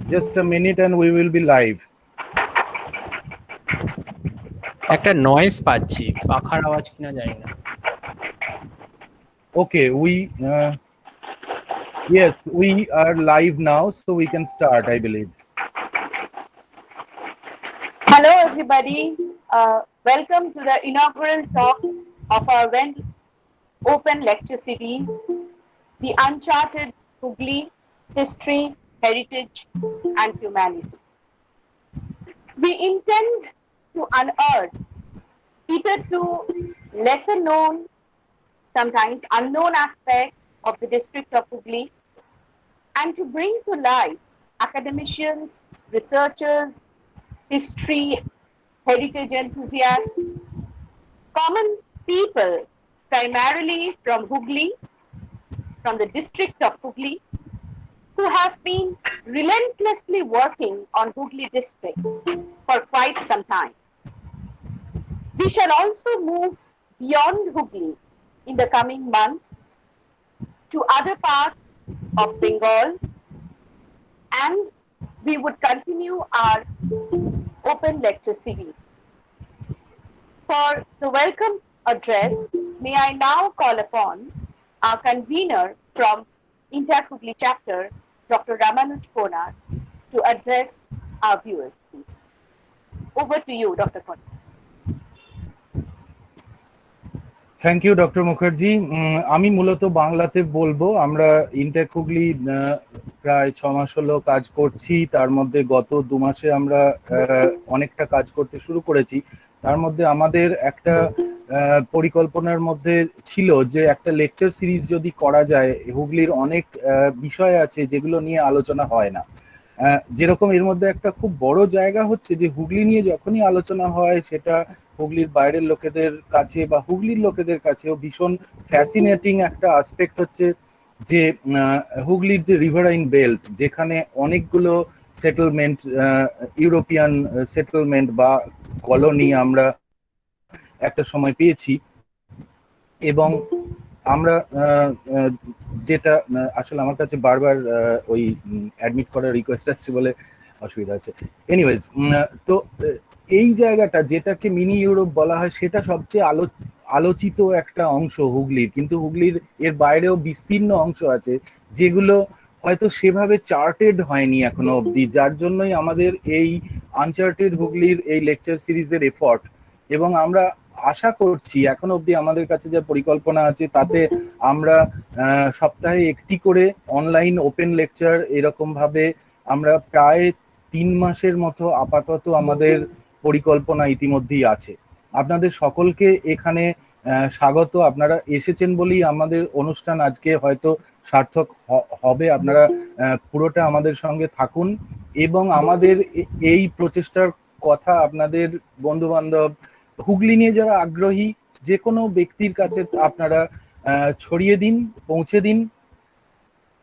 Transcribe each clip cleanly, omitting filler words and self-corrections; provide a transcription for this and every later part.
just a minute and we will be live. একটা noise পাচ্ছি, পাখার আওয়াজ কিনা জানি না। Okay, yes, we are live now, so we can start, I believe. Hello, everybody. Welcome to the inaugural talk of our open lecture series, The Uncharted Hooghly: History, Heritage, and Humanity. We intend to unearth hitherto lesser known, sometimes unknown aspects of the district of Hooghly, and to bring to life academicians, researchers, history, heritage enthusiasts, common people, primarily from Hooghly, from the district of Hooghly, who have been relentlessly working on Hooghly district for quite some time. We shall also move beyond Hooghly in the coming months to other parts of Bengal, and we would continue our open lecture series. For the welcome address, may I now call upon our convener from Inter Hooghly chapter, Dr. Ramanuj Konar, to address our viewers, please. Over to you, Dr. Konar. Thank you doctor Mukherjee. আমি মূলত বাংলাতে বলবো। আমরা intake Hooghly প্রায় 6 মাস হলো কাজ করছি। তার মধ্যে গত 2 মাসে আমরা অনেকটা কাজ করতে শুরু করেছি। তার মধ্যে আমাদের একটা পরিকল্পনার মধ্যে ছিল যে একটা লেকচার সিরিজ যদি করা যায়, হুগলির অনেক বিষয় আছে যেগুলো নিয়ে আলোচনা হয় না। যেরকম এর মধ্যে একটা খুব বড় জায়গা হচ্ছে যে হুগলি নিয়ে যখনই আলোচনা হয় সেটা হুগলির বাইরের লোকেদের কাছে বা হুগলির লোকেদের কাছেও ভীষণ ফ্যাসিনেটিং একটা আসপেক্ট হচ্ছে যে হুগলির যে রিভারাইন বেল্ট, যেখানে অনেকগুলো সেটেলমেন্ট, ইউরোপিয়ান সেটেলমেন্ট বা কলোনি আমরা একটা সময় পেয়েছি। এবং আমরা যেটা আসলে আমার কাছে বারবার ওই অ্যাডমিট করার রিকোয়েস্ট আসছে বলে অসুবিধা হচ্ছে। এনিওয়েজ, তো এই জায়গাটা যেটাকে মিনি ইউরোপ বলা হয় সেটা সবচেয়ে আলোচিত একটা অংশ হুগলির, কিন্তু হুগলির এর বাইরেও বিস্তীর্ণ অংশ আছে যেগুলো হয়তো সেভাবে চার্টেড হয়নি এখনো অবধি, যার জন্যই আমাদের এই আনচার্টেড হুগলির এই লেকচার সিরিজের এফর্ট। এবং আমরা আশা করছি এখনো অবধি আমাদের কাছে যা পরিকল্পনা আছে তাতে আমরা সপ্তাহে একটি করে অনলাইন ওপেন লেকচার এরকম ভাবে আমরা প্রায় 3 মাসের মতো আপাতত আমাদের পরিকল্পনা ইতিমধ্যেই আছে। আপনাদের সকলকে এখানে স্বাগত। আপনারা এসেছেন বলেই আমাদের অনুষ্ঠান আজকে হয়তো সার্থক হবে। আপনারা পুরোটা আমাদের সঙ্গে থাকুন এবং আমাদের এই প্রচেষ্টার কথা আপনাদের বন্ধু বান্ধব, হুগলি নিয়ে যারা আগ্রহী যে কোনো ব্যক্তির কাছে আপনারা ছড়িয়ে দিন, পৌঁছে দিন।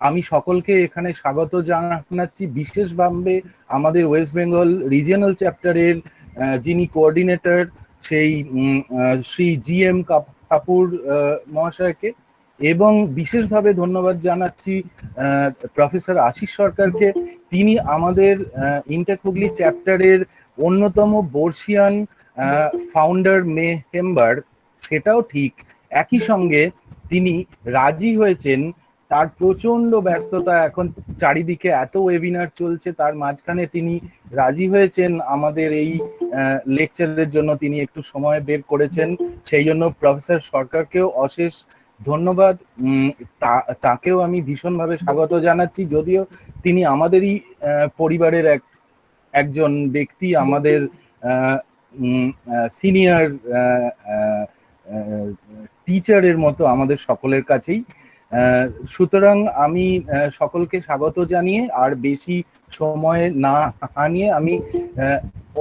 আমি সকলকে এখানে স্বাগত জানাচ্ছি। বিশেষভাবে আমাদের ওয়েস্ট বেঙ্গল রিজিয়নাল চ্যাপ্টারের যিনি কোঅর্ডিনেটর সেই শ্রী GM কাপুর মহাশয়কে, এবং বিশেষভাবে ধন্যবাদ জানাচ্ছি প্রফেসর আশিস সরকারকে। তিনি আমাদের ইন্টেক হুগলি চ্যাপ্টারের অন্যতম বর্ষিয়ান ফাউন্ডার মেম্বার, সেটাও ঠিক। একই সঙ্গে তিনি রাজি হয়েছেন, তার প্রচন্ড ব্যস্ততা, এখন চারিদিকে এত ওয়েবিনার চলছে, তার মাঝখানে তিনি রাজি হয়েছেন আমাদের এই লেকচারের জন্য, তিনি একটু সময় বের করেছেন। সেই জন্য প্রফেসর সরকারকেও অশেষ ধন্যবাদ। তাকেও আমি ভীষণভাবে স্বাগত জানাচ্ছি, যদিও তিনি আমাদেরই পরিবারের একজন ব্যক্তি, আমাদের সিনিয়র টিচারের মতো আমাদের সকলের কাছেই। সুতরাং আমি সকলকে স্বাগত জানিয়ে আর বেশি সময় না নিয়ে আমি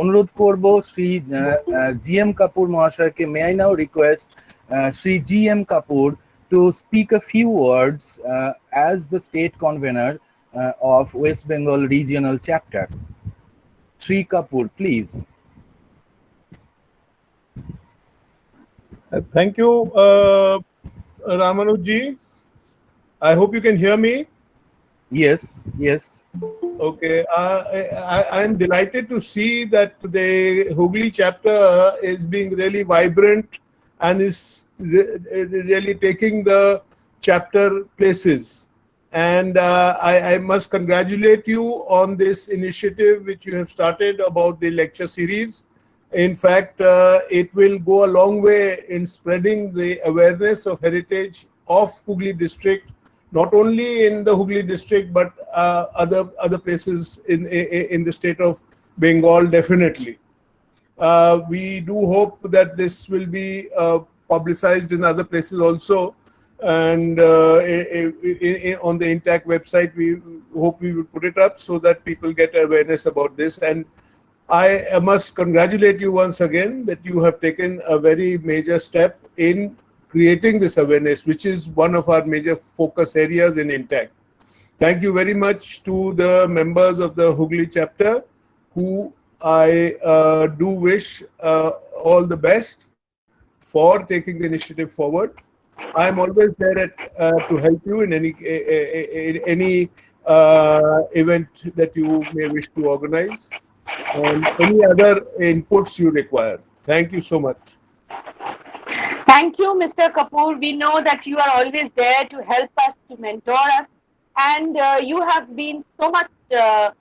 অনুরোধ করব শ্রী GM কাপুর মহাশয়কে। May I now request Shri GM Kapoor to speak a few words as the state convener of West Bengal Regional Chapter. Sri Kapoor, please. Thank you, Ramanuji. I hope you can hear me. Yes, yes. Okay, I'm delighted to see that the Hooghly chapter is being really vibrant and is really taking the chapter places. And I must congratulate you on this initiative which you have started about the lecture series. In fact, it will go a long way in spreading the awareness of heritage of Hooghly district, not only in the Hooghly district but other places in the state of Bengal. Definitely, we do hope that this will be publicized in other places also. And on the Intact website, we hope we will put it up so that people get awareness about this. And I must congratulate you once again that you have taken a very major step in creating this awareness, which is one of our major focus areas in Intact. Thank you very much to the members of the Hooghly chapter, who I do wish all the best for taking the initiative forward. I am always there to help you in any event that you may wish to organize, and any other inputs you require. Thank you so much. Thank you, Mr. Kapoor. We know that you are always there to help us, to mentor us, and you have been so much a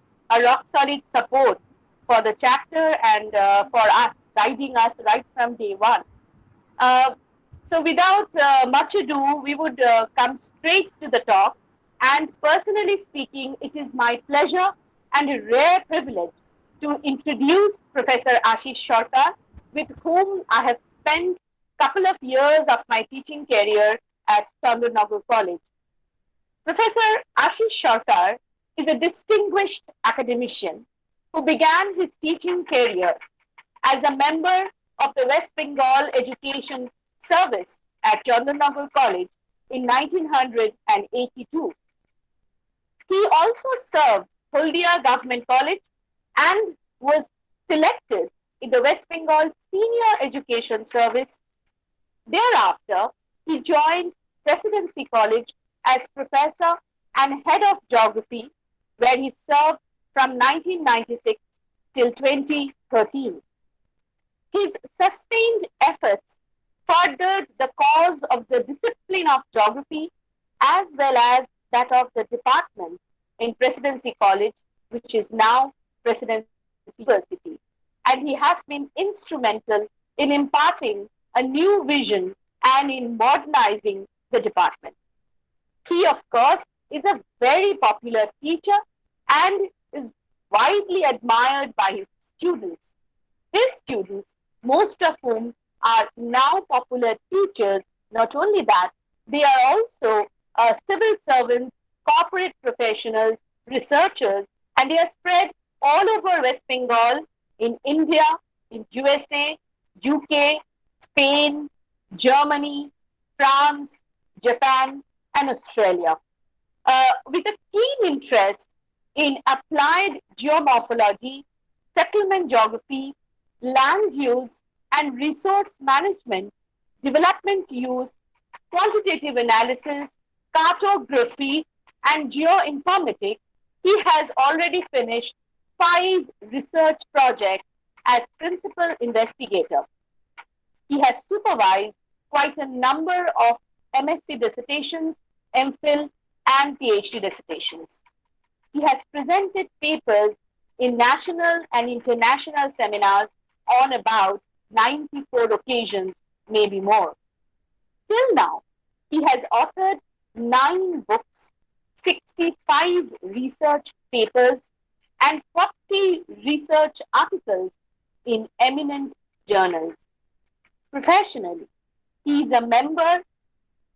rock solid support for the chapter and for us, guiding us right from day one. So without much ado, we would come straight to the talk. And personally speaking, it is my pleasure and a rare privilege to introduce Professor Ashish Sarkar, with whom I have spent a couple of years of my teaching career at Chandanagar College. Professor Ashish Sarkar is a distinguished academician who began his teaching career as a member of the West Bengal Education Service at Chandanagar College in 1982. He also served Haldia Government College and was selected in the West Bengal Senior Education Service. Thereafter, he joined Presidency College as professor and head of geography, where he served from 1996 till 2013. His sustained efforts furthered the cause of the discipline of geography as well as that of the department in Presidency College, which is now Presidency University. And he has been instrumental in imparting a new vision and in modernizing the department. He, of course, is a very popular teacher and is widely admired by his students. His students, most of whom are now popular teachers. Not only that, they are also civil servants, corporate professionals, researchers, and they are spread all over West Bengal, in India, in USA, UK, Spain, Germany, France, Japan, and Australia. With a keen interest in applied geomorphology, settlement geography, land use, and resource management, development use, quantitative analysis, cartography, and geoinformatics, he has already finished 5 research projects as principal investigator. He has supervised quite a number of MSc dissertations, MPhil, and PhD dissertations. He has presented papers in national and international seminars on about 94 occasions, maybe more. Till now, he has authored 9 books, 65 research papers, and 40 research articles in eminent journals. Professionally, he is a member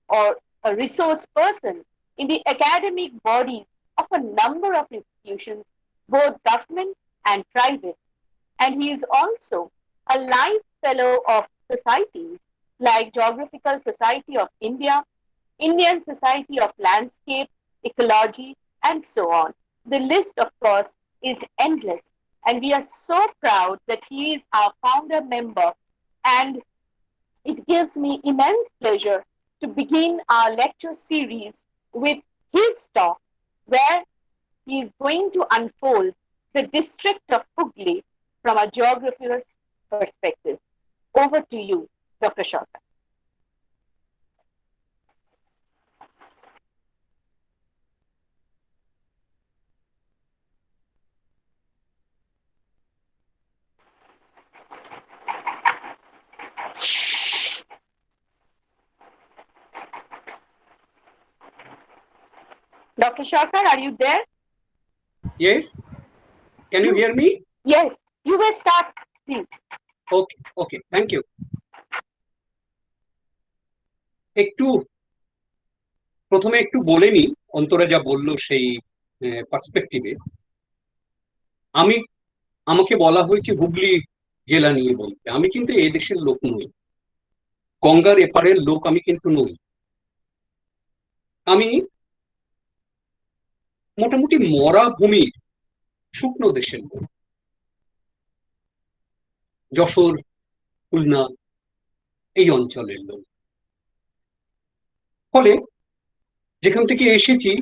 or a resource person in the academic bodies of a number of institutions, both government and private. And he is also a life fellow of societies like Geographical Society of India, Indian Society of Landscape, Ecology, and so on. The list, of course, is endless. And we are so proud that he is our founder member. And it gives me immense pleasure to begin our lecture series with his talk, where he is going to unfold the district of Hooghly from a geographer's perspective. Over to you, Dr. Sarkar. Dr. Sarkar, are you there? Yes. Can you hear me? Yes, you may start, please. Okay, okay. Thank you. প্রথমে একটু বলে নি অন্তরা যা বললো সেই পার্সপেক্টিভে আমাকে বলা হয়েছে হুগলি জেলা নিয়ে বলতে। আমি কিন্তু এই দেশের লোক নই, গঙ্গার এপারের লোক আমি কিন্তু নই। আমি মোটামুটি মরা ভূমির শুকনো দেশের লোক, যশোর, খুলনা এই অঞ্চলের লোক। ফলে যেখান থেকে এসেছি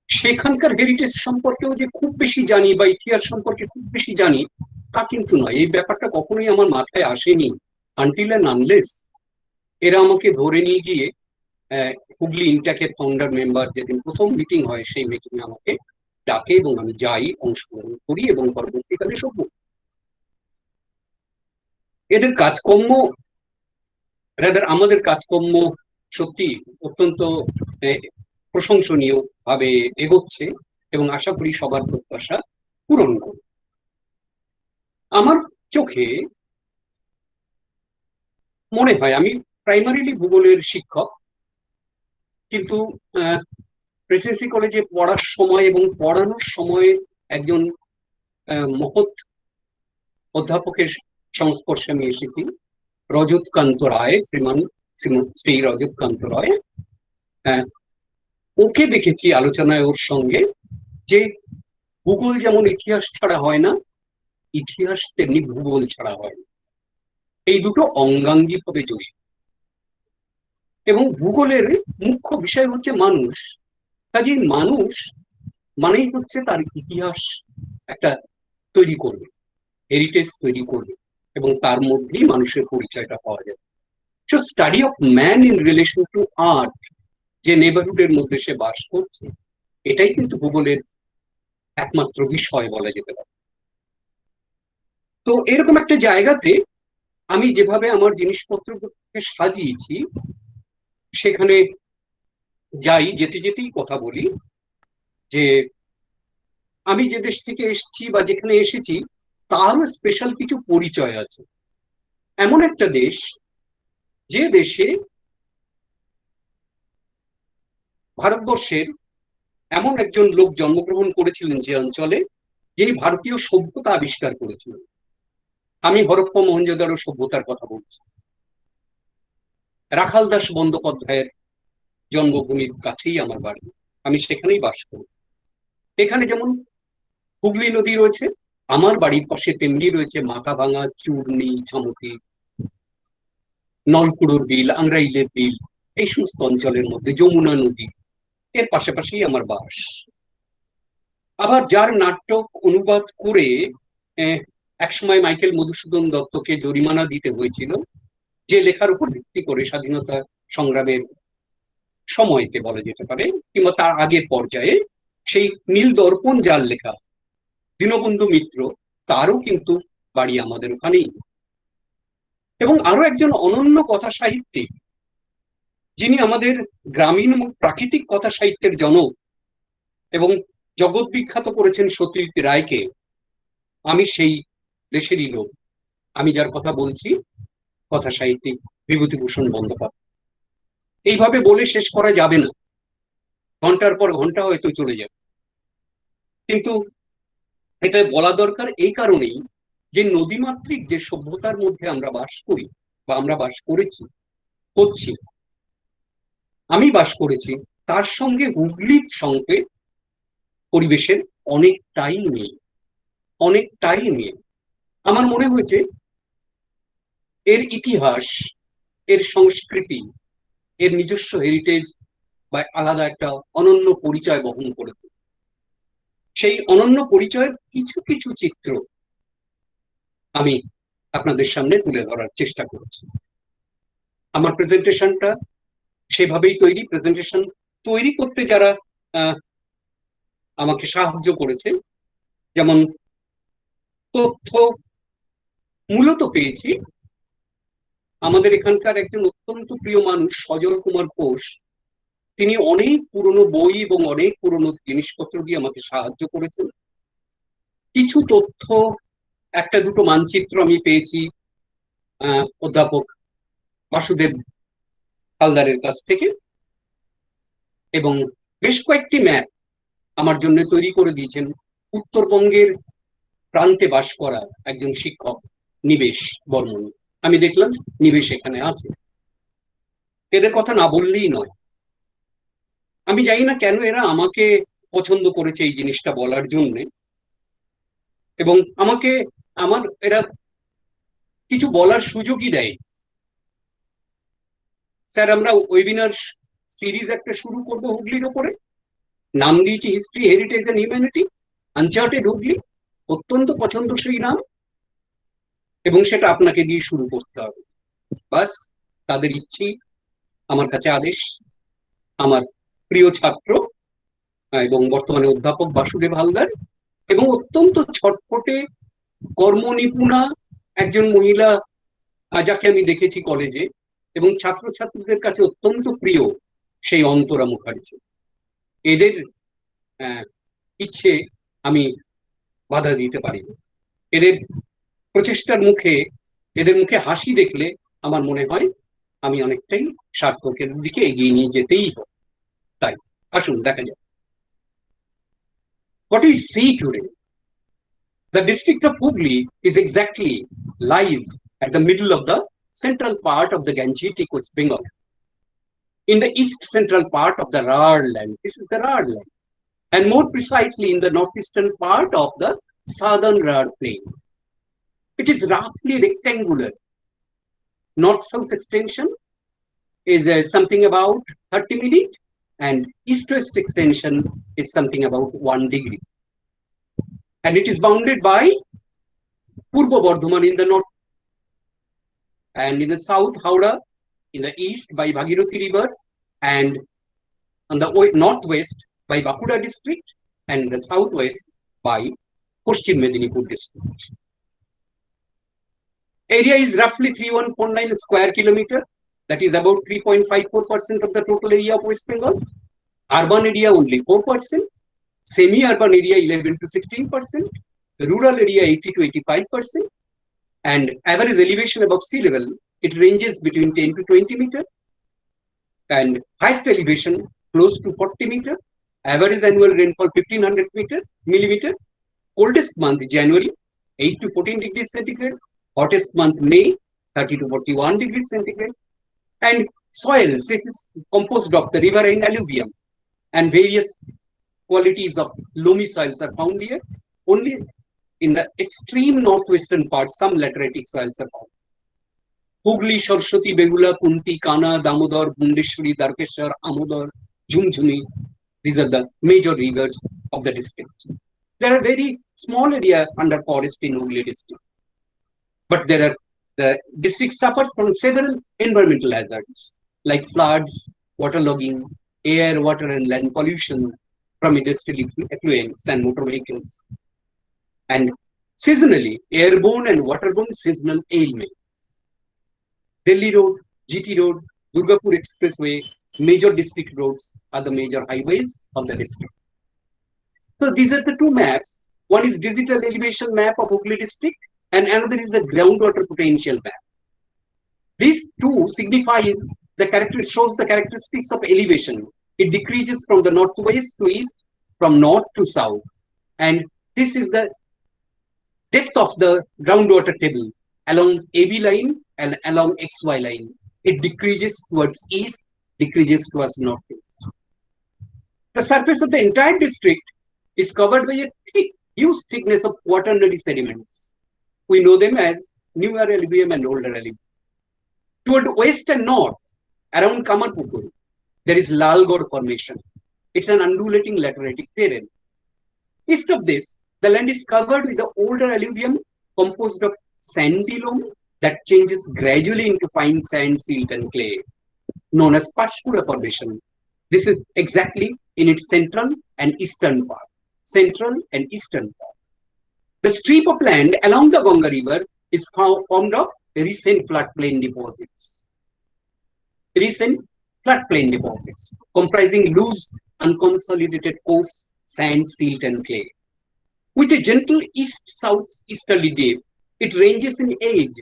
সেখানকার হেরিটেজ সম্পর্কেও যে খুব বেশি জানি বা ইতিহাস সম্পর্কে খুব বেশি জানি তা কিন্তু নয়। এই ব্যাপারটা কখনোই আমার মাথায় আসেনি আনটিল অ্যান্ড আনলেস এরা আমাকে ধরে নিয়ে গিয়ে হুগলি ইনট্যাকের ফাউন্ডার মেম্বার যেদিন প্রথম মিটিং হয় সেই মিটিংয়ে আমাকে ডাকে এবং আমি যাই, অংশগ্রহণ করি এবং পরবর্তীকালে সভ্য। এদের কাজকর্ম, আমাদের কাজকর্ম সত্যি অত্যন্ত প্রশংসনীয় ভাবে এগোচ্ছে এবং আশা করি সবার প্রত্যাশা পূরণ করবে। আমার চোখে মনে হয়, আমি প্রাইমারিলি ভূগোলের শিক্ষক, কিন্তু প্রেসিডেন্সি কলেজে পড়ার সময় এবং পড়ানোর সময় একজন মহৎ অধ্যাপকের সংস্পর্শে আমি এসেছি, রজতকান্ত রায়, শ্রী রজতকান্ত রায়। ওকে দেখেছি আলোচনায় ওর সঙ্গে যে ভূগোল যেমন ইতিহাস ছাড়া হয় না, ইতিহাস তেমনি ভূগোল ছাড়া হয় না, এই দুটো অঙ্গাঙ্গি ভাবে জড়িত। এবং ভূগোলের মুখ্য বিষয় হচ্ছে মানুষ, কাজেই মানুষ মানেই হচ্ছে তার ইতিহাস একটা তৈরি করবে, হেরিটেজ তৈরি করবে এবং তার মধ্যেই মানুষের পরিচয়টা পাওয়া যাবে। So study of man in relation to earth, যে নেবারহুডের মধ্যে সে বাস করছে, এটাই কিন্তু ভূগোলের একমাত্র বিষয় বলা যেতে পারে। তো এরকম একটা জায়গাতে আমি যেভাবে আমার জিনিসপত্রকে সাজিয়েছি, সেখানে যাই, যেতে যেতেই কথা বলি যে আমি যে দেশ থেকে এসেছি বা যেখানে এসেছি তারও স্পেশাল কিছু পরিচয় আছে। এমন একটা দেশ, যে দেশে ভারতবর্ষের এমন একজন লোক জন্মগ্রহণ করেছিলেন যে অঞ্চলে, যিনি ভারতীয় সভ্যতা আবিষ্কার করেছিলেন। আমি হরপ্পা মহেঞ্জোদারো সভ্যতার কথা বলছি। রাখাল দাস বন্দ্যোপাধ্যায়ের জন্মভূমির কাছেই আমার বাড়ি, আমি সেখানেই বাস করি। এখানে যেমন হুগলি নদী রয়েছে, আমার বাড়ির পাশে তেমনি রয়েছে মাথাভাঙা, চূর্ণী, ছামকি, নলকুড়োর বিল, আংরাইলের বিল, এই সমস্ত অঞ্চলের মধ্যে যমুনা নদী, এর পাশাপাশি আমার বাস। আবার যার নাটক অনুবাদ করে একসময় মাইকেল মধুসূদন দত্তকে জরিমানা দিতে হয়েছিল, যে লেখার উপর ভিত্তি করে স্বাধীনতা সংগ্রামের সময়কে বলা যেতে পারে কিংবা তার আগের পর্যায়ে, সেই নীল দর্পণ যার লেখা, দীনবন্ধু মিত্র, তারও কিন্তু বাড়ি আমাদের ওখানেই। এবং আরো একজন অনন্য কথা সাহিত্যিক, যিনি আমাদের গ্রামীণ এবং প্রাকৃতিক কথা সাহিত্যের জনক এবং জগৎ বিখ্যাত করেছেন সত্যজিৎ রায়কে, আমি সেই দেশেরই লোক। আমি যার কথা বলছি কথা সাহিত্যিক বিভূতিভূষণ বন্দ্যোপাধ্যায়। এইভাবে বলে শেষ করা যাবে না, ঘন্টার পর ঘন্টা হয়তো চলে যাবে, কিন্তু এটা বলা দরকার এই কারণেই যে নদীমাতৃক যে সভ্যতার মধ্যে আমরা বাস করি বা আমরা বাস করেছি, করছি, আমি বাস করেছি, তার সঙ্গে হুগলির সঙ্গে পরিবেশের অনেকটাই নেই, অনেকটাই নেই। আমার মনে হয়েছে এর ইতিহাস, এর সংস্কৃতি, এর নিজস্ব হেরিটেজ বা আলাদা একটা অনন্য পরিচয় বহন করে তোলে। সেই অনন্য পরিচয়ের কিছু কিছু চিত্র আমি আপনাদের সামনে তুলে ধরার চেষ্টা করেছি। আমার প্রেজেন্টেশনটা সেভাবেই তৈরি। প্রেজেন্টেশন তৈরি করতে যারা আমাকে সাহায্য করেছে, যেমন তথ্য মূলত পেয়েছি আমাদের এখানকার একজন অত্যন্ত প্রিয় মানুষ সজল কুমার ঘোষ। তিনি অনেক পুরনো বই এবং অনেক পুরনো জিনিসপত্র দিয়ে আমাকে সাহায্য করেছেন। কিছু তথ্য, একটা দুটো মানচিত্র আমি পেয়েছি অধ্যাপক বাসুদেব হালদারের কাছ থেকে, এবং বেশ কয়েকটি ম্যাপ আমার জন্য তৈরি করে দিয়েছেন উত্তরবঙ্গের প্রান্তে বাস করা একজন শিক্ষক নিবেশ বর্মন। আমি দেখলাম নিবেশ এখানে আছে, এদের কথা না বললেই নয়। আমি জানি না কেন এরা আমাকে পছন্দ করেছে এই জিনিসটা বলার জন্য, এবং আমাকে এরা কিছু বলার সুযোগই দেয়। স্যার, আমরা ওয়েবিনার সিরিজ একটা শুরু করবো হুগলির ওপরে, নাম দিয়েছি history, heritage and humanity, uncharted Hooghly. অত্যন্ত পছন্দসই নাম, এবং সেটা আপনাকে দিয়ে শুরু করতে হবে। বাস, তাদের ইচ্ছেই আমার কাছে আদেশ। আমার প্রিয় ছাত্র এবং বর্তমানে অধ্যাপক বাসুদেব হালদার, এবং অত্যন্ত ছটফটে কর্মনিপুণা একজন মহিলা যাকে আমি দেখেছি কলেজে, এবং ছাত্রছাত্রীদের কাছে অত্যন্ত প্রিয়, সেই অন্তরা মুখার্জি। এদের ইচ্ছে আমি বাধা দিতে পারি না। এদের প্রচেষ্টার মুখে, এদের মুখে হাসি দেখলে আমার মনে হয় আমি অনেকটাই সার্থকের দিকে এগিয়ে নিয়ে যেতেই হবে। তাই আসুন দেখা যাক। What we see today, the district of Hooghly is exactly lies at the middle of the central part of the Gangetic West Bengal, in the east central part of the Rar land. This is the Rar land, and more precisely in the northeastern part of the southern Rar plain. It is roughly rectangular. North-south extension is something about 30 minutes, and east-west extension is something about 1 degree. And it is bounded by Purbo Bardhaman in the north, and in the south, Howrah, in the east by Bhagirathi River, and on the northwest by Bankura district, and the southwest by Paschim Medinipur district. Area is roughly 3149 square kilometer. That is about 3.54% of the total area of West Bengal. Urban area only 4%. Semi-urban area 11 to 16%. Rural area 80 to 85%. And average elevation above sea level, it ranges between 10 to 20 meter. And highest elevation close to 40 meter. Average annual rainfall 1500 millimeter. Coldest month January 8 to 14 degrees centigrade. Hottest month May 30 to 41 degrees centigrade. And soils, it is composed of the riverine alluvium, and various qualities of loamy soils are found here. Only in the extreme northwestern part, some lateritic soils are found. Hooghly, Saraswati, Begula, Kunti, Kana, Damodar, Bundeshwari, Darkeshwar, Amodar, Jhumjhuni. These are the major rivers of the district. There are very small area under forest in Hooghly district, but the district suffers from several environmental hazards like floods, waterlogging, air, water and land pollution from industrial effluents and motor vehicles, and seasonally airborne and waterborne seasonal ailments. Delhi Road, GT Road, Durgapur Expressway, major district roads are the major highways of the district. So these are the two maps. One is digital elevation map of Hooghly district, and another is the groundwater potential map. These two signifies shows the characteristics of elevation. It decreases from the northwest to east, from north to south, and this is the depth of the groundwater table along AB line and along XY line. It decreases towards east, decreases towards northeast. The surface of the entire district is covered by a huge thickness of quaternary sediments. We know them as newer alluvium and older alluvium. Toward west and north, around Kamarpukur, there is Lalgod Formation. It's an undulating lateritic terrain. East of this, the land is covered with the older alluvium composed of sandy loam that changes gradually into fine sand, silt, and clay, known as Pachkura Formation. This is exactly in its central and eastern part. Central and eastern part. The strip of land along the Ganga River is formed of recent floodplain deposits. Recent floodplain deposits comprising loose, unconsolidated coarse sand, silt, and clay. With a gentle east-south easterly dip, it ranges in age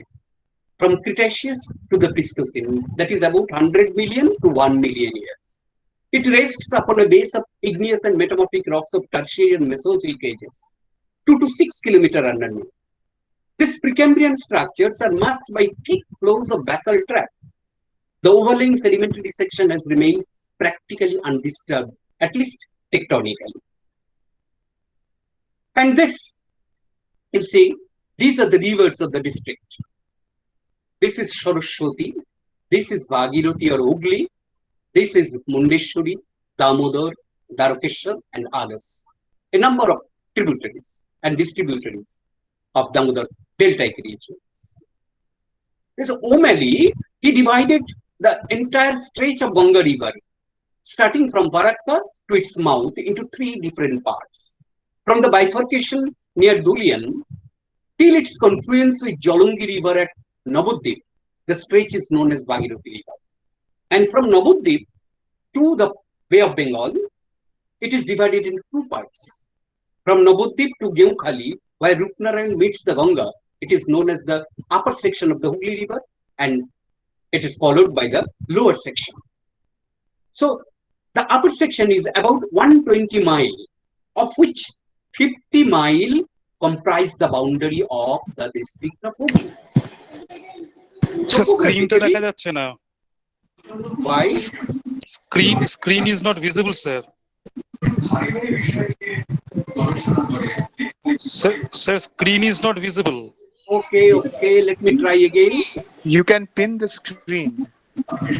from Cretaceous to the Pleistocene, that is about 100 million to 1 million years. It rests upon a base of igneous and metamorphic rocks of Tertiary and Mesozoic ages, 2 to 6 kilometers underneath. These Precambrian structures are masked by thick flows of basalt trap. The overlying sedimentary section has remained practically undisturbed, at least tectonically. And this, you see, these are the rivers of the district. This is Saraswati, this is Bhagirathi or Hooghly, this is Mundeshwari, Damodar, Dwarkeshwar, and others. A number of tributaries and distributaries of Damodar deltaic regions. So O'Malley, he divided the entire stretch of Ganga River, starting from Farakka to its mouth, into 3 different parts. From the bifurcation near Dulian till its confluence with Jolungi River at Nabudip, the stretch is known as Bhagirathi River. And from Nabudip to the Bay of Bengal, it is divided into 2 parts. From Nabudip to Geukhali, where Rupnarayan meets the Ganga, it is known as the upper section of the Hooghly River, and it is followed by the lower section. So the upper section is about 120 miles, of which 50 miles comprise the boundary of the district of Hooghly. Sir স্ক্রিনটা দেখা যাচ্ছে না Why? Screen is not visible, sir. Sir, screen is not visible. Okay, let me try again. You can pin the screen. It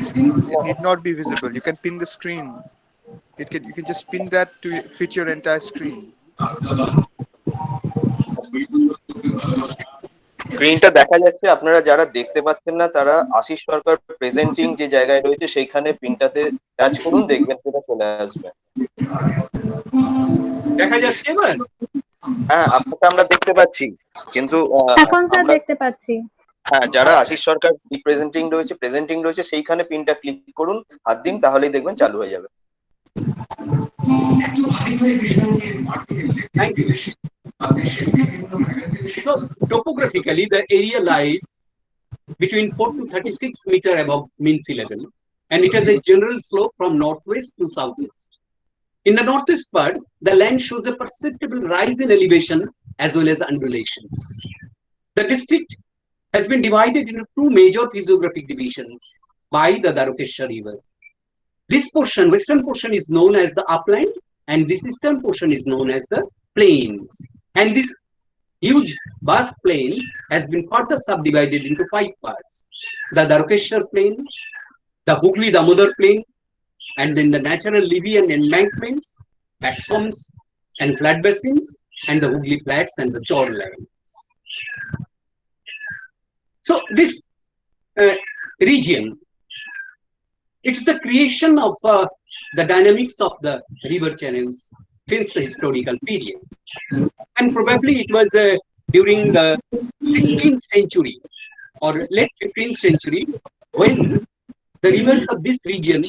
need not be visible. You can pin the screen. You can just pin that to fit your entire screen. স্ক্রিনটা দেখা যাচ্ছে, আপনারা যারা দেখতে পাচ্ছেন না তারা আশিস সরকার presenting যে জায়গায় রয়েছে সেইখানে পিনটাতে টাচ করুন, দেখবেন সেটা চলে আসবে। দেখা যাচ্ছে এবার? হ্যাঁ, আপনাকে আমরা দেখতে পাচ্ছি, কিন্তু এখন স্যার দেখতে পাচ্ছি। হ্যাঁ, যারা আশিস সরকার প্রেজেন্টিং রয়েছে সেইখানে পিনটা ক্লিক করুন, হাত দিন, তাহলেই দেখবেন চালু হয়ে যাবে। Thank you. So topographically, the area lies between 4 to 36 meters above mean sea level, and it has a general slope from northwest to southeast. In the northeast part, the land shows a perceptible rise in elevation as well as undulations. The district has been divided into 2 major physiographic divisions by the Dwarkeshwar River. This portion, western portion, is known as the upland, and this eastern portion is known as the plains. And this huge vast plain has been further subdivided into 5 parts: the Dwarkeshwar plain, the Hooghly Damodar plain, and then the natural levee and embankments, axons and flood basins, and the Hooghly flats and the shorelands. So this region, it's the creation of the dynamics of the river channels since the historical period. And probably it was during the 16th century or late 15th century when the rivers of this region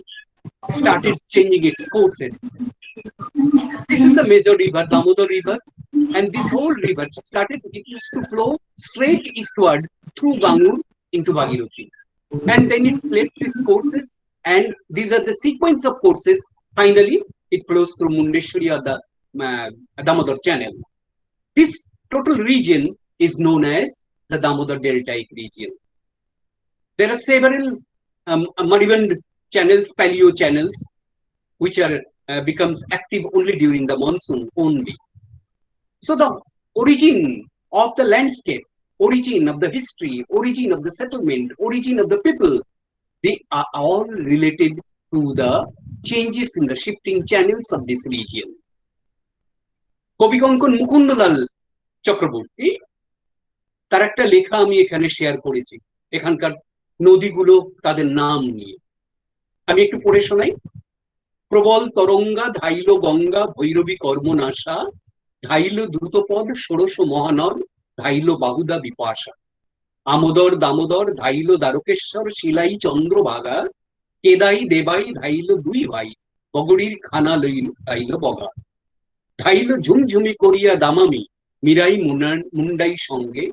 started changing its courses. This is the major river, Damodar River, and this whole river it used to flow straight eastward through Bangur into Bhagirathi. And then it left its courses, and these are the sequence of courses. Finally, it flows through Mundeshwari or the Damodar channel. This total region is known as the Damodar deltaic region. There are several muddy channels, paleo channels, which are becomes active only during the monsoon only. So the origin of the landscape, origin of the history, origin of the settlement, origin of the people, they are all related to the changes in the shifting channels of this region. কবি কঙ্কন মুকুন্দলাল চক্রবর্তী তার একটা লেখা আমি এখানে share করেছি এখানকার নদীগুলো তাদের নাম নিয়ে। আমি একটু পড়ে শোনাই। প্রবল তরঙ্গা ধাইল গঙ্গা ভৈরবী কর্মনাশা, ধাইল দ্রুতপদ ষোড়শ মহানর, ধাইল বাহুদা বিপাশা, আমোদর দামোদর ধাইল দ্বারকেশ্বর, শিলাই চন্দ্রভাগা, কেদাই দেবাই ধাইল দুই ভাই, বগড়ির খানা লইল ধাইল বগা, ধাইল ঝুমঝুমি করিয়া দামামি, মিরাই মুন্ডাই সঙ্গে,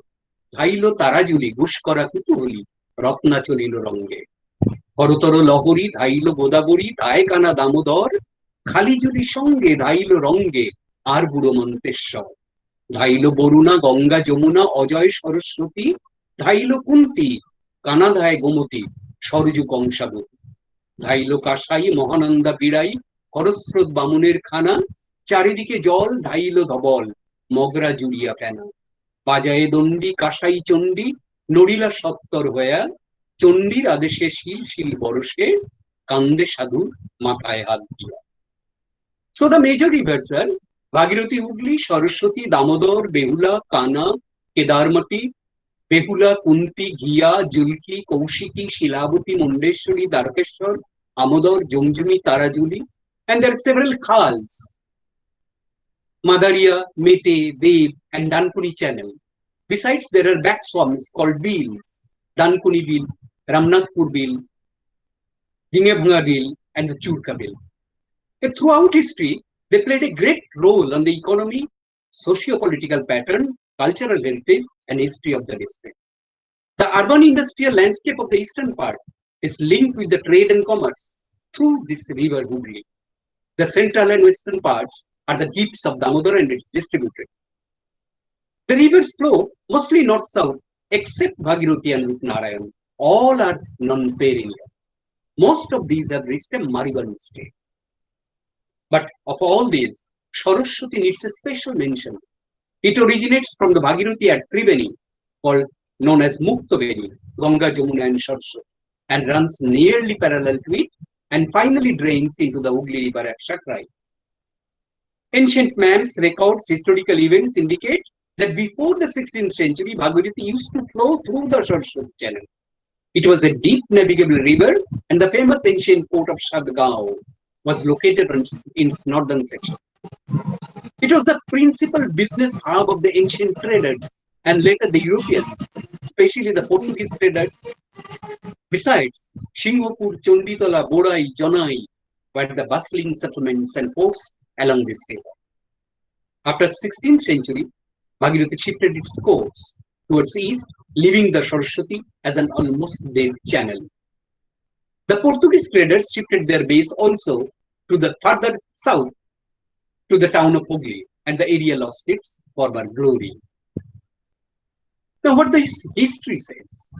ধাইল তারাজুলি ঘুষ করা কুতুহলি, রত্না চলিল রঙ্গে, করতর লহরী ধাইল গোদাবরী, ধায় কানা দামোদর, খালি জুলি সঙ্গে ধাইল রঙ্গে, আর বুড়ো মন্তেশ্বর, ধাইল বরুণা গঙ্গা যমুনা অজয় সরস্বতী, ধাইল কুন্তি কানাধায় গোমতী, সরজু কংসাবতী, ধাইল কাসাই মহানন্দা বিড়াই, করস্রোত বামুনের খানা, চারিদিকে জল ধাইল ধবল, মগরা জুড়িয়া ফেনা, বাজায়ে দণ্ডি কাসাই চণ্ডী, নড়িলা সত্তর হইয়া, চণ্ডীর আদেশে শিল শিল বরসে, কান্দে সাধু মাথায় হাত দিয়া। So the major rivers are Bhagirathi, Hooghly, Saraswati, Damodar, Behula, Kana, Kedarmati, Behula, Kunti, Ghiya, Julki, Kaushiki, Shilavati, Mundeshwari, Dwarkeshwar, Amodar, Jumjumi, Tarajuli, and there are several khals, Madaria, Mete, Dev, and Dankuni channel. Besides, there are back swamps called beels, Dankuni Bill, Ramnathpur Bill, Dingebhanga Bill, and the Churka Bill. Throughout history, they played a great role on the economy, socio-political pattern, cultural heritage, and history of the district. The urban industrial landscape of the eastern part is linked with the trade and commerce through this river Hooghly. The central and western parts are the gifts of Damodar and its distributed. The rivers flow mostly north-south, except Bhagirathi and Rupnarayan. All are non-perennial. Most of these have reached a moribund state. But of all these, Saraswati needs a special mention. It originates from the Bhagirathi at Triveni, known as Muktabeni, Ganga, Jamuna, and Saraswati, and runs nearly parallel to it, and finally drains into the Hooghly River at Shakrai. Ancient maps, records, historical events indicate that before the 16th century, Bhagirathi used to flow through the Saraswati channel. It was a deep navigable river, and the famous ancient port of Shadgaon was located in its northern section. It was the principal business hub of the ancient traders and later the Europeans, especially the Portuguese traders. Besides, Shinghapur, Chonditola, Borai, Jonai were the bustling settlements and ports along this river. After the 16th century, Bhagirathi shifted its course towards east, leaving the Saraswati as an almost dead channel. The Portuguese traders shifted their base also to the further south to the town of Hooghly, and the area lost its former glory. Now, what the history says.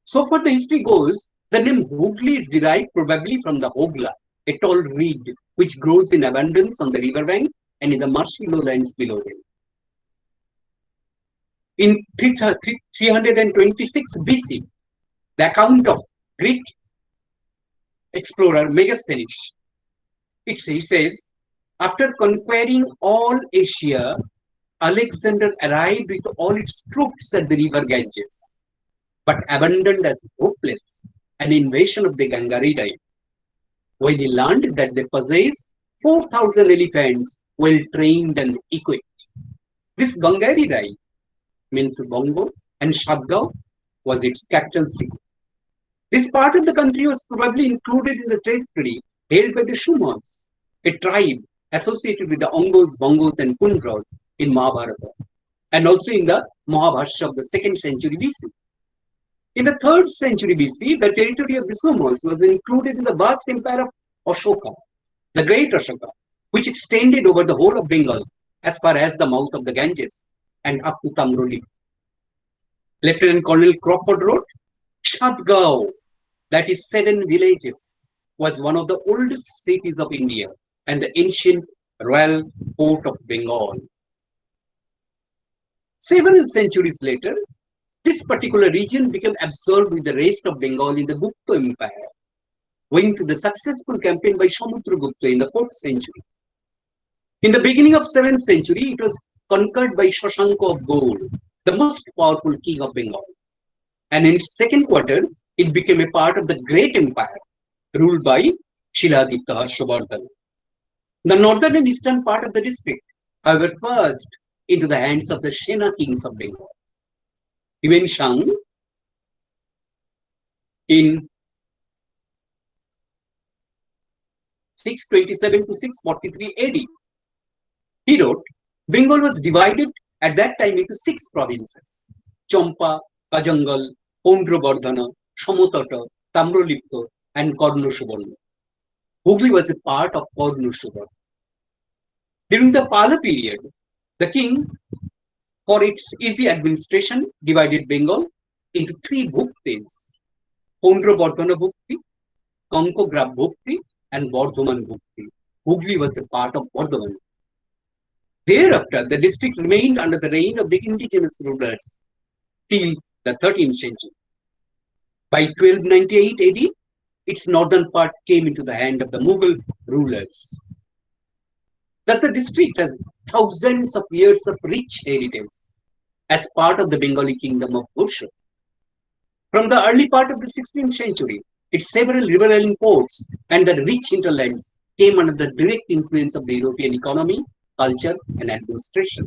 So far, the history goes, the name Hooghly is derived probably from the Hogla, a tall reed which grows in abundance on the riverbank and in the marshy lowlands below them. In 326 BC, the account of Greek explorer Megasthenes, he says, after conquering all Asia, Alexander arrived with all its troops at the river Ganges, but abandoned as hopeless an invasion of the Gangaridae when he learned that they possess 4,000 elephants well trained and equipped. This Gangaridae means Bongo, and Shadgaon was its capital city. This part of the country was probably included in the territory held by the Shumas, a tribe associated with the Ongos, Bongos, and Kundras in Mahabharata, and also in the Mahabharata of the 2nd century BC. In the 3rd century BC, the territory of the Shumas was included in the vast empire of Ashoka, the great Ashoka, which extended over the whole of Bengal as far as the mouth of the Ganges and up to Tamroli. Lieutenant Colonel Crawford wrote, Shadgaon, that is 7 villages, was one of the oldest cities of India and the ancient royal port of Bengal. Several centuries later, this particular region became absorbed with the rest of Bengal in the Gupta Empire. owing to the successful campaign by Samudragupta in the 4th century. In the beginning of 7th century, it was conquered by Shashanka of Gaur, the most powerful king of Bengal. And in its second quarter, it became a part of the great empire ruled by Shiladitya Harshavardhan. The northern and eastern part of the district, however, passed into the hands of the Sena kings of Bengal. Yuan Shang, in 627 to 643 AD, he wrote, Bengal was divided at that time into 6 provinces: Champa, Kajangal, Pondrabardhana, Samotata, Tamralipta, and Karnasubarna. Hooghly was a part of Karnasubarna. During the Pala period, the king, for its easy administration, divided Bengal into 3 bhuktis: Pondrabardhana Bhukti, Kankograb Bhukti, and Bardhaman Bhukti. Hooghly was a part of Bardhaman. Thereafter, the district remained under the reign of the indigenous rulers till the 13th century. By 1298 AD, its northern part came into the hand of the Mughal rulers. Thus, the district has thousands of years of rich heritage as part of the Bengali kingdom of Bursa. From the early part of the 16th century, its several riverine ports and the rich hinterlands came under the direct influence of the European economy, culture, and administration.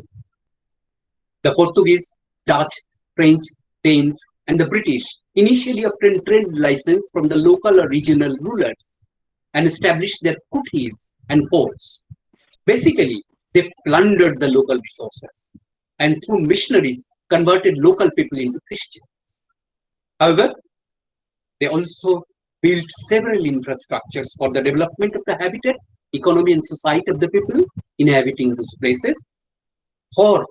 The Portuguese, Dutch, French, Danes, and the British initially obtained trade license from the local or regional rulers and established their kutis and forts. Basically, they plundered the local resources and through missionaries converted local people into Christians. However, they also built several infrastructures for the development of the habitat, economy, and society of the people inhabiting those places, for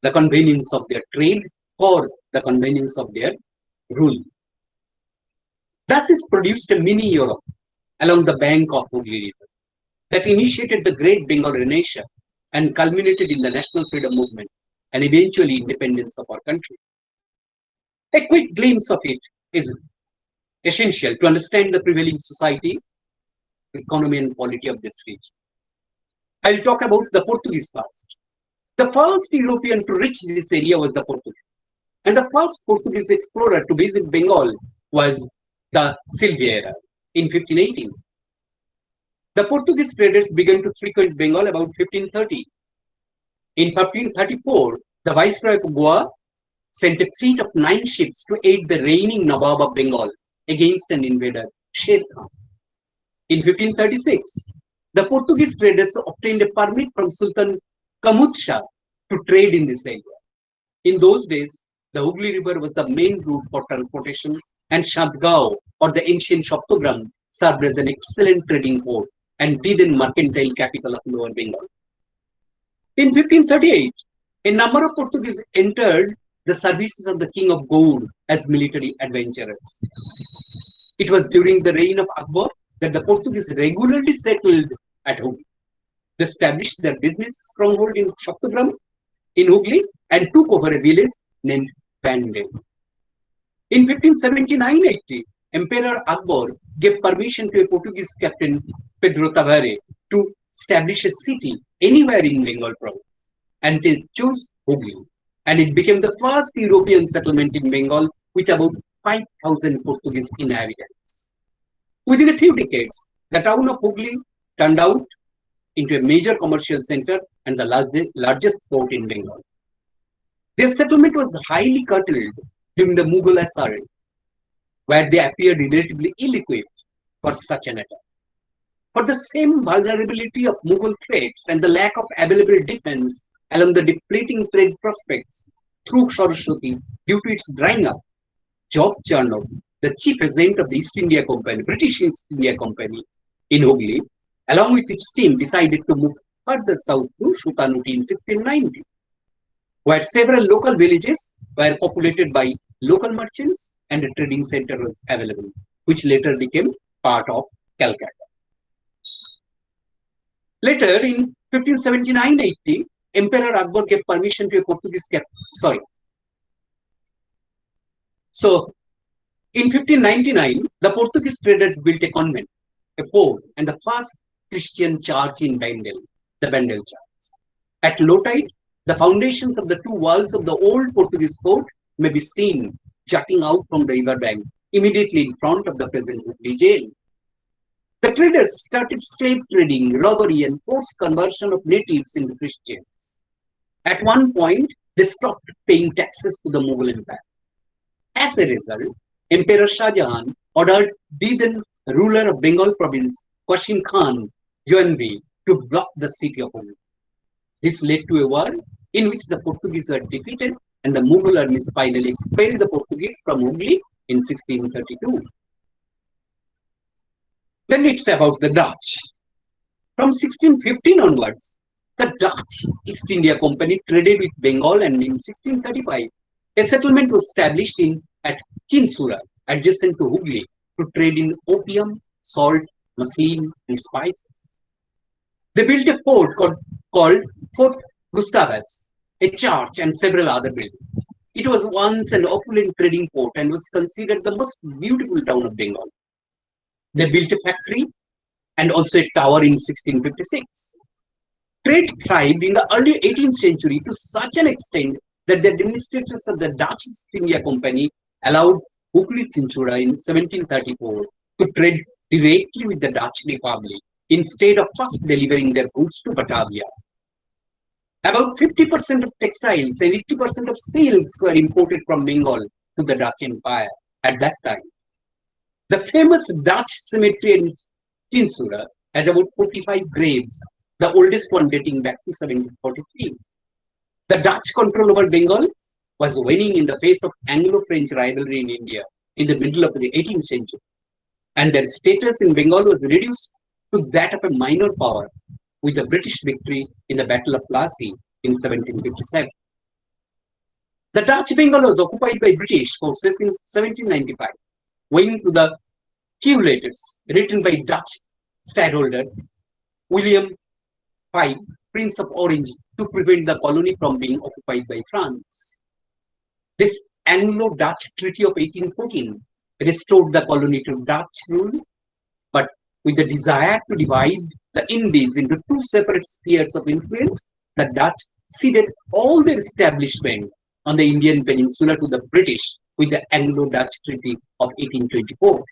the convenience of their trade, for the convenience of their rule. Thus is produced a mini Europe along the bank of Hooghly River that initiated the Great Bengal Renaissance and culminated in the national freedom movement and eventually independence of our country. A quick glimpse of it is essential to understand the prevailing society, economy, and polity of this region. I'll talk about the Portuguese first. The first European to reach this area was the Portuguese. And the first Portuguese explorer to visit Bengal was the Silveira in 1518. The Portuguese traders began to frequent Bengal about 1530. In 1534, the Viceroy of Goa sent a fleet of 9 ships to aid the reigning Nawab of Bengal against an invader, Sher Khan. In 1536, the Portuguese traders obtained a permit from Sultan Kamut Shah to trade in this area. In those days, the Hooghly River was the main route for transportation, and Shandgao, or the ancient Shoptogram, served as an excellent trading port and the then mercantile capital of Lower Bengal. In 1538, a number of Portuguese entered the services of the King of Gaur as military adventurers. It was during the reign of Akbar that the Portuguese regularly settled at Hooghly. They established their business stronghold in Shoptogram in Hooghly and took over a village named Bandel. In 1579-80, Emperor Akbar gave permission to a Portuguese captain, Pedro Tavares, to establish a city anywhere in Bengal province, and they chose Hooghly. And it became the first European settlement in Bengal with about 5,000 Portuguese inhabitants. Within a few decades, the town of Hooghly turned out into a major commercial center and the largest port in Bengal. Their settlement was highly curtailed during the Mughal assault, where they appeared relatively ill-equipped for such an attack. For the same vulnerability of Mughal threats and the lack of available defense along the depleting trade prospects through Saraswati due to its drying up, Job Charnock, the chief agent of the East India Company, British East India Company in Hooghly, along with its team, decided to move further south to Sutanuti in 1690, where several local villages were populated by local merchants and a trading center was available, which later became part of Calcutta. Later, in 1579-80, Emperor Akbar gave permission to a Portuguese captain. In 1599, the Portuguese traders built a convent, a fort, and the first Christian church in Bandel, the Bandel Church. At low tide, the foundations of the two walls of the old Portuguese fort may be seen jutting out from the river bank immediately in front of the present Hooghly jail. The traders started slave trading, robbery, and forced conversion of natives into Christians. At one point, they stopped paying taxes to the Mughal Empire. As a result, Emperor Shah Jahan ordered the then ruler of Bengal province, Qasim Khan Jahanvi, to block the city of Hooghly. This led to a war in which the Portuguese were defeated and the Mughal armies finally expelled the Portuguese from Hooghly in 1632. Then it's about the Dutch. From 1615 onwards, the Dutch East India Company traded with Bengal, and in 1635, a settlement was established at Chinsura, adjacent to Hooghly, to trade in opium, salt, muslin, and spices. They built a fort called Fort Gustavus, a church, and several other buildings. It was once an opulent trading port and was considered the most beautiful town of Bengal. They built a factory and also a tower in 1656. Trade thrived in the early 18th century to such an extent that the administrators of the Dutch East India Company allowed Hooghly Chinchura in 1734 to trade directly with the Dutch Republic instead of first delivering their goods to Batavia. About 50% of textiles and 80% of silks were imported from Bengal to the Dutch Empire at that time. The famous Dutch cemetery in Chinsura has about 45 graves, the oldest one dating back to 1743. The Dutch control over Bengal was waning in the face of Anglo-French rivalry in India in the middle of the 18th century, and their status in Bengal was reduced to that of a minor power with the British victory in the Battle of Plassey in 1757. The Dutch Bengal was occupied by British forces in 1795, owing to the Kew letters written by Dutch stadtholder William V, Prince of Orange, to prevent the colony from being occupied by France. This Anglo-Dutch Treaty of 1814 restored the colony to Dutch rule, but with the desire to divide the Indies into two separate spheres of influence, the Dutch ceded all their establishment on the Indian peninsula to the British with the Anglo-Dutch Treaty of 1824.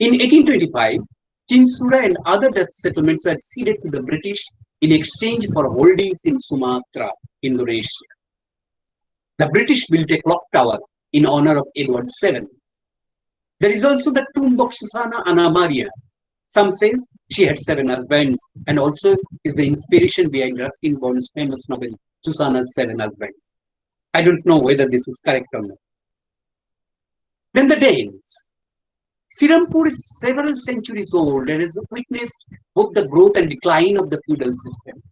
In 1825, Chinsura and other Dutch settlements were ceded to the British in exchange for holdings in Sumatra, Indonesia. The British built a clock tower in honor of Edward VII. There is also the tomb of Susanna Anna Maria. Some says she had 7 husbands, and also is the inspiration behind Ruskin Bond's famous novel, Susanna's 7 Husbands. I don't know whether this is correct or not. Then the Danes. Sirampur is several centuries old and has witnessed both the growth and decline of the feudal system.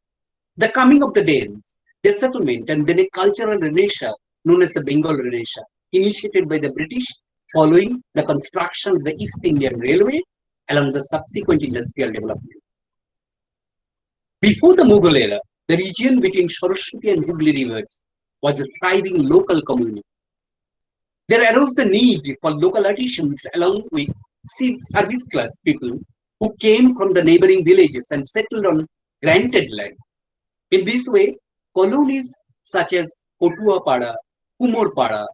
The coming of the Danes, their settlement, and then a cultural renaissance known as the Bengal Renaissance, initiated by the British following the construction of the East Indian Railway along the subsequent industrial development. Before the Mughal era, the region between Saraswati and Hooghly rivers was a thriving local community. There arose the need for local artisans along with service class people who came from the neighboring villages and settled on granted land. In this way, colonies such as Kotuapada, Kumorpada,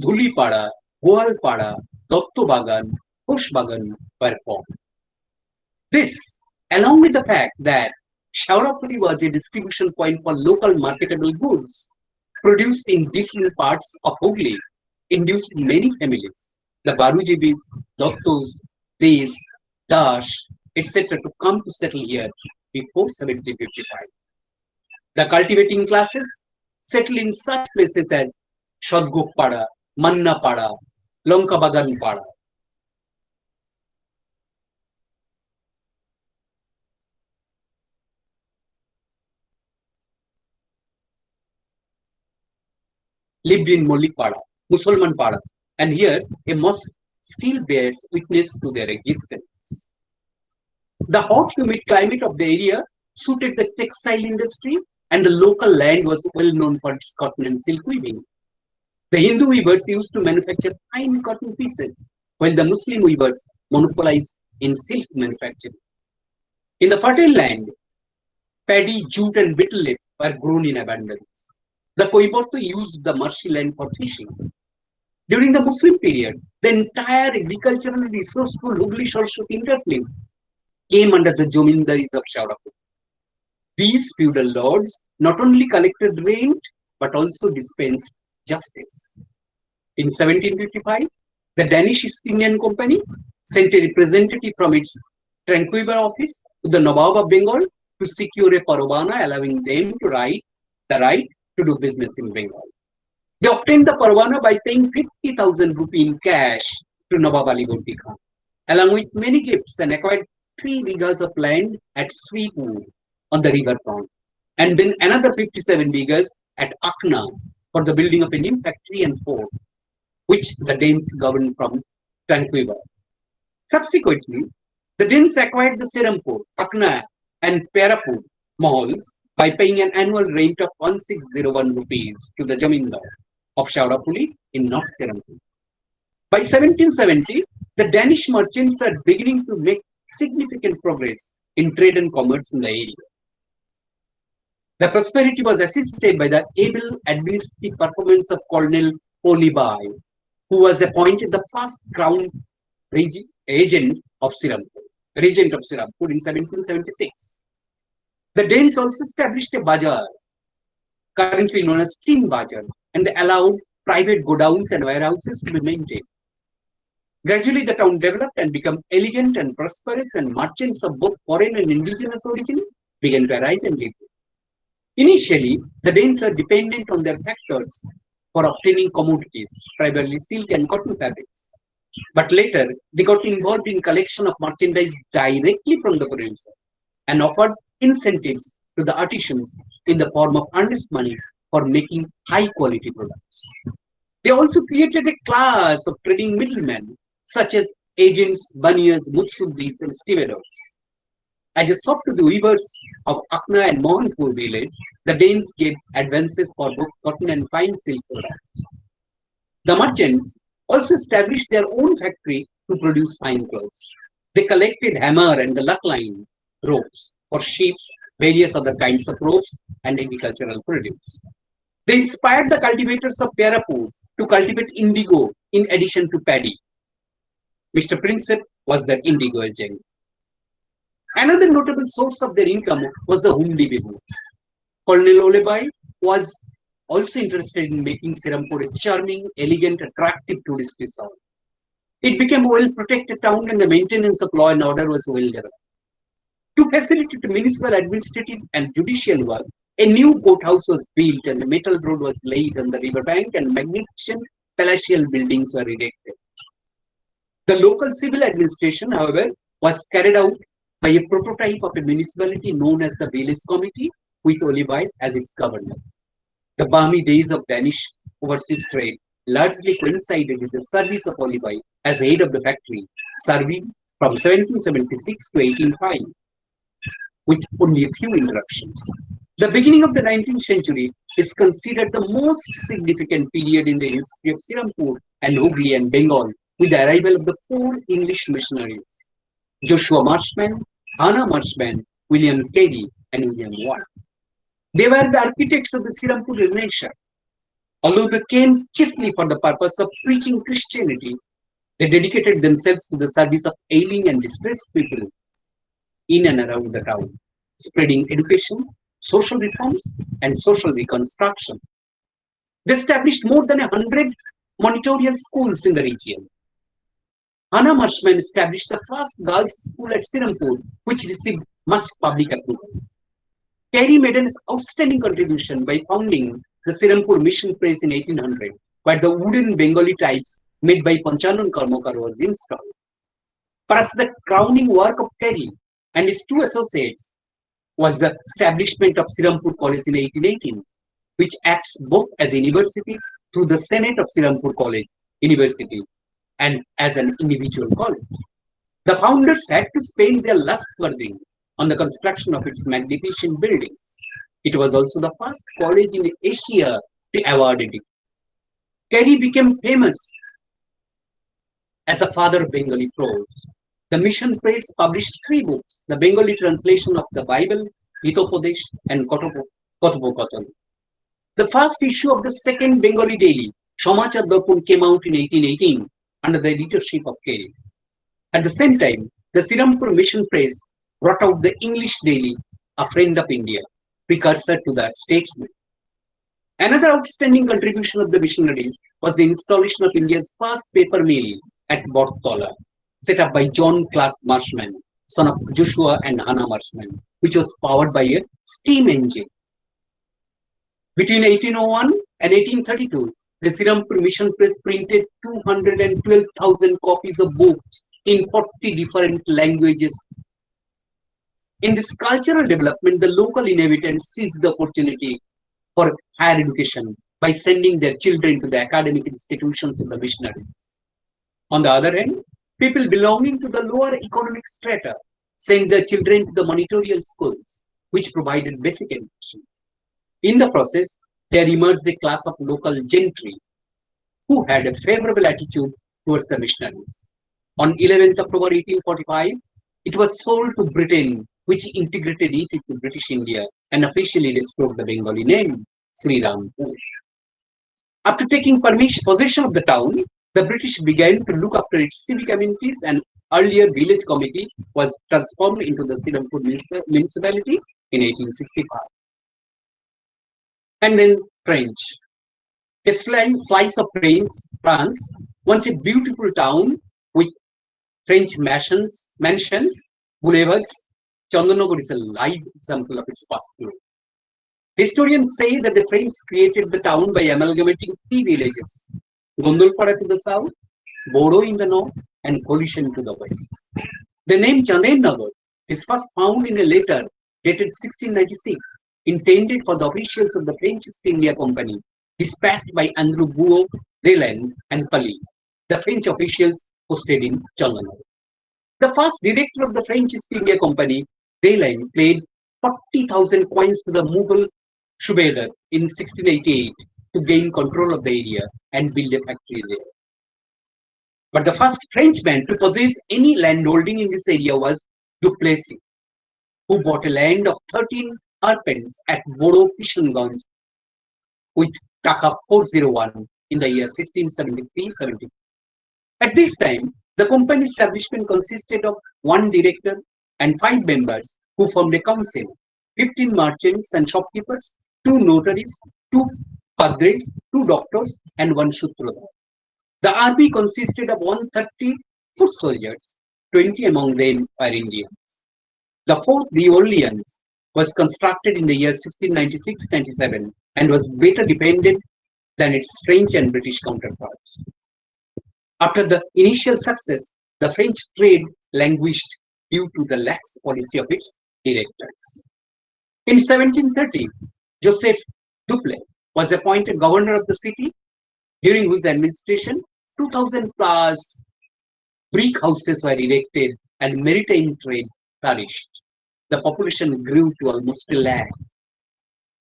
Dhulipada, Goalpada, Dottobagan, Hoshbagan were formed. This, along with the fact that Shaurapuri was a distribution point for local marketable goods produced in different parts of Hooghly, induced many families, the Barujibis, Dottos, Deis, Dash, etc., to come to settle here before 1755. The cultivating classes settled in such places as Shodgoppada, Mannapada, Lonkabaganpada. Lived in Mollikpada, Musalman Pada, and here a mosque still bears witness to their existence. The hot, humid climate of the area suited the textile industry, and the local land was well known for its cotton and silk weaving. The Hindu weavers used to manufacture fine cotton pieces, while the Muslim weavers monopolized in silk manufacturing. In the fertile land, paddy, jute, and betel leaf were grown in abundance. The Koiboto used the marshy land for fishing. During the Muslim period, the entire agricultural resourceful Hooghly Saraswati interclave came under the Jomindaris of Shaurapur. These feudal lords not only collected rent but also dispensed justice. In 1755, the Danish East Indian Company sent a representative from its Tranquebar office to the Nawab of Bengal to secure a parvana allowing them the right to do business in Bengal. They obtained the parvana by paying 50,000 rupee in cash to Nawab Ali Burdi Khan, along with many gifts, and acquired 3 bighas of land at Sripur on the river front, and then another 57 bighas at Akna for the building of a new factory and fort, which the Danes governed from Tranquebar. Subsequently, the Danes acquired the Serampur, Akna, and Perapur malls by paying an annual rent of 1601 rupees to the Jamindar of Shaurapuli in North Serampur. By 1770, the Danish merchants are beginning to make significant progress in trade and commerce in the area. The prosperity was assisted by the able administrative performance of Colonel Olibai, who was appointed the first crown regent of Serampur in 1776. The Danes also established a bazaar, currently known as Tin Bazaar, and they allowed private godowns and warehouses to be maintained. Gradually, the town developed and became elegant and prosperous, and merchants of both foreign and indigenous origin began to arrive and live. Initially, the Danes are dependent on their factors for obtaining commodities, primarily silk and cotton fabrics. But later, they got involved in collection of merchandise directly from the producer and offered incentives to the artisans in the form of earnest money for making high-quality products. They also created a class of trading middlemen, such as agents, banias, mutsuddis, and stevedores. As a sop to the weavers of Akna and Mohanpur village, the Danes gave advances for both cotton and fine silk products. The merchants also established their own factory to produce fine clothes. They collected hammer and the luckline ropes for ships, various other kinds of ropes, and agricultural produce. They inspired the cultivators of Perapur to cultivate indigo in addition to paddy. Mr. Prinsep was their indigo agent. Another notable source of their income was the hundi business. Colonel Olibai was also interested in making Serampur a charming, elegant, attractive tourist resort. It became a well-protected town, and the maintenance of law and order was well developed. To facilitate municipal, administrative, and judicial work, a new courthouse was built, and the metal road was laid on the riverbank, and magnificent palatial buildings were erected. The local civil administration, however, was carried out by a prototype of a municipality known as the Village Committee, with Olibai as its governor. The balmy days of Danish overseas trade largely coincided with the service of Olibai as head of the factory, serving from 1776 to 1805, with only a few interruptions. The beginning of the 19th century is considered the most significant period in the history of Serampur and Hooghly and Bengal, with the arrival of the 4 English missionaries: Joshua Marshman, Hannah Marshman, William Carey, and William Watt. They were the architects of the Serampur Renaissance. Although they came chiefly for the purpose of preaching Christianity, they dedicated themselves to the service of ailing and distressed people in and around the town, spreading education, social reforms, and social reconstruction. They established more than 100 monitorial schools in the region. Hannah Marshman established the first girls' school at Serampur, which received much public approval. Carey made an outstanding contribution by founding the Serampur Mission Press in 1800, where the wooden Bengali types made by Panchanan Karmakar was installed. Perhaps the crowning work of Carey and his 2 associates was the establishment of Serampur College in 1818, which acts both as a university through the Senate of Serampur College University and as an individual college. The founders had to spend their last farthing on the construction of its magnificent buildings. It was also the first college in Asia to award a degree. Carey became famous as the father of Bengali prose. The Mission Press published 3 books, the Bengali translation of the Bible, Hitopodesh, and Kothopokothan. The first issue of the second Bengali daily, Samachar Darpan, came out in 1818 under the leadership of Carey. At the same time, the Srirampur Mission Press brought out the English daily, A Friend of India, precursor to the Statesman. Another outstanding contribution of the missionaries was the installation of India's first paper mill at Bortola, set up by John Clark Marshman, son of Joshua and Hannah Marshman, which was powered by a steam engine. Between 1801 and 1832, the Srirampur Mission Press printed 212,000 copies of books in 40 different languages. In this cultural development, the local inhabitants seized the opportunity for higher education by sending their children to the academic institutions of the missionary. On the other hand, people belonging to the lower economic strata sent their children to the monitorial schools, which provided basic education. In the process, there emerged a class of local gentry who had a favorable attitude towards the missionaries. On 11th October 1845, it was sold to Britain, which integrated it into British India and officially restored the Bengali name, Srirampur. After taking possession of the town, the British began to look after its civic amenities, and earlier village committee was transformed into the Srirampur municipality in 1865. And then French. A slice of France, once a beautiful town with French mansions, boulevards, Chandanagar is a live example of its past glory. Historians say that the French created the town by amalgamating 3 villages, Gondolpara to the south, Bodo in the north, and Kolishan to the west. The name Chandennagar is first found in a letter dated 1696, intended for the officials of the French East India Company, dispatched by Andrew Buot, Deland, and Pali, the French officials posted in Chandennagar. The first director of the French East India Company, Deland, paid 40,000 coins to the Mughal Subedar in 1688 to gain control of the area and build a factory there. But the first Frenchman to possess any landholding in this area was Duplessis, who bought a land of 13 arpents at Bodo Kishanganj with Taka 401 in the year 1673-74. At this time, the company establishment consisted of 1 director and 5 members who formed a council, 15 merchants and shopkeepers, 2 notaries, 2 padres, 2 doctors, and 1 sutradhar. The army consisted of 130 foot soldiers, 20 among them were Indians. The Fort New Orleans was constructed in the year 1696-97 and was better defended than its French and British counterparts. After the initial success, the French trade languished due to the lax policy of its directors. In 1730, Joseph Duplessis was appointed governor of the city, during whose administration 2,000 plus brick houses were erected and maritime trade flourished. The population grew to almost 1 lakh.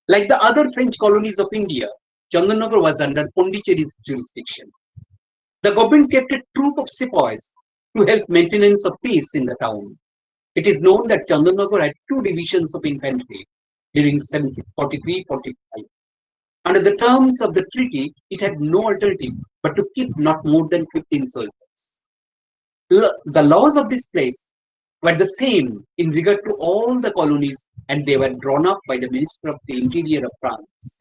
Like the other French colonies of India, Chandanagar was under Pondicherry's jurisdiction. The government kept a troop of sepoys to help maintenance of peace in the town. It is known that Chandanagar had 2 divisions of infantry during 1743-45. Under the terms of the treaty, it had no alternative but to keep not more than 15 soldiers. The laws of this place were the same in regard to all the colonies, and they were drawn up by the Minister of the Interior of France.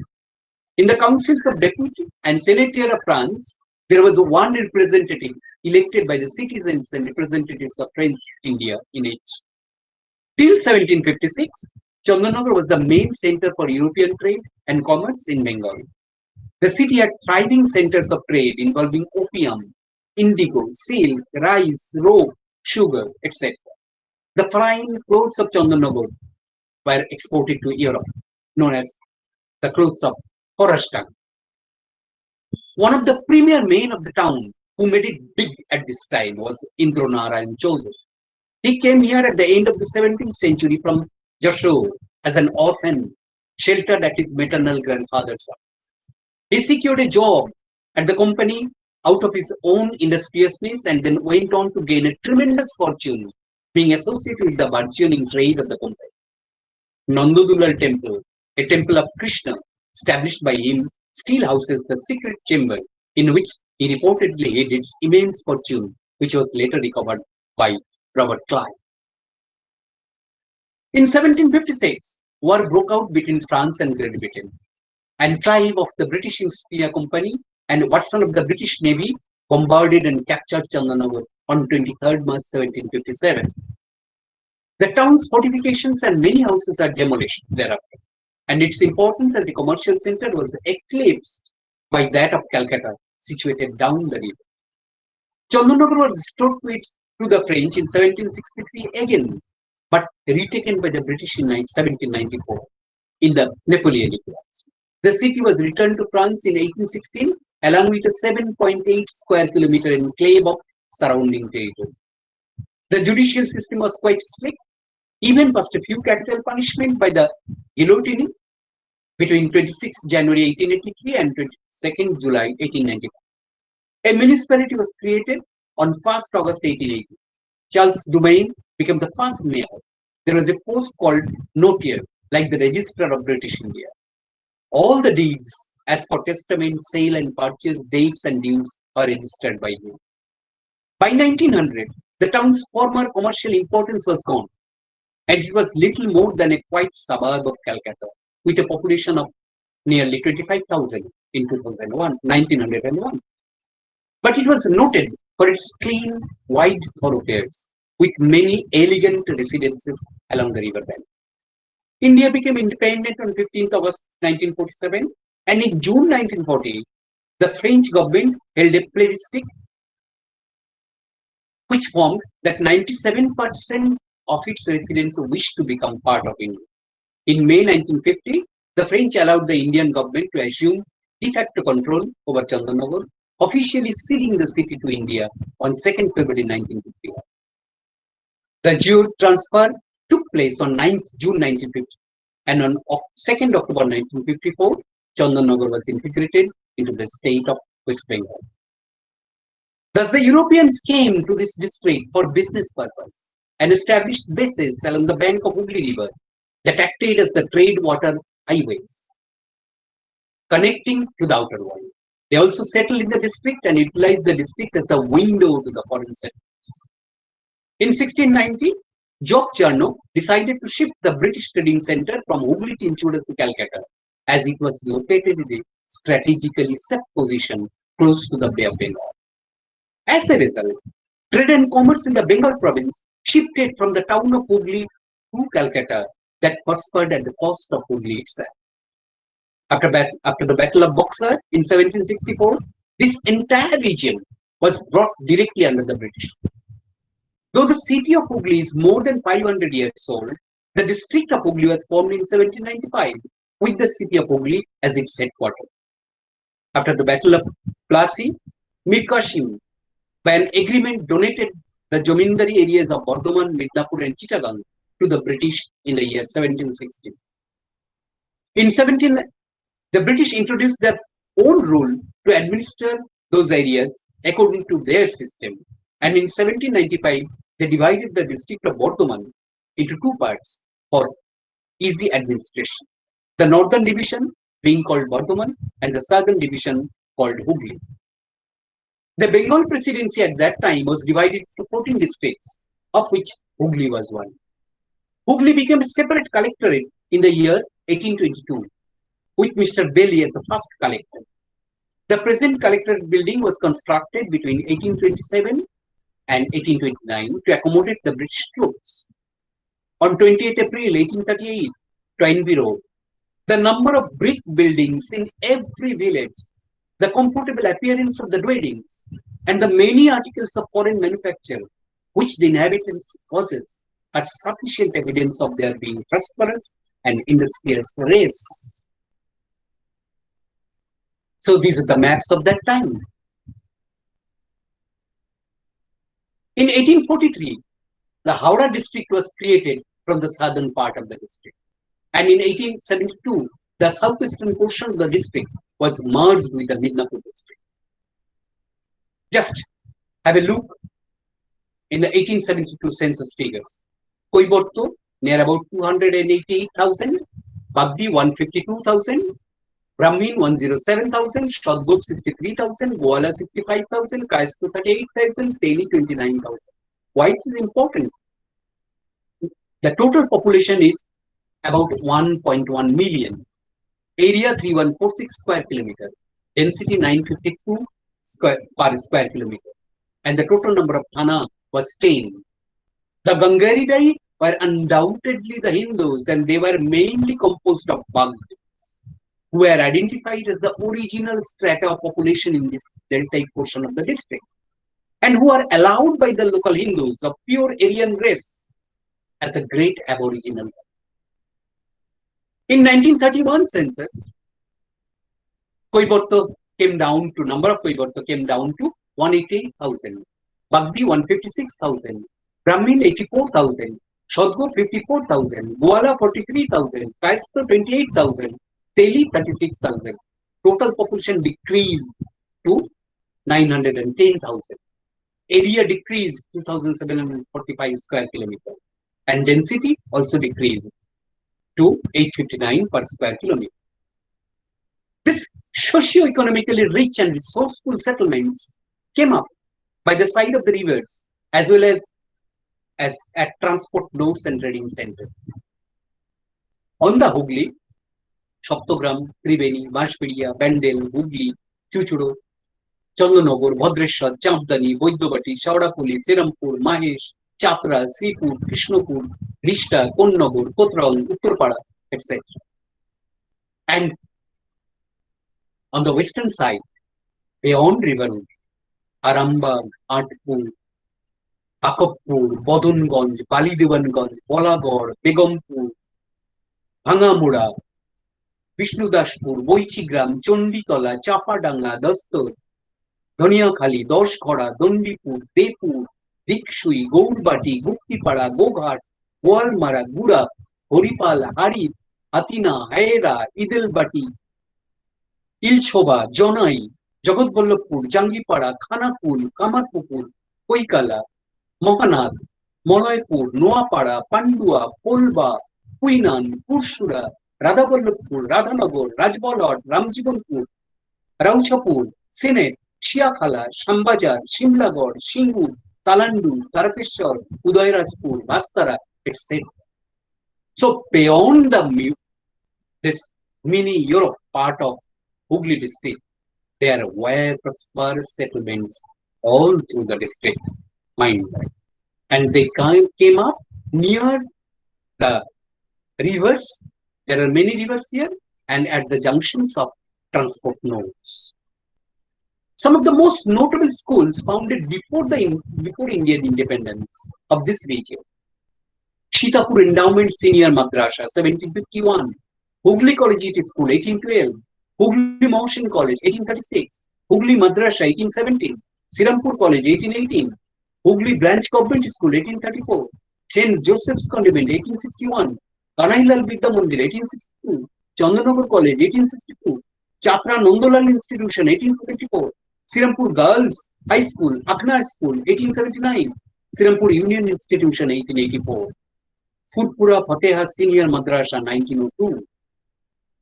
In the councils of deputy and senator of France, there was 1 representative elected by the citizens and representatives of French India in each. Till 1756, Chandanagar was the main center for European trade and commerce in Bengal. The city had thriving centers of trade involving opium, indigo, silk, rice, rope, sugar, etc. The fine clothes of Chandanagar were exported to Europe, known as the clothes of Horastan. One of the premier men of the town who made it big at this time was Indranarayan Chaudhary. He came here at the end of the 17th century from Jashore as an orphan, sheltered at his maternal grandfather's house. He secured a job and the company out of his own industriousness, and then went on to gain a tremendous fortune being associated with the burgeoning trade of the company. Nandadulal Temple, a temple of Krishna established by him, still houses the secret chamber in which he reportedly hid its immense fortune, which was later recovered by Robert Clive. In 1756, war broke out between France and Great Britain, and Clive of the British East India Company and Watson of the British Navy bombarded and captured Chandanagar on 23rd March 1757. The town's fortifications and many houses are demolished thereafter, and its importance as a commercial center was eclipsed by that of Calcutta, situated down the river. Chandanagar was restored to the French in 1763 again, but retaken by the British in 1794 in the Napoleonic Wars. The city was returned to France in 1816, along with a 7.8 square kilometer enclave of surrounding territory. The judicial system was quite strict, even passed a few capital punishment by the guillotine between 26 January 1883 and 22nd July 1895. A municipality was created on 1st August 1880. Charles Dumaine became the first mayor. There was a post called Notaire, like the Registrar of British India. All the deeds, as for testament, sale and purchase, dates and dues, are registered by him. By 1900, the town's former commercial importance was gone, and it was little more than a quiet suburb of Calcutta, with a population of nearly 25,000 in 1901. But it was noted for its clean, wide thoroughfares, with many elegant residences along the river bank. India became independent on 15th August 1947, and in June 1940, the French government held a plebiscite which formed that 97% of its residents wished to become part of India. In May 1950, the French allowed the Indian government to assume de facto control over Chandanagar, officially ceding the city to India on 2nd February 1951. The jure transfer took place on 9th June 1950, and on 2nd October 1954, Chandanagar was integrated into the state of West Bengal. Thus, the Europeans came to this district for business purpose and established bases along the bank of Hooghly River that acted as the trade water highways connecting to the outer world. They also settled in the district and utilized the district as the window to the foreign settlements. In 1690, Jock Charnock decided to shift the British trading center from Hooghly Chinchurdas to Calcutta, as it was located in a strategically safe position close to the Bay of Bengal. As a result, trade and commerce in the Bengal province shifted from the town of Hooghly to Calcutta, that prospered at the cost of Hooghly itself. After the Battle of Buxar in 1764, this entire region was brought directly under the British. Though the city of Hooghly is more than 500 years old, the district of Hooghly was formed in 1795 with the city of Hooghly as its headquarters. After the Battle of Plassey, Mir Qasim, by an agreement, donated the Jomindari areas of Bardhaman, Midnapur and Chittagong to the British in the year 1760. The British introduced their own rule to administer those areas according to their system, and in 1795 they divided the district of Bardhaman into two parts for easy administration. The northern division being called Bardhaman and the southern division called Hooghly. The Bengal presidency at that time was divided into 14 districts, of which Hooghly was one. Hooghly became a separate collectorate in the year 1822, with Mr. Bailey as the first collector. The present collectorate building was constructed between 1827 and 1829 to accommodate the British troops. On 28th April 1838, Toynbee Road, the number of brick buildings in every village, the comfortable appearance of the dwellings, and the many articles of foreign manufacture which the inhabitants possess are sufficient evidence of their being prosperous and industrious race. So these are the maps of that time. In 1843, the Howrah district was created from the southern part of the district. And in 1872, the southwestern portion of the district was merged with the Midnapur district. Just have a look in the 1872 census figures. Koiborto near about 288,000, Bagdi 152,000, Brahmin 107,000, Shodgok 63,000, Goala 65,000, Kaistu 38,000, Teli 29,000. Why it is important? The total population is about 1.1 million. Area 3146 square kilometer. Density 952 per square kilometer. And the total number of Thana was 10. The Gangaridai were undoubtedly the Hindus, and they were mainly composed of Baghdis, who were identified as the original strata of population in this deltaic portion of the district, and who are allowed by the local Hindus of pure Aryan race as the great aboriginal. In 1931 census, Koiborto came down to, number of Koiborto came down to 188,000, Bagdi 156,000, Brahmin 84,000, Shodgok 54,000, Goala 43,000, Kaistu 28,000, Teli 36,000. Total population decreased to 910,000. Area decreased 2,745 square kilometer, and density also decreased to 859 per square kilometer. This socio-economically rich and resourceful settlements came up by the side of the rivers as well as at transport nodes and trading centers. On the Hooghly, Shoptogram, Triveni, Bashpedia, Bandel, Hooghly, Chuchuro, Chandanagar, Bhadreshwar, Champdani, Boidyobati, Shaurapuli, Serampur, Mahesh, Chapra, Sripur, Krishnapur, Rishta, Konnagar, Kotral, Uttarpara, etc. And on the western side, beyond river, Arambag, Atpur, Akapur, Bodunganj, Balidevanganj, Bolagor, Begumpur, Bhangamura, Vishnudashpur, Boichigram, Chonditola, Chapadanga, Dastor, Dhaniyakhali, Doshkhora, Dondipur, Depur, Dikshui, Gourbati, Guktipara, Goghat, Goalmara, Gura, Horipal, Harip, Hatina, Haera, Idilbati, Ilchoba, Jonai, Jagatballabpur, Jangipara, Khanapur, Kamarpupur, Koikala, Mohanad, Molaipur, Noapara, Pandua, Polba, Kuinan, Purshura, Radhaballabpur, Radhanagar, Rajbalot, Ramjibanpur, Rauchapur, Senate, Chiakhala, Shambhajar, Shimlagor, Shingur, Talandu, Tarakeshwar, Udayrajpur, Bastara, etc. So beyond this mini Europe part of Hooghly district, there were prosperous settlements all through the district, mind that. And they came up near the rivers. There are many rivers here, and at the junctions of transport nodes. Some of the most notable schools founded before Indian independence of this region: Sitapur Endowment Senior Madrasa, 1751; Hooghly Collegiate School, 1812; Hooghly Motion College, 1836; Hooghly Madrasa, 1817; Sirampur College, 1818; Hooghly Branch Government School, 1834; St. Joseph's Convent, 1861; Kanailal Vidya Mandir, 1862; Chandanagar College, 1862; Chatra Nandolal Institution, 1874; Sirampur Girls High School, Akhna School, 1879; Sirampur Union Institution, 1884; Furfura Fateha Senior Madrasa, 1902;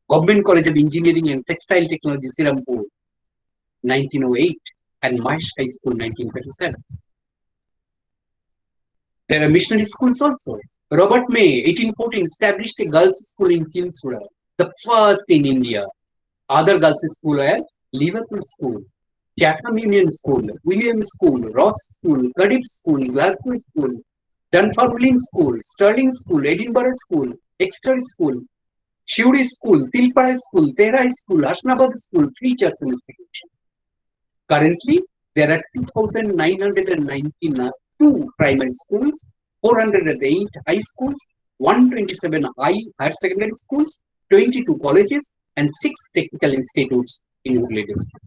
Government College of Engineering and Textile Technology, Sirampur, 1908; and Mahesh High School, 1937. There are missionary schools also. Robert May, 1814, established a girls' school in Chinsura, the first in India. Other girls' schools were Liverpool School, Chatham Union School, William School, Ross School, Cardiff School, Glasgow School, Dunfermline School, Stirling School, Edinburgh School, Exeter School, Shuri School, Tilpara School, Tehra School, Ashnabad School, Free Church Institution. Currently, there are 2,992 primary schools, 408 high schools, 127 higher secondary schools, 22 colleges, and 6 technical institutes in Hooghly district.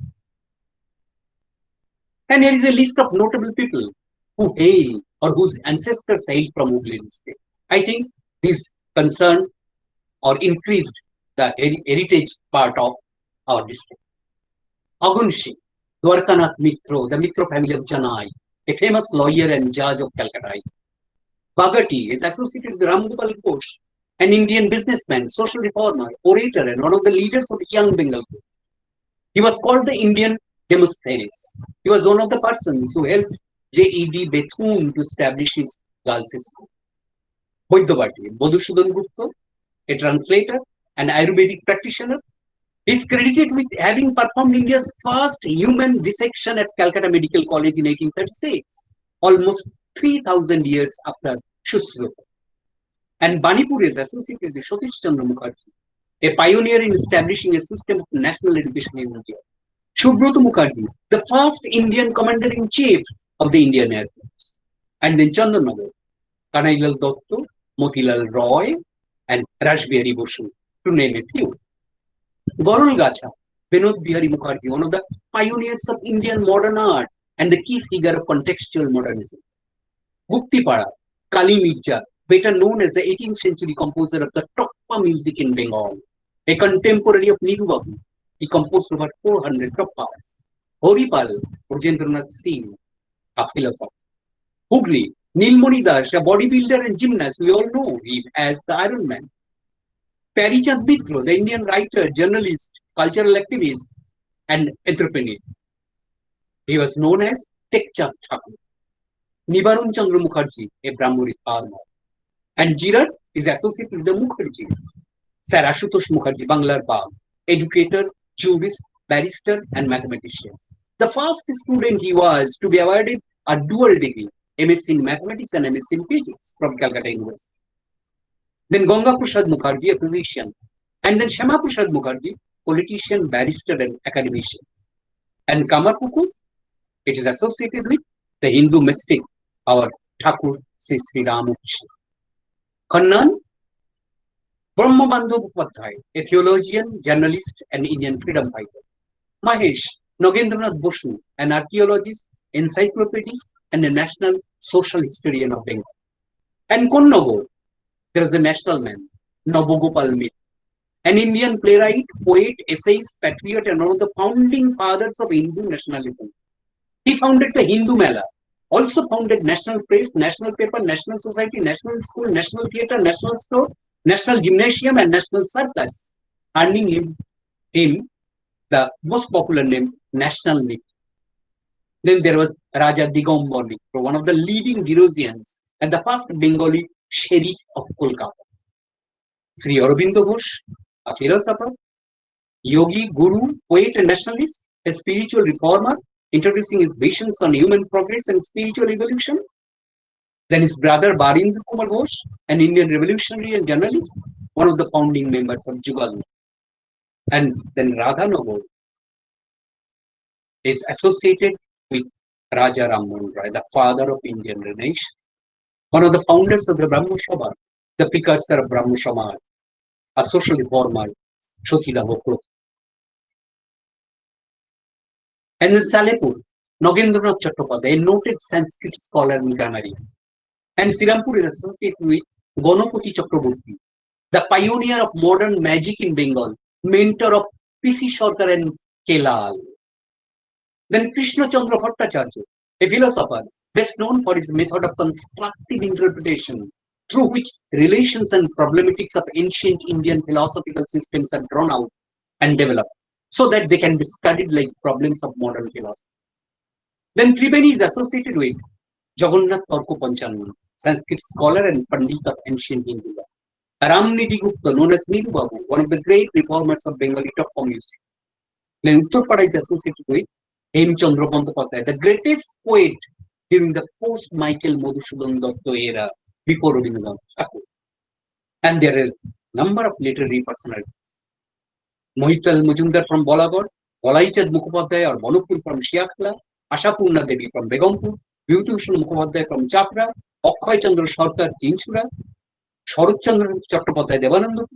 And here is a list of notable people who hail or whose ancestors hailed from Hooghly district. I think this concerned or increased the heritage part of our district. Agunshi, Dwarkanath Mitro, the Mitro family of Janai, a famous lawyer and judge of Calcutta. Bhagati is associated with Ram Gopal Ghosh, an Indian businessman, social reformer, orator, and one of the leaders of young Bengal. He was called the Indian Demosthenes. He was one of the persons who helped J.E.D. Bethune to establish his girls' school. Baidyabati, Madhusudan Gupta, a translator, an Ayurvedic practitioner, is credited with having performed India's first human dissection at Calcutta Medical College in 1836, almost 3,000 years after Shusruta. And Banipur is associated with Satish Chandra Mukherjee, a pioneer in establishing a system of national education in India. Subroto Mukherjee, the first Indian commander-in-chief of the Indian Air Force. And then Chandanagar, Kanailal Dotto, Motilal Roy, and Rashbihari Bosu, to name a few. Gorolgacha, Vinod Bihari Mukherjee, one of the pioneers of Indian modern art and the key figure of contextual modernism. Guptipara, Kali Mirza, better known as the 18th century composer of the Toppa music in Bengal, a contemporary of Niru Babu. He composed over 400 Toppas. Horipal, Rajendranath Singh, a philosopher. Hugli, Nilmani Das, a bodybuilder and gymnast, we all know him as the Iron Man. Parichand Mitra, the Indian writer, journalist, cultural activist, and entrepreneur. He was known as Tekchand Thakur. Nibarun Chandra Mukherjee, a Brahmari farmer. And Jirat is associated with the Mukherjees. Sir Ashutosh Mukherjee, Banglar Bagh, educator, jurist, barrister, and mathematician. The first student he was to be awarded a dual degree, MSc in mathematics and MSc in physics from Calcutta University. Then Ganga Prasad Mukherjee, a physician. And then Shama Prasad Mukherjee, politician, barrister, and academician. And Kamarpukur, it is associated with the Hindu mystic, our Thakur Sri Ramakrishna. Kannan, Brahmabandhu Upadhyay, a theologian, journalist, and Indian freedom fighter. Mahesh, Nagendranath Bosu, an archaeologist, encyclopedist, and a national social historian of Bengal. And Konnago, there is a national man, Nabogopal Mitra, an Indian playwright, poet, essayist, patriot, and one of the founding fathers of Hindu nationalism. He founded the Hindu Mela, also founded National Press, National Paper, National Society, National School, National Theatre, National Store, National Gymnasium, and National Circus, earning him the most popular name, National Mitra. Then there was Raja Digambara Mitra, one of the leading Eurasians and the first Bengali Sheriff of Kolkata. Sri Aurobindo Ghosh, a philosopher, yogi, guru, poet, and nationalist, a spiritual reformer, introducing his visions on human progress and spiritual evolution. Then his brother Barindra Kumar Ghosh, an Indian revolutionary and journalist, one of the founding members of Jugal. And then Radha Nagar is associated with Raja Ram Mohan Roy, the father of Indian Renaissance, one of the founders of the Brahmo Sabha, the precursor of Brahmo Samaj, a social reformer, Shotila Hokro. And then Salepur, Nagendranath Chattopadhyay, a noted Sanskrit scholar and grammarian. And Sirampur is associated with Ganapati Chakraborty, the pioneer of modern magic in Bengal, mentor of P.C. Sarkar and Kelal. Then Krishna Chandra Bhattacharya, a philosopher, best known for his method of constructive interpretation, through which relations and problematics of ancient Indian philosophical systems are drawn out and developed, so that they can be studied like problems of modern philosophy. Then Tribeni is associated with Jagannath Tarko Panchanu, Sanskrit scholar and Pandit of ancient Hindu law. Ramnidhi Gupta, known as Niru Babu, one of the great reformers of Bengali Toppa music. Then Uttarpada is associated with Hemchandra Bandyopadhyay, the greatest poet during the post-Michael Madhusudan Datta era, before Rabindranath Tagore. And there is a number of literary personalities. Mohital Majumdar from Bolagod, Walaichand Mukhopadhyay or Bonupur from Shiakhla, Ashapurna Devi from Begumpur, Bhutibhushan Mukhopadhyay from Chapra, Akhoy Chandra Sarkar Chinchura, Sharat Chandra Chattopadhyay Devanandapur,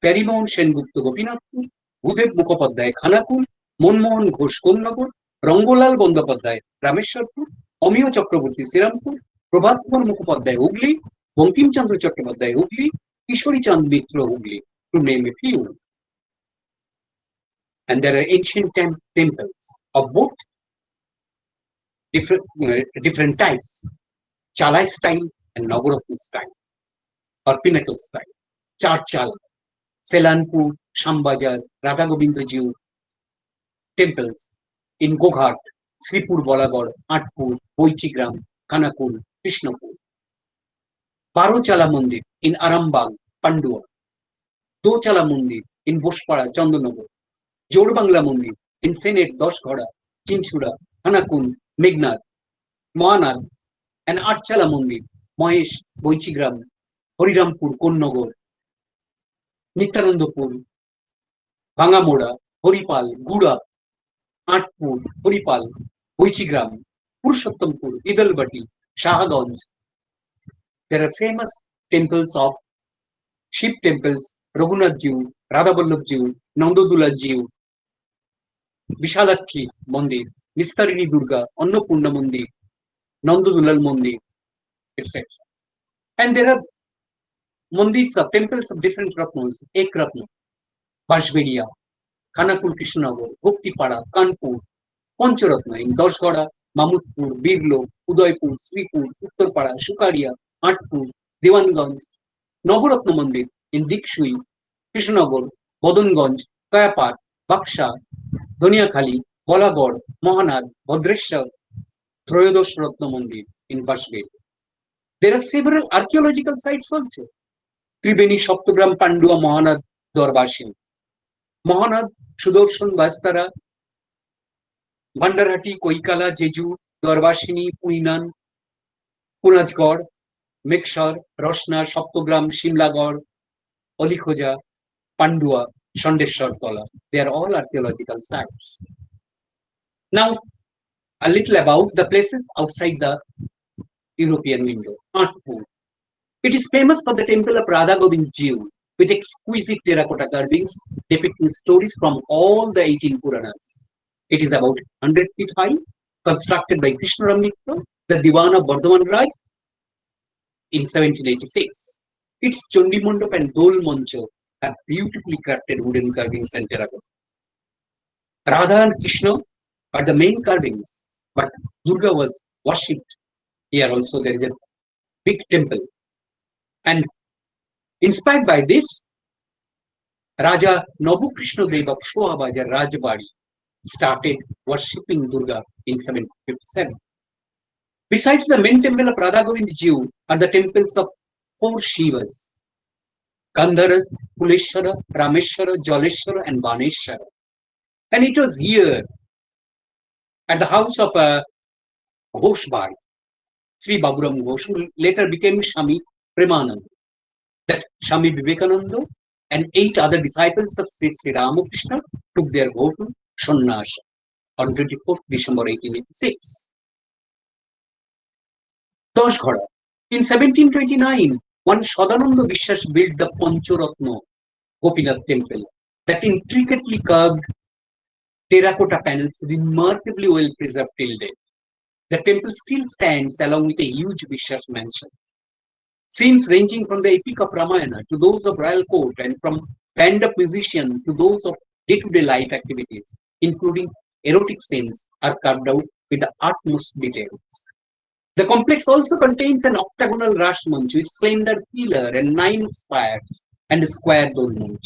Parimohan Sengupta Gopinathpur, Bhudev Mukhopadhyay Khanapur, Monmohan Ghosh Komnagar, Rangolal Bandyopadhyay Rameshwarpur, Amiyo Chakraborty Sirampur, Prabhat Kumar Mukhopadhyay Hugli, Bankim Chandra Chattopadhyay Hugli, Kishori Chand Mitra Hugli, to name a few. And there are ancient temples of both different types: Chalai style and Navaratna style, or Pinnacle style. Charchal, Selanpur, Shambhajar, Radha Govinda Jiu temples in Goghat, Sripur Bolagor, Atpur, Boichigram, Kanakul, Krishnapur. Barochala Mandir in Arambag, Pandua. Dochala Mandir in Boshpara, Chandanagar. Jorbangla Mandir in Senate, Doshghoda, Chinchura, Hanakund, Meghnad, Mohanad, and Archala Mandir, Mahesh, Boichigram, Horirampur, Konnagar, Nityanandapur, Bhangamoda, Horipal, Gura, Atpur, Horipal, Boichigram, Purushottampur, Idalbati, Shahaganj. There are famous temples of Shiv temples: Raghunath Jiu, Radha Vallabh Jiu, Nandodula Jiu, Vishalakshi Mandir, Nistarini Durga, Annapurna Mandir, Nandodulal Mandir, etc. And there are mandirs of temples of different Ratnas: Ek Ratna, Bashberia, Kanakul Krishnagar, Guptipada, Kanpur, Pancharatna in Doshghoda, Mamutpur, Birlo, Udaipur, Sripur, Uttarpada, Shukaria, Atpur, Diwanganj, Navaratna Mandir in Dikshui, Krishnagar, Bodonganj, Kayapat, Baksha, Doniakhali, Bolagor, Mohanad, Bhadreshwar, Troyodosh Ratna Mandir in Bashbet. There are several archaeological sites also. Tribeni, Shaptagram, Pandua, Mohanad, Dorbashi. Mohanad, Sudarshan, Bastara, Bandarhati, Koikala, Jeju, Dorvashini, Puinan, Punajgor, Mekshar, Roshna, Shaptagram, Shimlagor, Olikhoja, Pandua, Shandeshwar Tola. They are all archaeological sites. Now, a little about the places outside the European window. Atpur. It is famous for the temple of Radha Govind Jiu, with exquisite terracotta carvings depicting stories from all the 18 Puranas. It is about 100 feet high, constructed by Krishnaram Mitra, the Diwan of Bardhaman Raj, in 1786. Its Chandi Mandap and Dol Mancha have beautifully crafted wooden carvings and terracotta. Radha and Krishna are the main carvings, but Durga was worshipped. Here also there is a big temple. And inspired by this, Raja Nabu Krishna Deva of Shoabaja Rajbari started worshipping Durga in 1757. Besides the main temple of Radha Govind Jiu are the temples of 4 Shivas: Gandharas, Kuleshwara, Rameshwara, Jaleshwara, and Baneshwara. And it was here, at the house of Ghoshbari, Sri Baburam Ghosh, who later became Swami Premanand, that Swami Vivekananda and 8 other disciples of Sri Sri Ramakrishna took their vow to Sannyas on 24th December 1886. Doshghoda. In 1729, one Sadananda Vishwas built the Pancharatna Gopinath temple, that intricately carved terracotta panels remarkably well preserved till date. The temple still stands along with a huge Vishwas mansion. Scenes ranging from the epic of Ramayana to those of royal court, and from band of musicians to those of day-to-day life activities, including erotic scenes, are carved out with the utmost details. The complex also contains an octagonal Rash Manch with slender pillar and 9 spires and a square dome manch.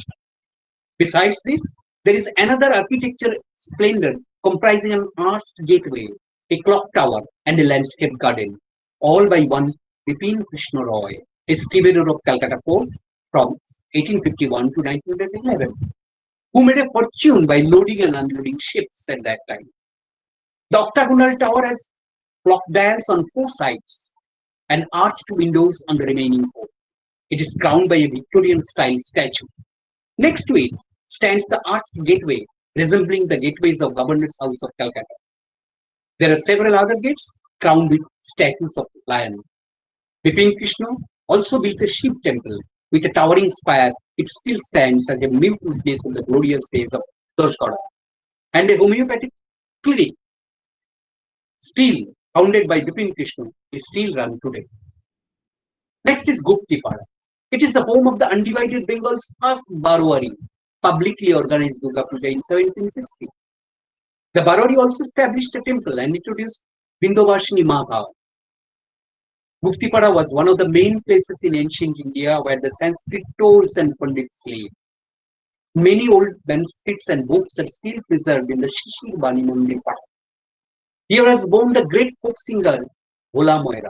Besides this, there is another architecture splendor comprising an arched gateway, a clock tower, and a landscape garden, all by one Bipin Krishna Roy, a stevedore of Calcutta port from 1851 to 1911, who made a fortune by loading and unloading ships at that time. The octagonal tower has clock dials on 4 sides and arched windows on the remaining 4. It is crowned by a Victorian-style statue. Next to it stands the arched gateway, resembling the gateways of Governor's House of Calcutta. There are several other gates crowned with statues of lion. Bipin Krishna also built a Shiv temple with a towering spire. It still stands as a mute witness of the glorious days of Doshghoda. And a homeopathic clinic, still founded by Bipin Krishna, is still run today. Next is Guptipada. It is the home of the undivided Bengal's first Barwari, publicly organized Durga Puja in 1760. The Barwari also established a temple and introduced Vindhyavasini Mata. Guptipara was one of the main places in ancient India where the Sanskrit tours and pandits lived. Many old manuscripts and books are still preserved in the Shishir Bani Mandir Park. Here was born the great folk singer Bhola Moira,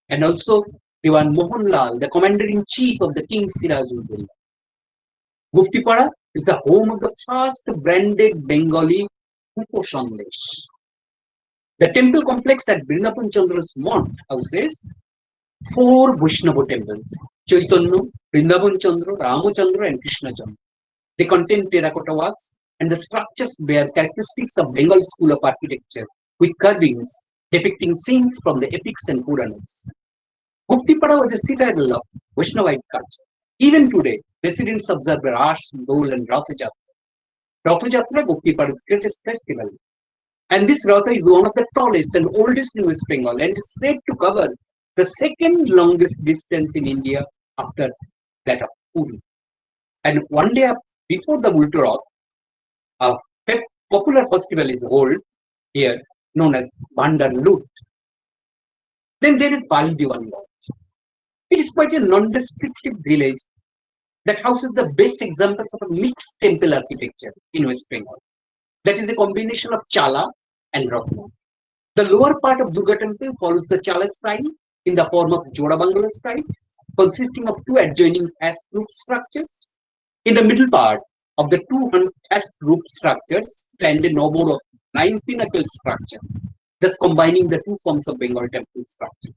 and also Diwan Mohanlal, the commander-in-chief of the King Sirajuddaula. Guptipara is the home of the first branded Bengali Upo Sandesh. The temple complex at Vrindavan Chandra's Mont houses 4 Vaishnava temples: Chaitanya, Vrindavan Chandra, Ramachandra, and Krishna Chandra. They contain terracotta works, and the structures bear characteristics of Bengal school of architecture, with carvings depicting scenes from the epics and Puranas. Guptipara was a citadel of Vaishnavite culture. Even today, residents observe Rash, Dol, and Ratha Jatra. Ratha Jatra, Guptipara's greatest festival. And this Ratha is one of the tallest and oldest in West Bengal and is said to cover the second longest distance in India after that of Puri. And one day before the Ultra Rath, a popular festival is held here known as Bandar Lut. Then there is Bali Diwan Lodge. It is quite a non-descriptive village that houses the best examples of a mixed temple architecture in West Bengal. That is a combination of Chala and Ratna. The lower part of Durga temple follows the Chala style in the form of Joda Bangala style, consisting of 2 adjoining as-roof structures. In the middle part of the 2 as-roof structures stands a Nobor 9-pinnacle structure, thus combining the 2 forms of Bengal temple structure.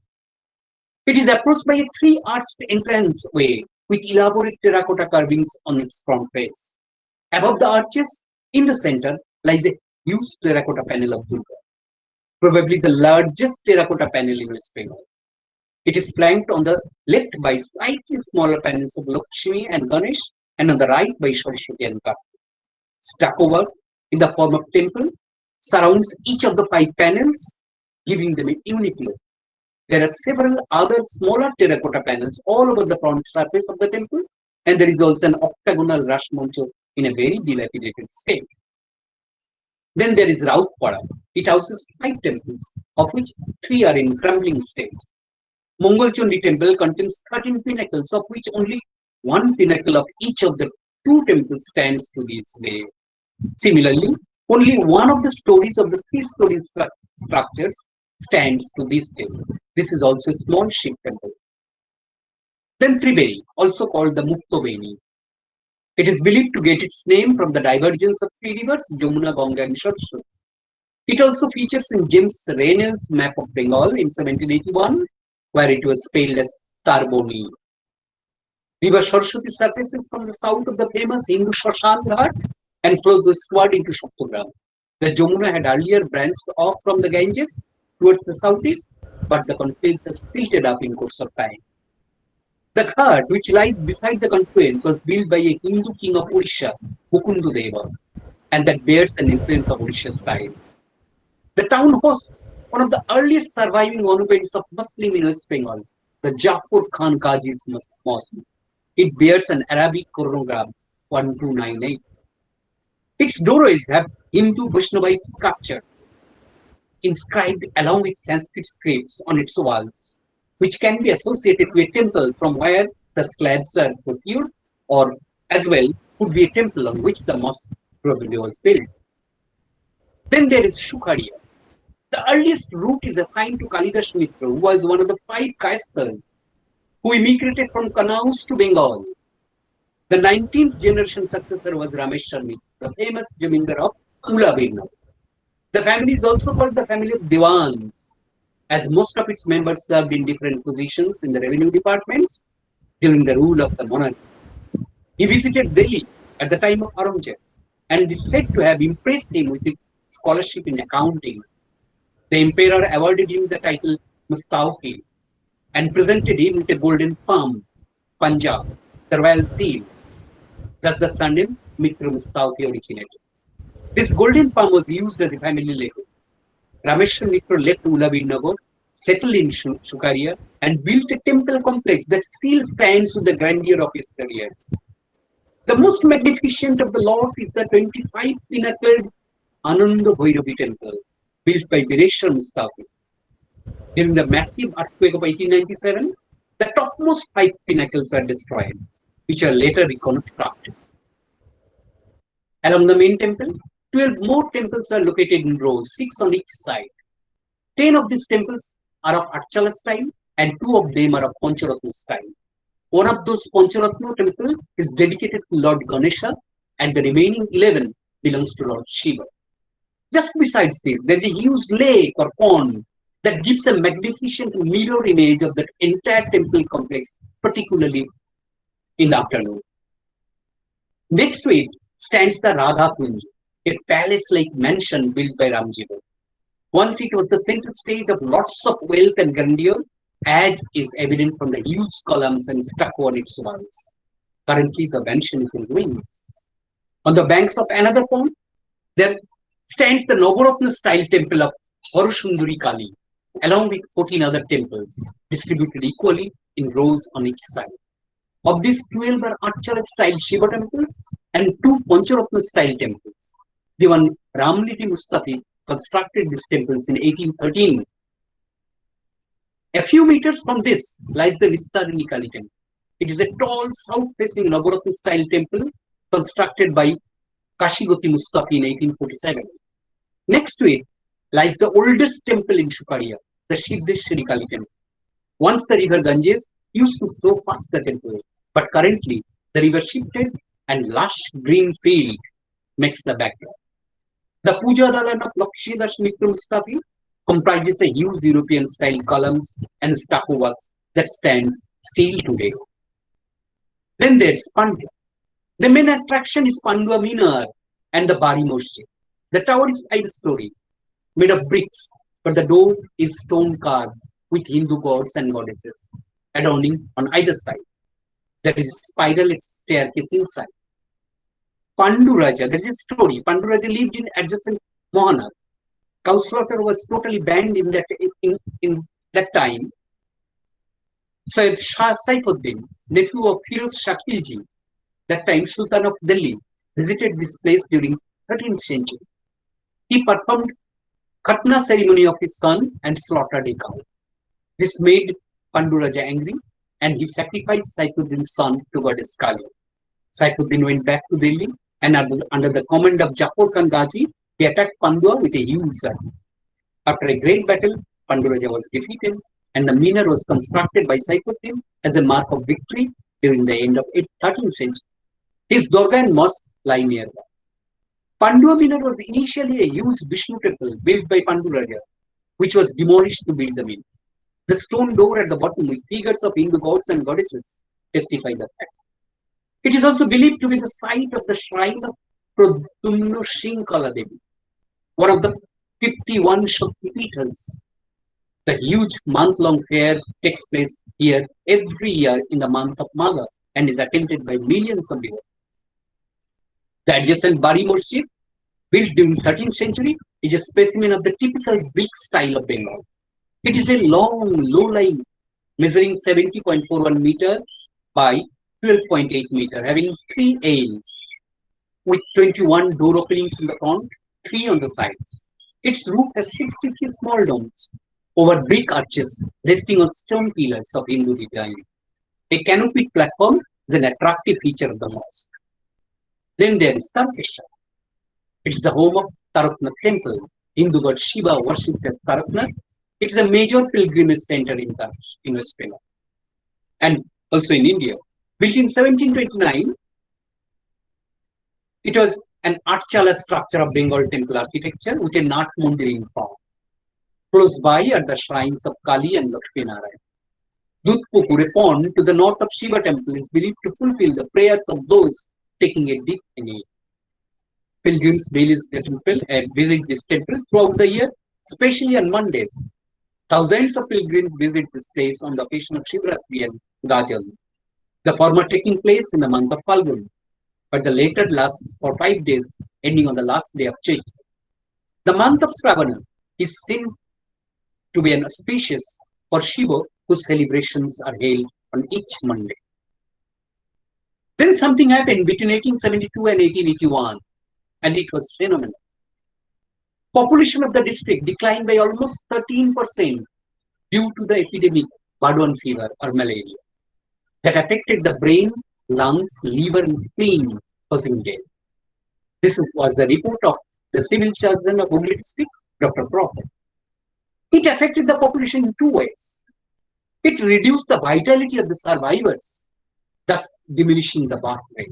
It is approached by a 3-arched entrance way with elaborate terracotta carvings on its front face. Above the arches, in the center, lies a huge terracotta panel of Durga, probably the largest terracotta panel in West Bengal. It is flanked on the left by slightly smaller panels of Lakshmi and Ganesh, and on the right by Saraswati and Kartik. Stucco work in the form of temple surrounds each of the 5 panels, giving them a unique look. There are several other smaller terracotta panels all over the front surface of the temple, and there is also an octagonal Rash Mancha in a very dilapidated state. Then there is Rautpara. It houses 5 temples, of which 3 are in crumbling states. Mongolchandi temple contains 13 pinnacles, of which only 1 pinnacle of each of the 2 temples stands to this day. Similarly, only one of the stories of the 3-story structures stands to this day. This is also a small Shiv temple. Then Triveni, also called the Muktoveni. It is believed to get its name from the divergence of 3 rivers, Jamuna, Ganga, and Saraswati. It also features in James Reynolds' map of Bengal in 1781, where it was spelled as Tarboni. River Saraswati surfaces from the south of the famous Hindu Shashan Ghat and flows westward into Shaptagram. The Jamuna had earlier branched off from the Ganges towards the southeast, but the confluence has silted up in course of time. The ghat, which lies beside the confluence, was built by a Hindu king of Odisha, Mukundadeva, and that bears an influence of Odisha style. The town hosts one of the earliest surviving monuments of Muslim in West Bengal, the Jafur Khan Qazi's Mosque. It bears an Arabic chronograph 1298. Its doorways have Hindu Vaishnavite sculptures inscribed along with Sanskrit scripts on its walls, which can be associated to a temple from where the slabs are procured, or as well could be a temple on which the mosque probably was built. Then there is Shukharia. The earliest route is assigned to Kalidas Mitra, who was one of the 5 Kayasthas who immigrated from Kanaus to Bengal. The 19th generation successor was Rameshwar Mitra, the famous Jamindar of Ulabirnagar. The family is also called the family of Diwans, as most of its members served in different positions in the revenue departments during the rule of the monarch. He visited Delhi at the time of Aurangzeb and is said to have impressed him with his scholarship in accounting. The emperor awarded him the title Mustawfi and presented him with a golden palm, Punjab, the royal seal. Thus the surname Mitra Mustawfi originated. This golden palm was used as a family legacy. Rameshwar Mitra left Ulabirnagar, settled in Shukharia, and built a temple complex that still stands with the grandeur of yesteryears. The most magnificent of the lot is the 25-pinnacled Ananda Bhairavi temple, built by Vireshwar Mustafi. During the massive earthquake of 1897, the topmost 5 pinnacles were destroyed, which are later reconstructed. Along the main temple, 12 more temples are located in rows, 6 on each side. 10 of these temples are of Archala style and 2 of them are of Pancharatna style. One of those Pancharatna temple is dedicated to Lord Ganesha and the remaining 11 belongs to Lord Shiva. Just besides this, there is a huge lake or pond that gives a magnificent mirror image of that entire temple complex, particularly in the afternoon. Next to it stands the Radha Kunj, a palace-like mansion built by Ramjiva. Once it was the center stage of lots of wealth and grandeur, as is evident from the huge columns and stucco on its walls. Currently, the mansion is in ruins. On the banks of another pond, there stands the Navaratna style temple of Harusundari Kali, along with 14 other temples, distributed equally in rows on each side. Of these, 12 are Archala style Shiva temples and 2 Pancharatna style temples. The one Ramniti Mustafi constructed these temples in 1813. A few meters from this lies the Vistarini Kali temple. It is a tall south-facing Navaratna style temple constructed by Kashigoti Mustafi in 1847. Next to it lies the oldest temple in Shukaria, the Siddheshwari Kali temple. Once the river Ganges used to flow past the temple, but currently the river shifted and lush green field makes the background. The Puja Dalan of Lakshidash Mitra Mustafi comprises a huge European style columns and stucco works that stands still today. Then there's Pandya. The main attraction is Pandua Minar and the Bari Mosque. The tower is 5-story, made of bricks, but the door is stone carved with Hindu gods and goddesses, adorning on either side. There is a spiral staircase inside. Panduraja, there is a story. Panduraja lived in adjacent Mohana. Cow slaughter was totally banned in that time. Syed Shah Saifuddin, nephew of Firoz Shah Khilji, that time Sultan of Delhi, visited this place during 13th century. He performed Khatna ceremony of his son and slaughtered a cow. This made Panduraja angry and he sacrificed Saifuddin's son to goddess Kali. Saifuddin went back to Delhi and under the command of Jafar Khan Ghazi, he attacked Pandua with a huge army. After a great battle, Panduraja was defeated and the minar was constructed by Saifuddin as a mark of victory during the end of 13th century. His Durga and mosque lie nearby. Pandua Minar was initially a huge Vishnu temple built by Panduraja, which was demolished to build the minar. The stone door at the bottom with figures of Hindu gods and goddesses testify the fact. It is also believed to be the site of the shrine of Pradyumna Shinkala Devi, one of the 51 Shakti Peethas. The huge month-long fair takes place here every year in the month of Magha and is attended by millions of devotees. The adjacent Bari Mosque, built during 13th century, is a specimen of the typical brick style of Bengal. It is a long, low-lying, measuring 70.41 meter by 12.8 meter, having 3 aisles, with 21 door openings in the front, 3 on the sides. Its roof has 63 small domes over brick arches resting on stone pillars of Hindu design. A canopied platform is an attractive feature of the mosque. Then there is Tarakeshwar. It's the home of Taraknath temple. Hindu god Shiva worshipped as Taraknath. It's a major pilgrimage center in West Bengal and also in India. Built in 1729, it was an Archala structure of Bengal temple architecture with a Nath Mandir in front. Close by are the shrines of Kali and Lakshmi Narayan. Dudhpukur, a pond to the north of Shiva temple, is believed to fulfill the prayers of those taking a dip in it. Pilgrims visit the temple and visit this temple throughout the year, especially on Mondays. Thousands of pilgrims visit this place on the occasion of Shivratri and Gajal, the former taking place in the month of Falgun, but the later lasts for 5 days, ending on the last day of Chaitra. The month of Shravana is seen to be an auspicious for Shiva, whose celebrations are held on each Monday. Then something happened between 1872 and 1881, and it was phenomenal. Population of the district declined by almost 13%, due to the epidemic Bardwan fever or malaria that affected the brain, lungs, liver, and spleen, causing death. Was the report of the civil surgeon of Hooghly district, Dr. Prophet. It affected the population in two ways. It reduced the vitality of the survivors, thus diminishing the birth rate.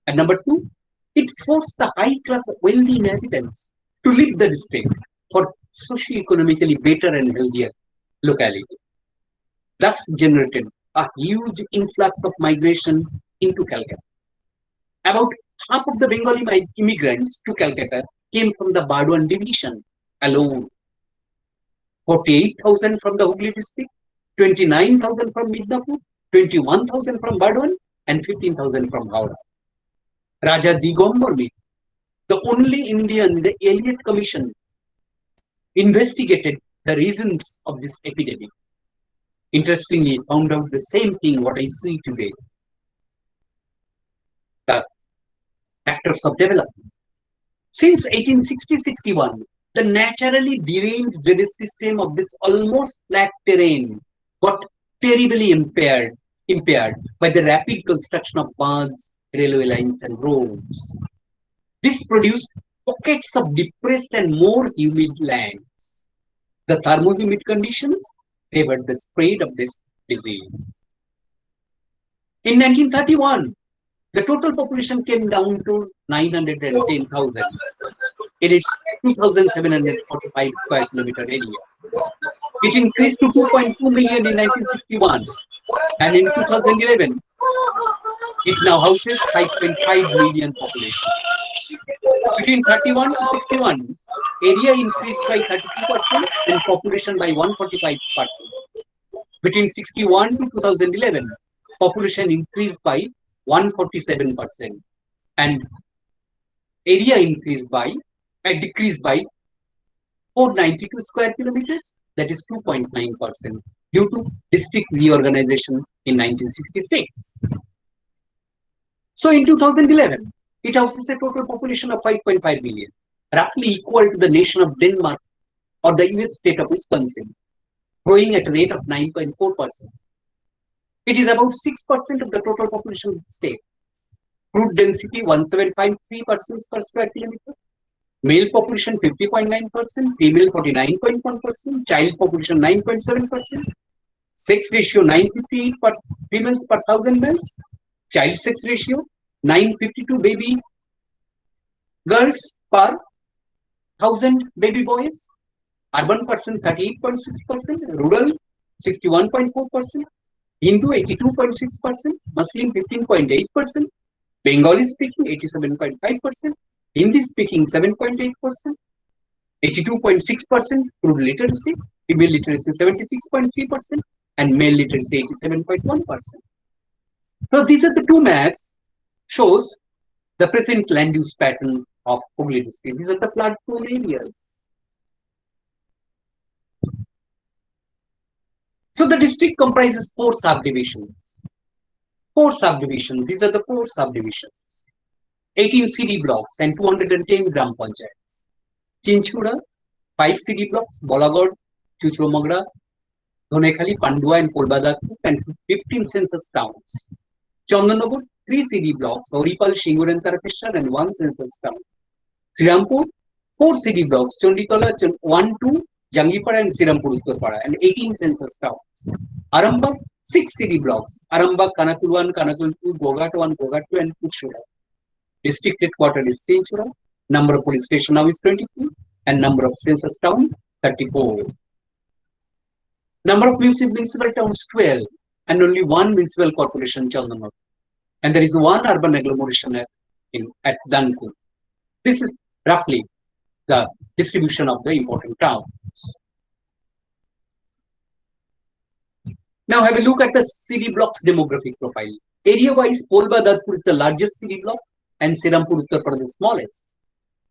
And number two, it forced the high-class wealthy inhabitants to leave the district for socio-economically better and healthier locality. Thus generated a huge influx of migration into Calcutta. About half of the Bengali immigrants to Calcutta came from the Bardwan division alone. 48,000 from the Hooghly district, 29,000 from Midnapur, 21,000 from Bardwan, and 15,000 from Howrah. Raja Digambara Mitra, the only Indian, the Elliott Commission, investigated the reasons of this epidemic. Interestingly, found out the same thing what I see today. The factors of development. Since 1860-61, the naturally deranged drainage system of this almost flat terrain got terribly impaired by the rapid construction of baths, railway lines, and roads. This produced pockets of depressed and more humid lands. The thermo-humid conditions favored the spread of this disease. In 1931, the total population came down to 910,000 in its 2,745 square kilometer area. It increased to 2.2 million in 1961, and in 2011, it now houses 5.5 million population. Between 31 to 61, area increased by 32% and population by 145%. Between 61 to 2011, population increased by 147% and area decreased by 492 square kilometers, that is 2.9%, due to district reorganization in 1966. So in 2011, it houses a total population of 5.5 million, roughly equal to the nation of Denmark or the US state of Wisconsin, growing at a rate of 9.4%. It is about 6% of the total population of the state. Crude density 1753 persons per square kilometer. Male population 50.9%, female 49.1%, child population 9.7%, sex ratio 958 per females per 1,000 males, child sex ratio 952 baby girls per 1,000 baby boys, urban person 38.6%, rural 61.4%, Hindu 82.6%, Muslim 15.8%, Bengali speaking 87.5%, Hindi speaking 7.8%, 82.6% crude literacy, female literacy 76.3%, and male literacy 87.1%. So these are the two maps, shows the present land use pattern of Hooghly district. These are the flood prone areas. So the district comprises 4 subdivisions. 4 subdivisions. These are the 4 subdivisions. 18 CD blocks and 210 gram panchayats. Chinchura, 5 CD blocks, Bolagod, Chuchromagra, Dhonekhali, Pandua, and Kolbadakut, and 15 census towns. Chandanagar, 3 CD blocks, Oripal, Shingur, and Tarakeshwar, and 1 census town. Srirampur, 4 CD blocks, Chandikala, 1, 2, Jangipara, and Srirampur, Uttarpara, and 18 census towns. Arambagh, 6 CD blocks, Arambagh, Kanakul 1, Kanakul 2, Gogat 1, Gogat 2, and Puchura. District headquarters is Chinchura. Number of police station now is 22, and number of census town 34. Number of municipal towns 12, and only 1 municipal corporation, Chandanagar. And there is 1 urban agglomeration at Dankur. This is roughly the distribution of the important towns. Now have a look at the CD blocks demographic profile. Area-wise, Polba Dadpur is the largest CD block and Srirampur Uttarpara the smallest.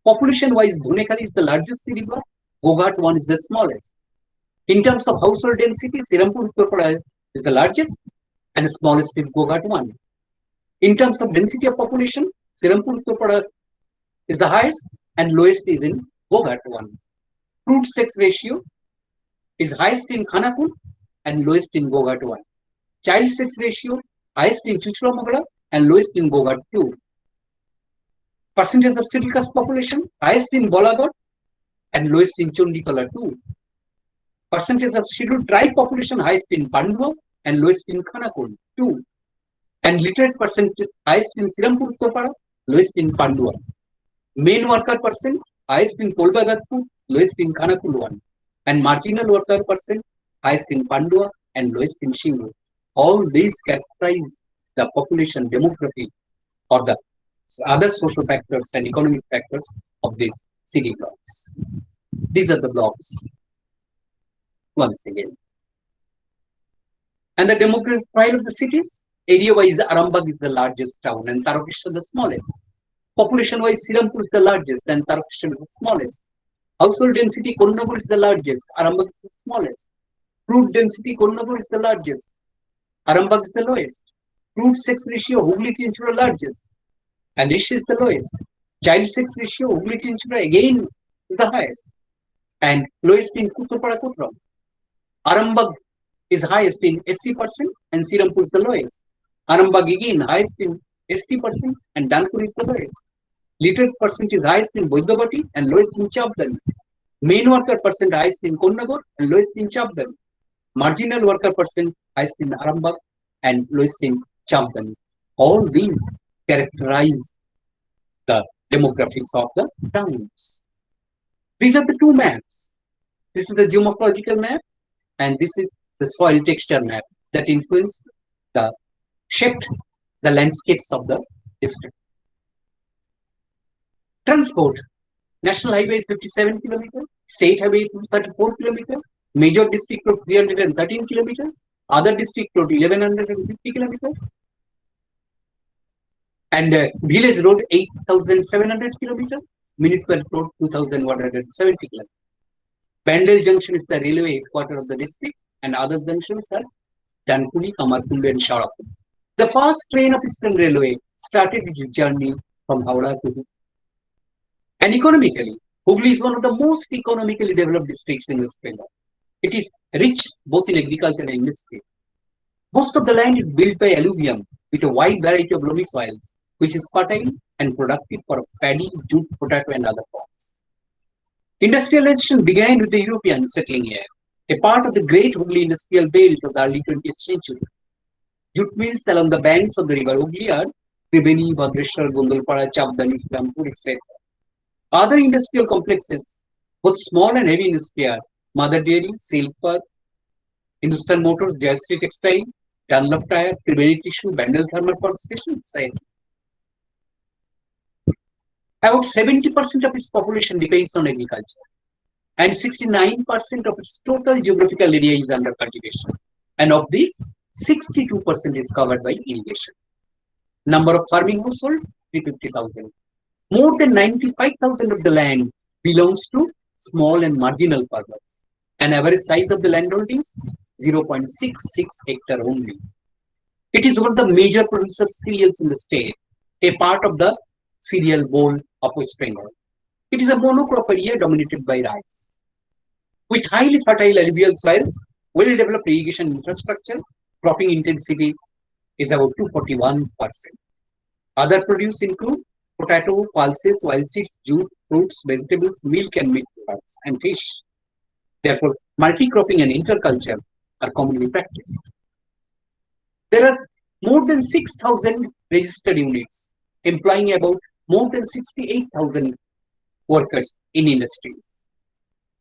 Population-wise, Dhonekhali is the largest CD block, Gogat 1 is the smallest. In terms of household density, Srirampur Uttarpara is the largest and the smallest is Gogat 1. In terms of density of population, Srirampur Uttarpara is the highest and lowest is in Gogat 1. Crude sex ratio is highest in Khanakul and lowest in Boghat 1. Child sex ratio highest in Chuchura and lowest in Boghat 2. Percentage of scheduled caste population highest in Bolagot and lowest in Chondikala 2. Percentage of scheduled tribe population highest in Pandua and lowest in Khanakul 2. And literate percentage highest in Sirampur Uttapara, lowest in Pandua. Main worker percent highest in Kolbagatpur, lowest in Khanakul 1. And marginal worker percent highest in Pandua and lowest in Shingur. All these characterize the population demography or the other social factors and economic factors of these city blocks. These are the blocks. Once again. And the demographic profile of the cities, area-wise, Arambagh is the largest town and Tarakeshwar the smallest. Population-wise, Sirampur is the largest and Tarakeshwar is the smallest. Household density, Konnagur is the largest, Arambagh is the smallest. Crude density, Konnagur is the largest, Arambagh is the lowest. Crude sex ratio, Hooghly Chinchura largest, and Rishi is the lowest. Child sex ratio, Hooghly Chinchura again is the highest, and lowest in Uttarpara Kottram. Arambagh is highest in SC percent and Sirampur is the lowest. Arambagh again highest in ST percent and Danpur is the lowest. Literate percent is highest in Boidabati and lowest in Chabdan. Main worker percent highest in Konnagar and lowest in Chabdan. Marginal worker percent highest in Arambagh and lowest in Chabdan. All these characterize the demographics of the towns. These are the two maps. This is the geomorphological map and this is the soil texture map that influenced the shaped the landscapes of the district. Transport. National highway is 57 km, state highway 34 km, major district road 313 km, other district road 1150 km, and village road 8,700 km, municipal road 2,170 km. Bandel Junction is the railway headquarters of the district, and other junctions are Danpuri, Kamarkundu, and Sharapur. The first train of Eastern Railway started its journey from Howrah to Hooghly. And economically, Hooghly is one of the most economically developed districts in West Bengal. It is rich both in agriculture and industry. Most of the land is built by alluvium with a wide variety of loamy soils, which is fertile and productive for paddy, jute, potato, and other crops. Industrialization began with the Europeans settling here, a part of the great Hooghly industrial belt of the early 20th century. Jute mills along the banks of the river Hooghly are Tribeni, Bhadrashwar, Gondalpara, Chabdan, Islampur, etc. Other industrial complexes, both small and heavy industry, are Mother Dairy, Silk, Hindustan Motors, Jayashree Textile, Dunlop Tire, Tribeni Tissue, Bandel Thermal Power Station, etc. About 70% of its population depends on agriculture, and 69% of its total geographical area is under cultivation. And of this, 62% is covered by irrigation. Number of farming households, 350,000. More than 95,000 of the land belongs to small and marginal farmers. An average size of the landholdings, 0.66 hectare only. It is one of the major producers of cereals in the state, a part of the cereal bowl of West Bengal. It is a monocrop area dominated by rice. With highly fertile alluvial soils, well-developed irrigation infrastructure, cropping intensity is about 241%. Other produce include potato, pulses, oilseeds, jute, fruits, vegetables, milk and meat products, and fish. Therefore, multi-cropping and interculture are commonly practiced. There are more than 6,000 registered units, employing about more than 68,000 workers in industries.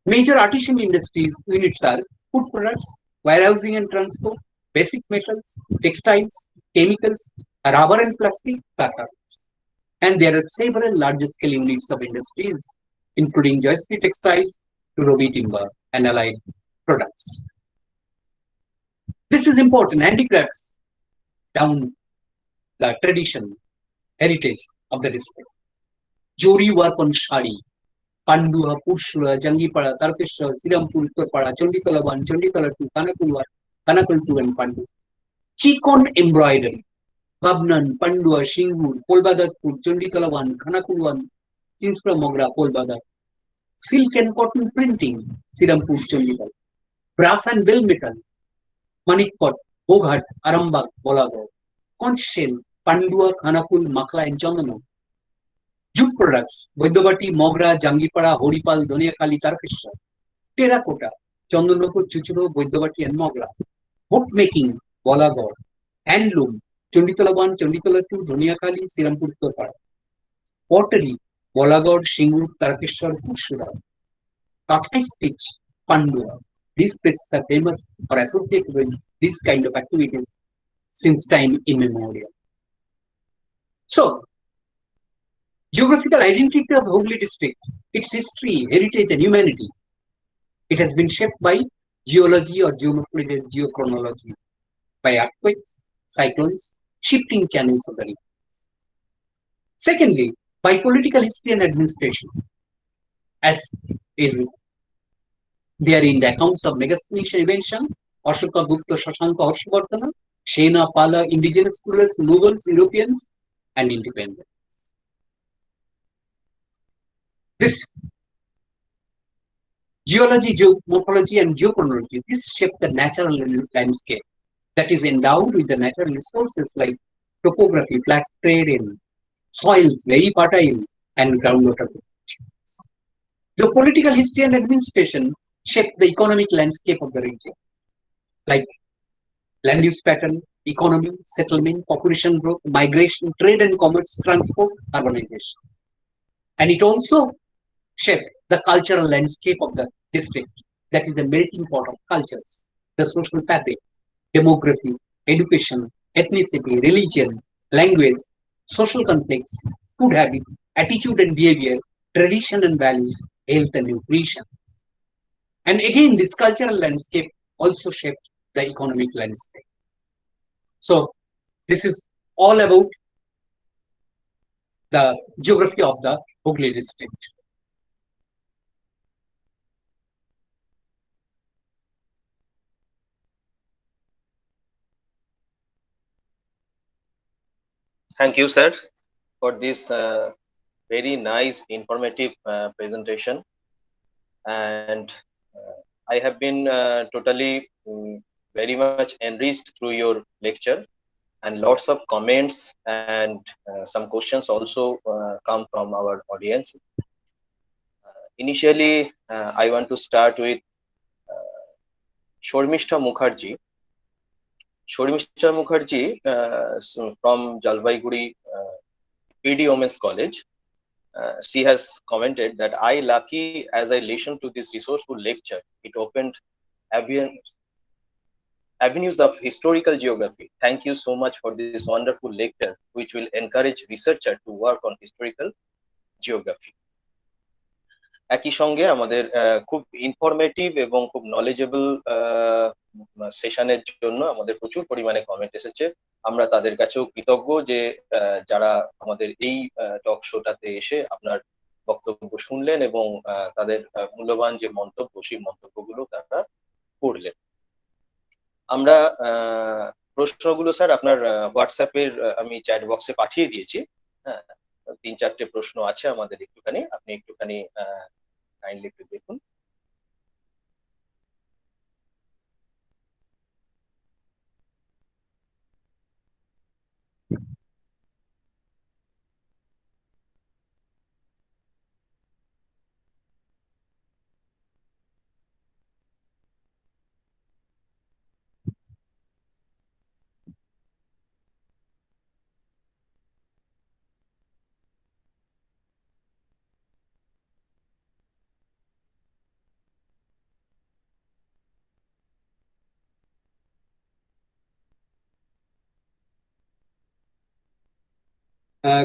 Major artisanal industries units are food products, warehousing and transport, basic metals, textiles, chemicals, rubber and plastic, plastics. And there are several large-scale units of industries, including Jayashree Textiles, Robi Timber, and allied products. This is important. Handicrafts down the tradition, heritage of the district. Jori work on shari, Pandua, Pushura, Jangipara, Tarakeshwar, Sirampur, Uttarpara, Chondikala 1, Chondikala 2, Kanakul 1, Kanakul 2, and Pandu. Chikon embroidery, Babnan, Pandua, Shingur, Kolbadatpur, Chondikala 1, Kanakul 1, Chinchura Mogra, Kolbadat. Silk and cotton printing, Sirampur, Chondikala. brass and bell metal, Manikpot, Boghat, Arambag, Bolagor, conch shell, Pandua, Khanakul, Makla, and Chandana. Jute products, Vaidavati, Mogra, Jangipara, Horipal, Doniakali, Tarkeshwar. Terracotta, Chandanapur, Chuchuro, Vaidavati, and Mogra. Bookmaking, Bolagor. Handloom, Chunditala 1, Chunditala 2, Doniakali, Sirampur, Topara. Pottery, Bolagor, Shingur, Tarakeshwar, Pushura. Kathai stitch, Pandua. These places are famous or associated with this kind of activities since time immemorial. So, geographical identity of Hooghly district, its history, heritage, and humanity, it has been shaped by geology or geomorphology and geochronology, by earthquakes, cyclones, shifting channels of the river. Secondly, by political history and administration, as is there in the accounts of Megasthenes invention, Ashoka, Gupta, Shashanka, Harshavardhana, Shena, Pala, indigenous rulers, Mughals, Europeans, and independence. This geology, geomorphology, and geochronology, this shaped the natural landscape that is endowed with the natural resources like topography, flat terrain, soils, very fertile, and groundwater. The political history and administration shaped the economic landscape of the region, like land use pattern, economy, settlement, population growth, migration, trade and commerce, transport, urbanization. And it also shaped the cultural landscape of the district, that is a melting pot of cultures, the social fabric, demography, education, ethnicity, religion, language, social conflicts, food habit, attitude and behavior, tradition and values, health and nutrition. And again, this cultural landscape also shaped the economic landscape. So, this is all about the geography of the Hooghly district. Thank you, sir, for this very nice, informative presentation. And I have been totally very much enriched through your lecture, and lots of comments and some questions also come from our audience. Initially, I want to start with Shormishta Mukherjee. Shormishta Mukherjee from Jalpaiguri PD Women's College. She has commented that I lucky as I listened to this resourceful lecture. It opened avenues of historical geography. Thank you so much for this wonderful lecture, which will encourage researchers to work on historical geography. একই সঙ্গে আমাদের খুব informative এবং খুব knowledgeable সেশনের জন্য আমাদের প্রচুর পরিমাণে কমেন্ট এসেছে। আমরা তাদের কাছেও কৃতজ্ঞ যে যারা আমাদের এই টক শোটাতে এসে আপনার বক্তব্য শুনলেন এবং তাদের মূল্যবান যে মন্তব্য, সেই মন্তব্যগুলো তারা করলেন। আমরা প্রশ্নগুলো স্যার আপনার হোয়াটসঅ্যাপের আমি চ্যাট বক্সে পাঠিয়ে দিয়েছি। হ্যাঁ, 3-4টে প্রশ্ন আছে আমাদের, একটুখানি আপনি একটুখানি কাইন্ডলি একটু দেখুন।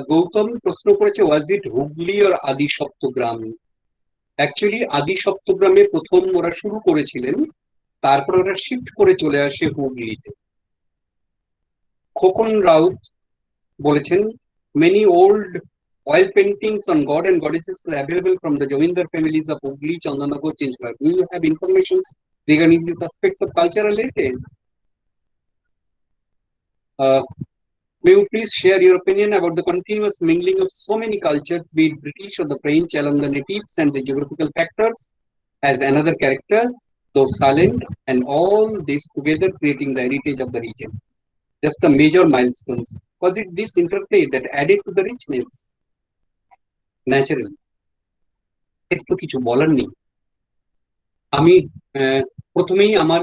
গৌতম প্রশ্ন করেছে, ওয়াজ ইট হুগলি আর আদি সপ্তগ্রাম? অ্যাকচুয়ালি আদি সপ্তগ্রামে প্রথম ওরা শুরু করেছিলেন, তারপর ওরা শিফট করে চলে আসে হুগলিতে। খোকন রাউত বলেছেন, many old oil paintings on god and goddesses are available from the Jamindar families of Hooghly, Chandanagar, Chinchwad. Do you have information regarding these aspects of cultural heritage? May you please share your opinion about the continuous mingling of so many cultures, be it British or the French, along the natives and the geographical factors as another character? though silent, and all this together creating the heritage of the region. Just the major milestones. Was it this interplay that added to the richness? Natural. এর তো কিছু বলার নেই। আমি প্রথমেই আমার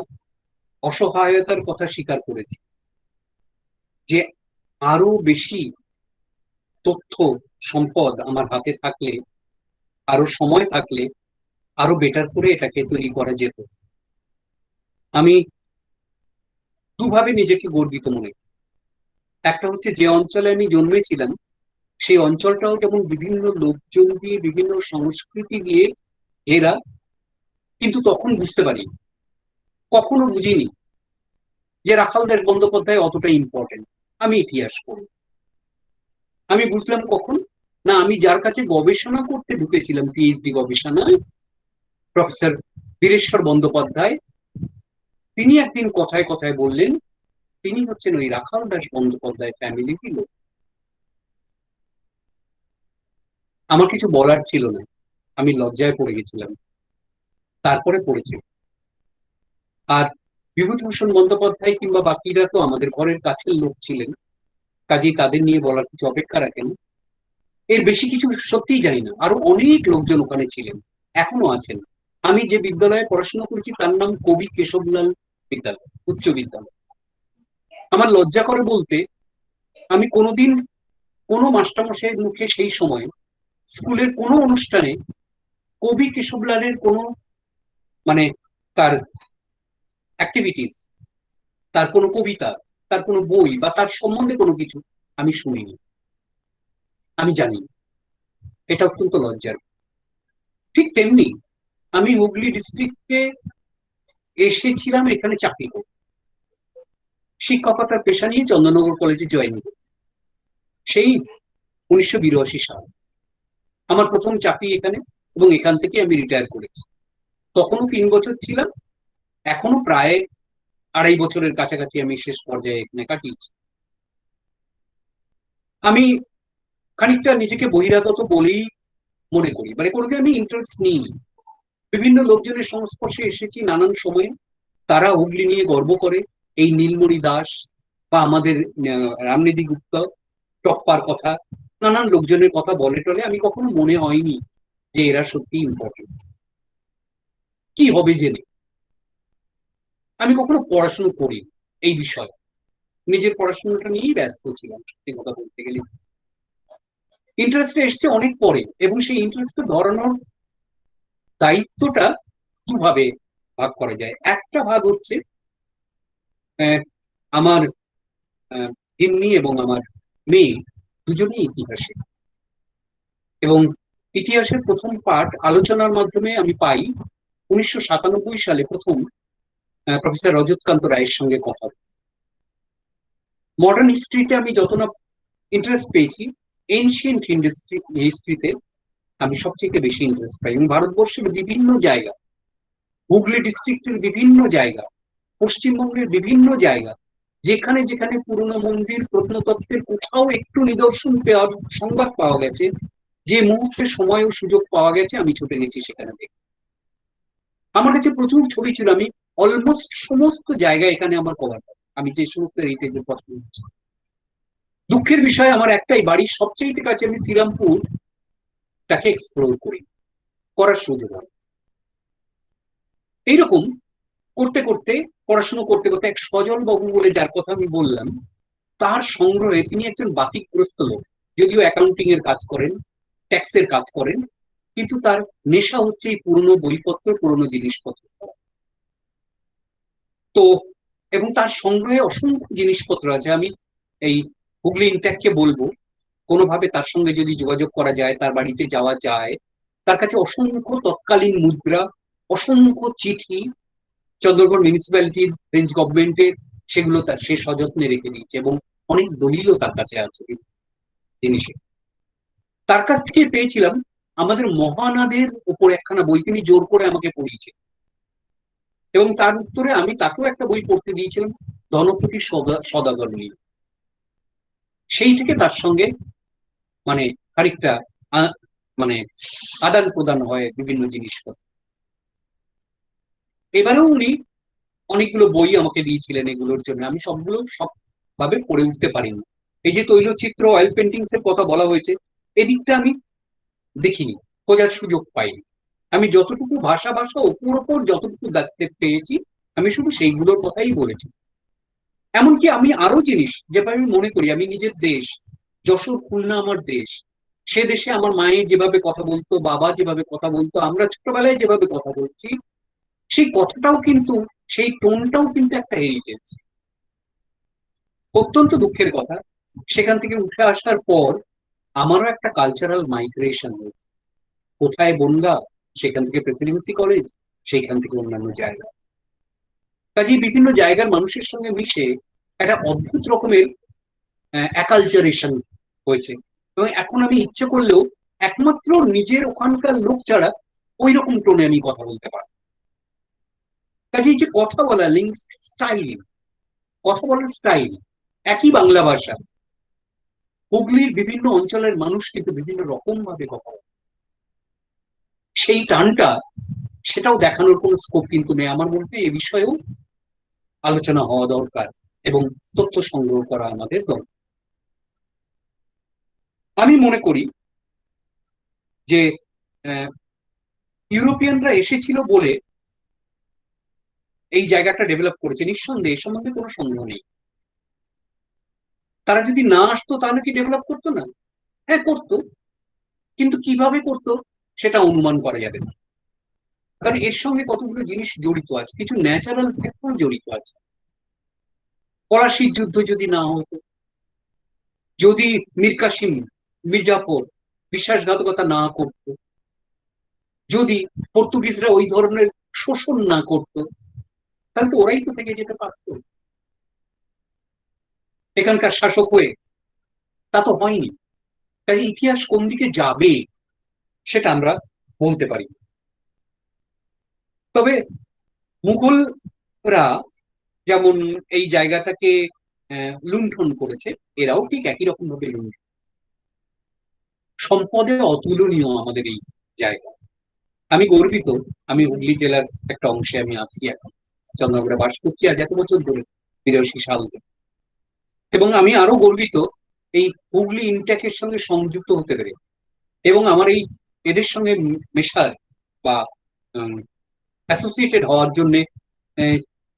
অসহায়তার কথা স্বীকার করেছি, যে আরো বেশি তথ্য সম্পদ আমার হাতে থাকলে, আরো সময় থাকলে, আরো বেটার করে এটাকে তৈরি করা যেত। আমি দুভাবে নিজেকে গর্বিত মনে করি। একটা হচ্ছে, যে অঞ্চলে আমি জন্মেছিলাম সেই অঞ্চলটাও যেমন বিভিন্ন লোকজন দিয়ে, বিভিন্ন সংস্কৃতি দিয়ে ঘেরা, কিন্তু তখন বুঝতে পারি, কখনো বুঝিনি যে রাখালদাস বন্দ্যোপাধ্যায় অতটা ইম্পর্টেন্ট। আমি ইতিহাস পড়ি, আমি বুঝলাম কখন না, আমি যার কাছে গবেষণা করতে ঢুকেছিলাম, পিএইচডি গবেষণায়, প্রফেসর বীরেশ্বর বন্দ্যোপাধ্যায়, তিনি একদিন কথায় কথায় বললেন তিনি হচ্ছেন ওই রাখালদাস বন্দ্যোপাধ্যায় ফ্যামিলির লোক। আমার কিছু বলার ছিল না, আমি লজ্জায় পড়ে গেছিলাম। তারপরে পড়েছি। আর বিভূতিভূষণ বন্দ্যোপাধ্যায় কিংবা বাকিরা তো আমাদের ঘরের কাছের লোক ছিলেন, কাজেই তাদের নিয়ে বলার কিছু অপেক্ষা রাখেন। এর বেশি কিছু সত্যিই জানি না। আরো অনেক লোকজন ওখানে ছিলেন, এখনো আছেন। আমি যে বিদ্যালয়ে পড়াশোনা করেছি তার নাম কবি কেশবলাল বিদ্যালয়, উচ্চ বিদ্যালয়। আমার লজ্জা করে বলতে, আমি কোনোদিন কোনো মাস্টারমশাইয়ের মুখে সেই সময় স্কুলের কোনো অনুষ্ঠানে কবি কেশবলালের কোনো মানে তার অ্যাক্টিভিটিস, তার কোনো কবিতা, তার কোনো বই বা তার সম্বন্ধে কোনো কিছু আমি শুনিনি, আমি জানি। এটা অত্যন্ত লজ্জার। ঠিক তেমনি আমি হুগলি ডিস্ট্রিক্টে এসেছিলাম এখানে চাকরি করতে, শিক্ষকতার পেশা নিয়ে চন্দননগর কলেজে জয়েন করি সেই 1982 সাল। আমার প্রথম চাকরি এখানে, এবং এখান থেকে আমি রিটায়ার করেছি। তখনও 3 বছর ছিলাম, এখনো প্রায় 2.5 বছরের কাছাকাছি আমি শেষ পর্যায়ে এখানে কাটিয়েছি। আমি খানিকটা নিজেকে বহিরাগত বলেই মনে করি, মানে কোনোদিন আমি ইন্টারেস্ট নিই। বিভিন্ন লোকজনের সংস্পর্শে এসেছি নানান সময়ে, তারা হুগলি নিয়ে গর্ব করে। এই নীলমণি দাস বা আমাদের রামনিধি গুপ্ত, টপ্পার কথা, নানান লোকজনের কথা বলে টলে, আমি কখনো মনে হয়নি যে এরা সত্যি ইম্পর্টেন্ট। কি হবে জেনে আমি কখনো পড়াশুনো করি এই বিষয়ে, নিজের পড়াশোনাটা নিয়েই ব্যস্ত ছিলাম সত্যি কথা বলতে গেলে। ইন্টারেস্ট এসছে অনেক পরে, এবং সেই ইন্টারেস্টটা ধরানোর দায়িত্বটা কিভাবে ভাগ করা যায়। একটা ভাগ হচ্ছে আমার গিন্নি এবং আমার মেয়ে দুজনেই ইতিহাসে, এবং ইতিহাসের প্রথম পাঠ আলোচনার মাধ্যমে আমি পাই 1997 সালে প্রথম প্রফেসর রজতকান্ত রায়ের সঙ্গে কথা। মডার্ন হিস্ট্রিতে আমি যত না ইন্টারেস্ট পেয়েছি, এনশিয়েন্ট হিস্ট্রিতে আমি সবচেয়ে বেশি ইন্টারেস্ট পাই। এবং ভারতবর্ষের বিভিন্ন জায়গা, হুগলি ডিস্ট্রিক্টের বিভিন্ন জায়গা, পশ্চিমবঙ্গের বিভিন্ন জায়গা, যেখানে যেখানে পুরনো মন্দির প্রত্নতত্ত্বের কোথাও একটু নিদর্শন সংবাদ পাওয়া গেছে, যে মুহূর্তে সময় ও সুযোগ পাওয়া গেছে, আমি ছুটে গেছি সেখানে দেখে। আমার কাছে প্রচুর ছবি ছিল, আমি অলমোস্ট সমস্ত জায়গায় এখানে আমার কভার, আমি যে সমস্ত হেরিটেজের কথা বলছি। দুঃখের বিষয় আমার একটাই, বাড়ির সবচেয়ে কাছে আমি শ্রীরামপুরটাকে এক্সপ্লোর করার সুযোগ হয়। এইরকম করতে করতে, পড়াশোনা করতে করতে, এক সজল বাবু বলে যার কথা আমি বললাম, তার সংগ্রহে, তিনি একজন বাতিকগ্রস্ত লোক, যদিও অ্যাকাউন্টিং এর কাজ করেন, ট্যাক্সের কাজ করেন, কিন্তু তার নেশা হচ্ছে এই পুরনো বইপত্র, পুরনো জিনিসপত্র। তো এবং তার সংগ্রহে অসংখ্য জিনিসপত্র আছে। আমি এই হুগলি ইনট্যাক্টকে বলবো, কোনোভাবে তার সঙ্গে যদি যোগাযোগ করা যায়, তার বাড়িতে যাওয়া যায়, তার কাছে অসংখ্য তৎকালীন মুদ্রা, অসংখ্য চিঠি, চন্দ্রগড় মিউনিসিপ্যালিটির, রেঞ্জ গভর্নমেন্টের, সেগুলো তার সে সযত্নে রেখে দিয়েছে, এবং অনেক দলিলও তার কাছে আছে জিনিসে। তার কাছ থেকে পেয়েছিলাম আমাদের মহানাদের উপর একখানা বই, তিনি জোর করে আমাকে পড়িয়েছে, এবং তার উত্তরে আমি তাকেও একটা বই পড়তে দিয়েছিলাম, ধনপতি সদাগর নিয়ে। সেই থেকে তার সঙ্গে মানে খানিকটা মানে আদান প্রদান হয় বিভিন্ন জিনিসপত্র। এবারেও উনি অনেকগুলো বই আমাকে দিয়েছিলেন এগুলোর জন্য, আমি সবগুলো সবভাবে পড়ে উঠতে পারিনি। এই যে তৈলচিত্র, অয়েল পেন্টিংস এর কথা বলা হয়েছে, এদিকটা আমি দেখিনি, খোঁজার সুযোগ পাইনি। আমি যতটুকু ভাষা ভাষা ওপর ওপর যতটুকু দেখতে পেয়েছি, আমি শুধু সেইগুলোর কথাই বলেছি। এমনকি আমি আরো জিনিস যেভাবে আমি মনে করি, আমি নিজের দেশ যশোর, খুলনা আমার দেশ, সে দেশে আমার মায়ের যেভাবে কথা বলতো, বাবা যেভাবে কথা বলতো, আমরা ছোটবেলায় যেভাবে কথা বলছি, সেই কথাটাও কিন্তু, সেই টোনটাও কিন্তু একটা হেরিটেজ। অত্যন্ত দুঃখের কথা, সেখান থেকে উঠে আসার পর আমারও একটা কালচারাল মাইগ্রেশন হয়েছে। কোথায় বনগা, সেখান থেকে প্রেসিডেন্সি কলেজ, সেইখান থেকে অন্যান্য জায়গা। কাজেই বিভিন্ন জায়গার মানুষের সঙ্গে মিশে একটা অদ্ভুত রকমের অ্যাকালচারেশন হয়েছে। এবং এখন আমি ইচ্ছে করলেও একমাত্র নিজের ওখানকার লোক ছাড়া ওই রকম টোনে আমি কথা বলতে পারি। কাজেই যে কথা বলা, স্টাইল, কথা বলার স্টাইল, একই বাংলা ভাষা, হুগলির বিভিন্ন অঞ্চলের মানুষ কিন্তু বিভিন্ন রকম ভাবে কথা বলে। সেই টানটা, সেটাও দেখানোর কোনো স্কোপ কিন্তু নেই। আমার মনে হয় এ বিষয়েও আলোচনা হওয়া দরকার এবং তথ্য সংগ্রহ করা আমাদের দরকার। আমি মনে করি যে ইউরোপিয়ানরা এসেছিল বলে এই জায়গাটা ডেভেলপ করেছে, নিঃসন্দেহে, এ সম্বন্ধে কোনো সন্দেহ নেই। তারা যদি না আসতো তাহলে কি ডেভেলপ করতো না? হ্যাঁ, করতো, কিন্তু কিভাবে করতো সেটা অনুমান করা যাবে না। কারণ এর সঙ্গে কতগুলো জিনিস জড়িত আছে, কিছু ন্যাচারাল ফ্যাক্টর জড়িত আছে। পলাশির যুদ্ধ যদি না হতো, যদি মীর কাসিম, মির্জাফর বিশ্বাসঘাতকতা না করতো, যদি পর্তুগিজরা ওই ধরনের শোষণ না করতো, তাহলে তো ওরাই তো থেকে যেতে পারতো এখানকার শাসক হয়ে। তা তো হয়নি। তাই ইতিহাস কোন দিকে যাবে সেটা আমরা বলতে পারি। তবে মুঘলরা যেমন এই জায়গাটাকে লুণ্ঠন করেছে, এরাও ঠিক একই রকম ভাবে লুণ্ঠন। সম্পদে অতুলনীয় আমাদের এই জায়গা। আমি গর্বিত, আমি হুগলি জেলার একটা অংশে আমি আছি এখন, চন্দ্রনগরে বাস করছি আজ এত বছর ধরে, 82 সাল ধরে। এবং আমি আরো গর্বিত এই হুগলি ইনটেকের সঙ্গে সংযুক্ত হতে পেরে, এবং আমার এই এদের সঙ্গে মেশার বা অ্যাসোসিয়েটেড হওয়ার জন্য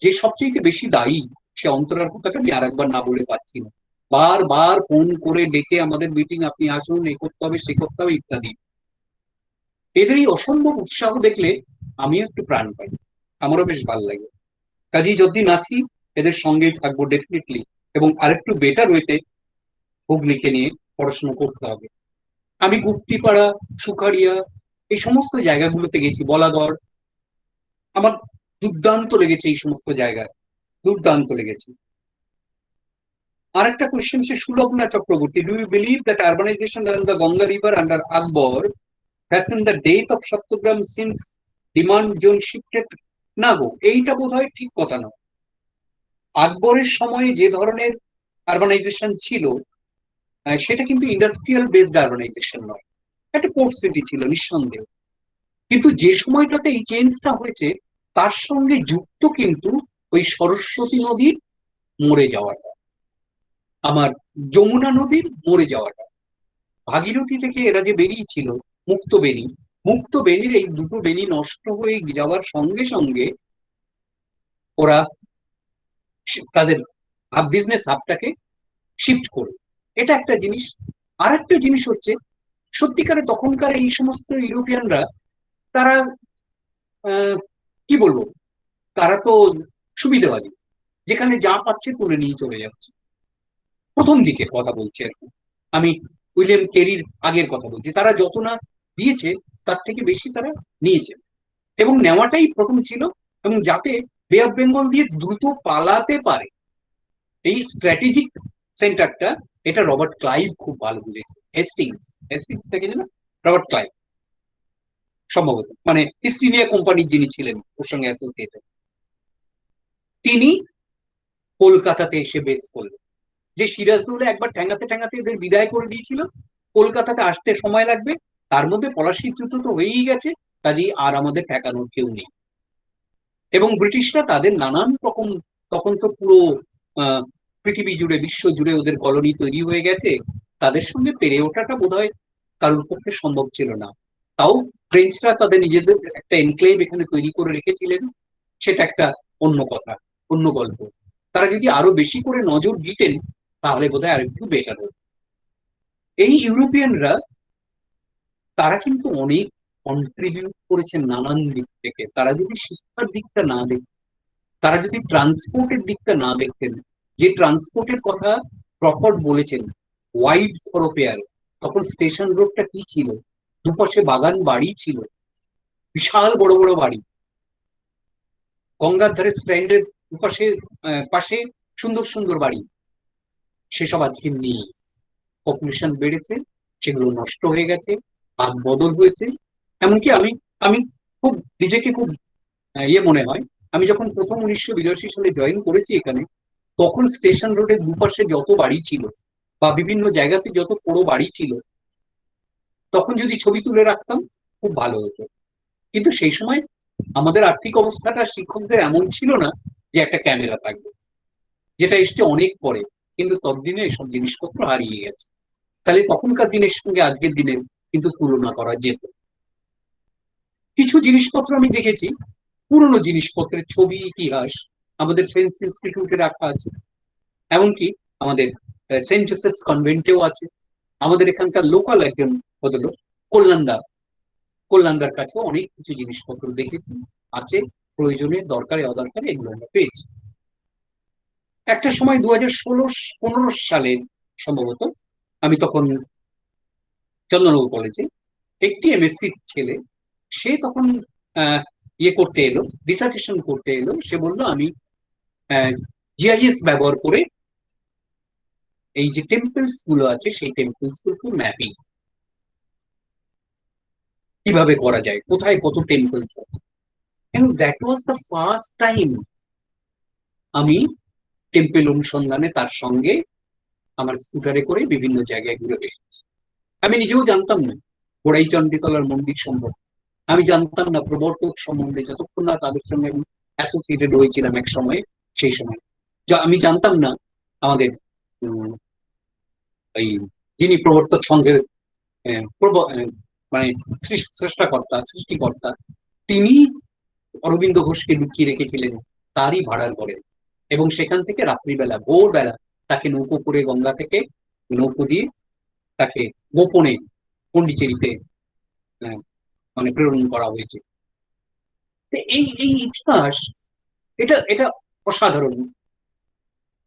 যে সবচেয়ে বেশি দায়ী, সে অন্তরার কথাটা আমি আর একবার না বলে পাচ্ছি না। বারবার ফোন করে ডেকে আমাদের মিটিং, আপনি আসুন, এ করতে হবে, সে করতে হবে, ইত্যাদি। এদের এই অসম্ভব উৎসাহ দেখলে আমি একটু প্রাণ পাই, আমারও বেশ ভালো লাগে। কাজেই যতদিন আছি এদের সঙ্গেই থাকবো ডেফিনেটলি। এবং আরেকটু বেটার হইতে হুগলিকে নিয়ে পড়াশোনা করতে হবে। আমি গুপ্তিপাড়া, সুখাড়িয়া, এই সমস্ত জায়গাগুলোতে গেছি, বলাগড়, আমার দুর্দান্ত লেগেছে এই সমস্ত জায়গায়, দুর্দান্ত লেগেছে। আরেকটা কোয়েশ্চেন সে Sulagna Chakraborty, do you believe that urbanization and the Ganga river under Akbar has in the death of Saptagram since demand zone shifted? না গো, এইটা বোধ হয় ঠিক কথা না। আকবরের সময়ে যে ধরনের আরবানাইজেশন ছিল, সেটা কিন্তু ইন্ডাস্ট্রিয়াল বেসড আরবানাইজেশন নয়, একটা পোর্ট সিটি ছিল নিঃসন্দেহ। কিন্তু যে সময়টাতে এই চেঞ্জটা হয়েছে, তার সঙ্গে যুক্ত কিন্তু ওই সরস্বতী নদীর মরে যাওয়াটা, আমার যমুনা নদীর মরে যাওয়াটা, ভাগীরথী থেকে এরা যে বেরিয়েছিল মুক্ত বেনি, মুক্ত বেনির এই দুটো বেনি নষ্ট হয়ে যাওয়ার সঙ্গে সঙ্গে ওরা তাদের বিজনেস হাবটাকে শিফট করবে। এটা একটা জিনিস। আর একটা জিনিস হচ্ছে, সত্যিকারে তখনকার এই সমস্ত ইউরোপিয়ানরা, তারা কি বলবো, তারা তো সুবিধাবাদী, যেখানে যা পাচ্ছে তুলে নিয়ে চলে যাচ্ছে। প্রথম দিকে কথা বলছি আর কি, আমি উইলিয়াম কেরির আগের কথা বলছি। তারা যত না দিয়েছে তার থেকে বেশি তারা নিয়েছে, এবং নেওয়াটাই প্রথম ছিল। এবং যাতে বে অফ বেঙ্গল দিয়ে দ্রুত পালাতে পারে, এই স্ট্র্যাটেজিক সেন্টারটা, এটা রবার্ট ক্লাইভ খুব ভালো বুঝেছে। হেস্টিংস থেকে না, রবার্ট ক্লাইভ সম্ভবত, মানে ইস্ট ইন্ডিয়া কোম্পানির যিনি ছিলেন ওর সঙ্গে অ্যাসোসিয়েটেড, তিনি কলকাতাতে এসে বেস করলেন। যে সিরাজদৌল্লা একবার ঠ্যাঙ্গাতে ঠ্যাঙ্গাতে এদের বিদায় করে দিয়েছিল, কলকাতাতে আসতে সময় লাগবে, তার মধ্যে পলাশির যুদ্ধ তো হয়েই গেছে, কাজেই আর আমাদের ঠেকানোর কেউ নেই। এবং ব্রিটিশরা তাদের নানান রকম, তখন তো পুরো আহ, পৃথিবী জুড়ে, বিশ্ব জুড়ে ওদের কলোনি তৈরি হয়ে গেছে, তাদের সঙ্গে পেরে ওঠাটা বোধহয় কারোর পক্ষে সম্ভব ছিল না। তাও ফ্রেঞ্চরা তাদের নিজেদের একটা এনক্লেভ এখানে তৈরি করে রেখেছিলেন, সেটা একটা অন্য কথা, অন্য গল্প। তারা যদি আরো বেশি করে নজর দিতেন তাহলে বোধহয় আরেকটু বেটার হতো। এই ইউরোপিয়ানরা তারা কিন্তু অনেক কন্ট্রিবিউট করেছেন নানান দিক থেকে। তারা যদি শিক্ষার দিকটা না দেখতেন, তারা যদি ট্রান্সপোর্টের দিকটা না দেখতেন, যে ট্রান্সপোর্টের কথা ক্রফোর্ড বলেছেন, ওয়াইড থরোফেয়ার, তখন স্টেশন রোডটা কি ছিল, দুপাশে বাগান বাড়ি ছিল, বিশাল বড় বড় বাড়ি, গঙ্গার ধারে স্ট্র্যান্ডের দুপাশে পাশে সুন্দর সুন্দর বাড়ি, সেসব আজকে নেই। পপুলেশন বেড়েছে, সেগুলো নষ্ট হয়ে গেছে, হাত বদল হয়েছে। এমনকি আমি আমি খুব নিজেকে খুব মনে হয়, আমি যখন প্রথম 1982 সালে জয়েন করেছি এখানে, তখন স্টেশন রোডের দুপাশে যত বাড়ি ছিল বা বিভিন্ন জায়গাতে যত বড় বাড়ি ছিল, তখন যদি ছবি তুলে রাখতাম খুব ভালো হতো। কিন্তু সেই সময় আমাদের আর্থিক অবস্থাটা শিক্ষকদের এমন ছিল না যে একটা ক্যামেরা থাকবে, যেটা এসছে অনেক পরে, কিন্তু ততদিনে এসব জিনিসপত্র হারিয়ে গেছে। তাহলে তখনকার দিনের সঙ্গে আজকের দিনের কিন্তু তুলনা করা যেত। কিছু জিনিসপত্র আমি দেখেছি, পুরনো জিনিসপত্রের ছবি, ইতিহাস আমাদের ফ্রেঞ্চ ইনস্টিটিউটে রাখা আছে, এমনকি আমাদের সেন্ট জোসেফস কনভেন্টেও আছে। আমাদের এখানকার লোকাল একজন ভদ্রলোক কল্যাণদার কাছেও অনেক কিছু জিনিসপত্র দেখেছি, আছে, প্রয়োজনে, দরকারে অদরকারে এগুলো আমরা পেয়েছি। একটা সময় 2016-15 সালে সম্ভবত, আমি তখন চন্দননগর কলেজে, একটি এমএসসি ছেলে, সে তখন করতে এলো, ডিসার্টেশন করতে এলো। সে বললো আমি জিআইএস ব্যবহার করে এই যে টেম্পলস গুলো আছে সেই টেম্পলস গুলো ম্যাপিং কিভাবে করা যায়, কোথায় কত টেম্পলস আছে। And that was the first time আমি টেম্পল অনুসন্ধানে তার সঙ্গে আমার স্কুটারে করে বিভিন্ন জায়গায় ঘুরে বেরিয়েছি। আমি নিজেও জানতাম না গোড়াই চণ্ডীতলার মন্দির সম্পর্কে, আমি জানতাম না প্রবর্তক সম্বন্ধে, যতক্ষণ না তাদের সঙ্গে আমি অ্যাসোসিয়েটেড হয়েছিলাম এক সময়। সেই সময় আমি জানতাম না আমাদের ওই যিনি প্রবর্তক সংঘের মানে সৃষ্টিকর্তা, তিনি অরবিন্দ ঘোষকে লুকিয়ে রেখেছিলেন তারই ভাড়ার ঘরে, এবং সেখান থেকে রাত্রিবেলা ভোরবেলা তাকে নৌকো করে গঙ্গা থেকে নৌকো দিয়ে তাকে গোপনে পন্ডিচেরিতে মানে প্রেরণ করা হয়েছে। এই এই ইতিহাস, এটা এটা অসাধারণ।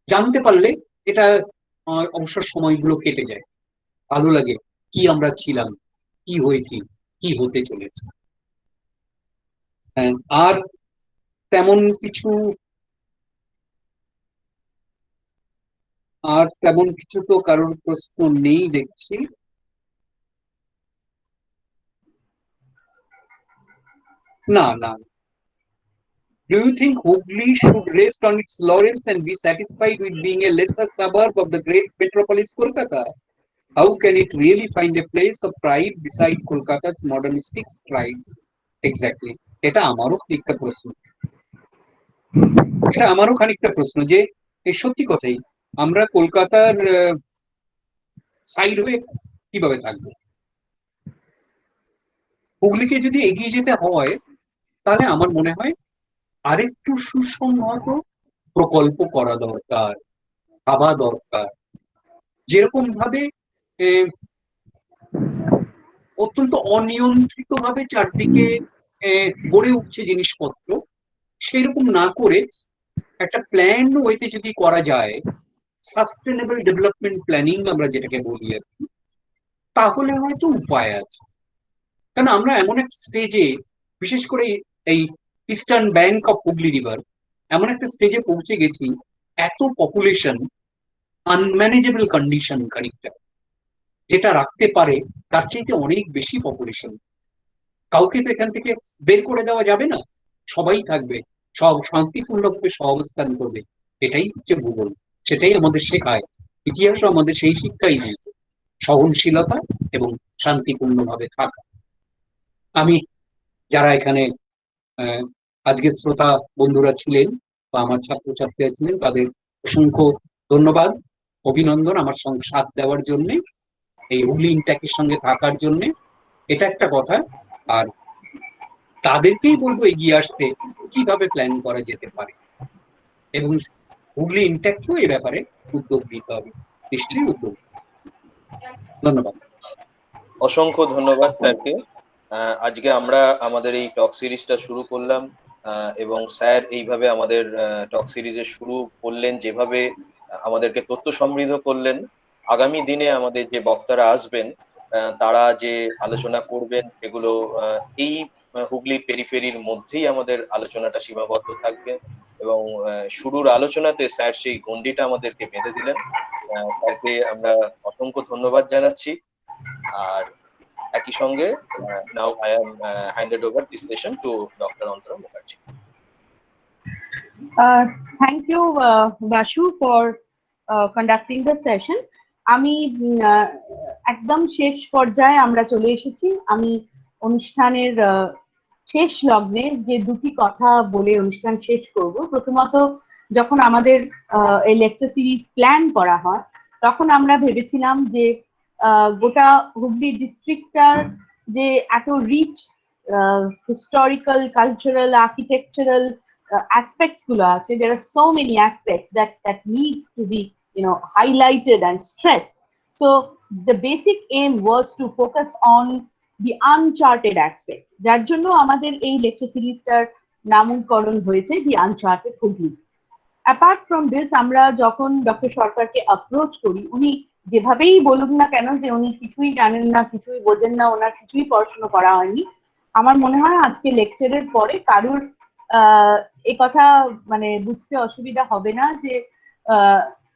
জানতে পারলে এটা অবসর সময়গুলো কেটে যায়, ভালো লাগে, কি আমরা ছিলাম, কি হয়েছি, কি হতে চলেছে। আর তেমন কিছু তো কারোর প্রশ্ন নেই দেখছি। না না। Do you think Hooghly should rest on its laurels and be satisfied with being a lesser suburb of the great metropolis Kolkata? How can it really find a place of pride beside Kolkata's modernistic strides? Exactly. এটা আমারও খানিকটা প্রশ্ন যে এই সত্যি কথাই আমরা কলকাতার সাইড হয়ে কিভাবে থাকবো। হুগলিকে যদি এগিয়ে যেতে হয় তাহলে আমার মনে হয় আরেকটু সুসংহত প্রকল্প করা দরকার, ভাবা দরকার। যেরকম ভাবে অত্যন্ত অনিয়ন্ত্রিত ভাবে চারদিকে গড়ে উঠছে জিনিসপত্র, সেরকম না করে একটা প্ল্যান ওয়েতে যদি করা যায়, সাস্টেনেবল ডেভেলপমেন্ট প্ল্যানিং আমরা যেটাকে বলি আর কি, তাহলে হয়তো উপায় আছে। কারণ আমরা এমন একটা স্টেজে, বিশেষ করে এই eastern bank of Hooghly river, এমন একটা স্টেজে পৌঁছে গেছি, এত পপুলেশন, আনম্যানেজেবল কন্ডিশন খানিকটা, যেটা রাখতে পারে তার চাইতে অনেক বেশি পপুলেশন। কাউকে তো এখান থেকে বের করে দেওয়া যাবে না, সবাই থাকবে, সব শান্তিপূর্ণভাবে সহাবস্থান করবে। এটাই হচ্ছে ভূগোল, সেটাই আমাদের শেখায়, ইতিহাসও আমাদের সেই শিক্ষাই দিয়েছে, সহনশীলতা এবং শান্তিপূর্ণভাবে থাকা। আমি যারা এখানে আজকে শ্রোতা বন্ধুরা ছিলেন বা আমার ছাত্রছাত্রীরা ছিলেন, তাদের অসংখ্য ধন্যবাদ, অভিনন্দন আমার সঙ্গে সাথ দেওয়ার জন্য, এই হুগলি ইনট্যাকের সঙ্গে থাকার জন্য। এটা একটা কথা। আর তাদেরকেই বলবো এগিয়ে আসতে কিভাবে প্ল্যান করা যেতে পারে, এবং হুগলি ইনট্যাক্টও এই ব্যাপারে উদ্যোগ নিতে হবে, নিশ্চয়ই উদ্যোগ। ধন্যবাদ। অসংখ্য ধন্যবাদ স্যারকে। আজকে আমরা আমাদের এই টক সিরিজটা শুরু করলাম, এবং স্যার এইভাবে আমাদের টক সিরিজের শুরু করলেন, যেভাবে আমাদেরকে তথ্য সমৃদ্ধ করলেন। আগামী দিনে আমাদের যে বক্তারা আসবেন তারা যে আলোচনা করবেন সেগুলো এই হুগলি পেরিফেরির মধ্যেই আমাদের আলোচনাটা সীমাবদ্ধ থাকবে, এবং শুরুর আলোচনাতে স্যার সেই গণ্ডিটা আমাদেরকে বেঁধে দিলেন। স্যারকে আমরা অসংখ্য ধন্যবাদ জানাচ্ছি। আর একই সঙ্গে now I am handed over this session to Dr. Antara Mukherjee. Thank you, Bashu, for conducting the session. আমি একদম শেষ পর্যায়ে আমরা চলে এসেছি। আমি অনুষ্ঠানের শেষ লগ্নে যে দুটি কথা বলে অনুষ্ঠান শেষ করব। প্রথমত, যখন আমাদের এই লেকচার সিরিজ প্ল্যান করা হয়, তখন আমরা ভেবেছিলাম যে গোটা হুগলি ডিস্ট্রিক্টটার যে এত rich historical, cultural, architectural aspects gulo ache, there are so many aspects that needs to be highlighted and stressed. So the basic aim was to focus on the uncharted aspect. jar jonno amader ei lecture series tar নামকরণ হয়েছে the uncharted Hugli. Apart from this, আমরা যখন doctor সরকারকে approach করি, উনি যেভাবেই বলুন না কেন যে উনি কিছুই জানেন না, কিছুই বোঝেন না, ওনার কিছুই পড়াশোনা করা হয়নি, আমার মনে হয় আজকে লেকচারের পরে কারুর এই কথা মানে বুঝতে অসুবিধা হবে না যে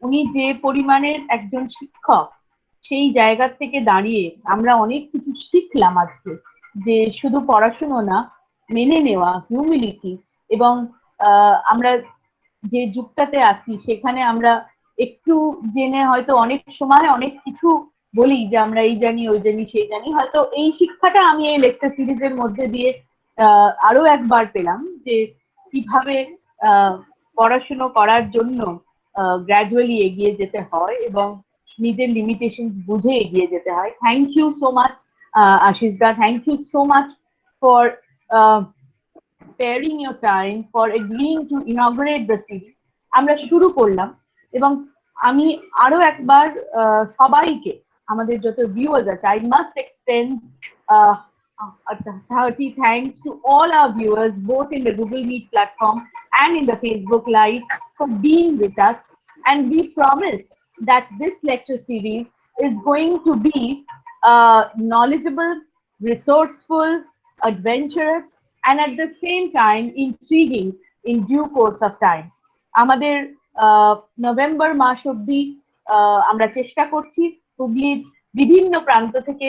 উনি যে পরিমাণের একজন শিক্ষক, সেই জায়গা থেকে দাঁড়িয়ে আমরা অনেক কিছু শিখলাম আজকে, যে শুধু পড়াশুনো না, মেনে নেওয়া, হিউমিলিটি, এবং আমরা যে যুগটাতে আছি সেখানে আমরা একটু জেনে হয়তো অনেক সময় অনেক কিছু বলি যে আমরা এই জানি, ওই জানি, সেই জানি, হয়তো এই শিক্ষাটা আমি এই লেকচার সিরিজের মধ্যে দিয়ে আরো একবার পেলাম যে কিভাবে পড়াশুনো করার জন্য গ্র্যাজুয়ালি এগিয়ে যেতে হয় এবং নিজের লিমিটেশনস বুঝে এগিয়ে যেতে হয়। Thank you so much Ashis দা, thank you so much for sparing your time, for agreeing to inaugurate the series. আমরা শুরু করলাম, এবং আমি আরো একবার সবাইকে, আমাদের যত ভিউয়ার্স আছে, I must extend hearty thanks to all our viewers, both in the Google Meet platform and in the Facebook Live, for being with us. And we promise that this lecture series is going to be knowledgeable, resourceful, adventurous, and at the same time intriguing in due course of time. আমাদের November মাস অবধি আমরা চেষ্টা করছি হুগলির বিভিন্ন প্রান্ত থেকে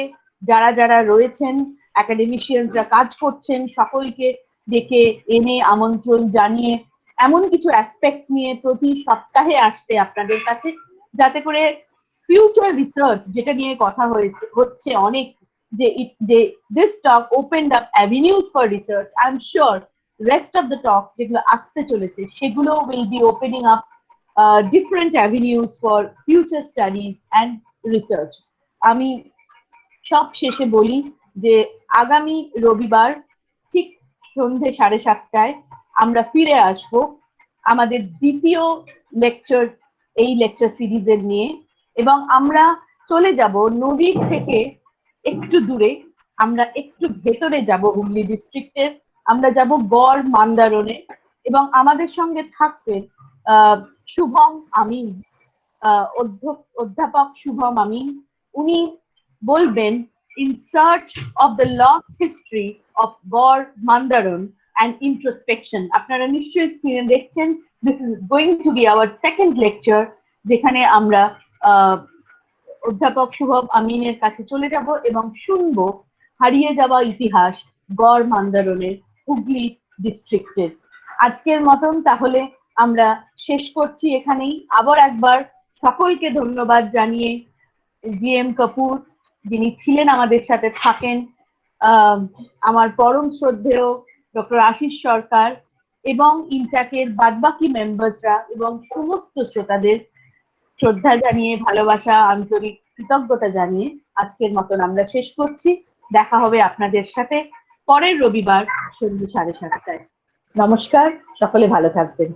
যারা যারা রয়েছেন, একাডেমিশিয়ানসরা কাজ করছেন, সকলকে ডেকে এনে আমন্ত্রণ জানিয়ে এমন কিছু অ্যাসপেক্টস নিয়ে প্রতি সপ্তাহে আসতে আপনাদের কাছে, যাতে করে ফিউচার রিসার্চ যেটা নিয়ে কথা হচ্ছে অনেক, যে this talk opened up avenues for research. I'm sure rest of the talks যেগুলো আসতে চলেছে সেগুলো will be opening up different avenues for future studies and research. আমি সব শেষে বলি যে আগামী রবিবার ঠিক সন্ধ্যে 7:30টায় আমরা ফিরে আসবো আমাদের দ্বিতীয় লেকচার, এই লেকচার সিরিজের নিয়ে, এবং আমরা চলে যাব নদীর থেকে একটু দূরে, আমরা একটু ভেতরে যাব হুগলি ডিস্ট্রিক্টের, আমরা যাব গড় মান্দারণে, এবং আমাদের সঙ্গে থাকবেন শুভম আমিন, অধ্যাপক শুভম আমিন। উনি বলবেন in search of the lost history of গড় মান্দারণ and introspection. আপনারা নিশ্চয়ই স্ক্রিনে দেখছেন, this is going to be our second lecture, যেখানে আমরা অধ্যাপক শুভম আমিনের কাছে চলে যাব এবং শুনবো হারিয়ে যাওয়া ইতিহাস গড় মান্দারণের হুগলি ডিস্ট্রিক্টের। আজকের মতন তাহলে আমরা শেষ করছি এখানেই। আবার একবার সকলকে ধন্যবাদ জানিয়ে GM কাপুর, যিনি ছিলেন আমাদের সাথে থাকেন, আমার পরম শ্রদ্ধেয় ডক্টর আশিস সরকার, এবং ইনটাকের বাদবাকি মেম্বার্সরা এবং সমস্ত শ্রোতাদের শ্রদ্ধা জানিয়ে, ভালোবাসা, আন্তরিক কৃতজ্ঞতা জানিয়ে আজকের মতন আমরা শেষ করছি। দেখা হবে আপনাদের সাথে পরের রবিবার সন্ধ্যে 7:30টায়। নমস্কার, সকলে ভালো থাকবেন।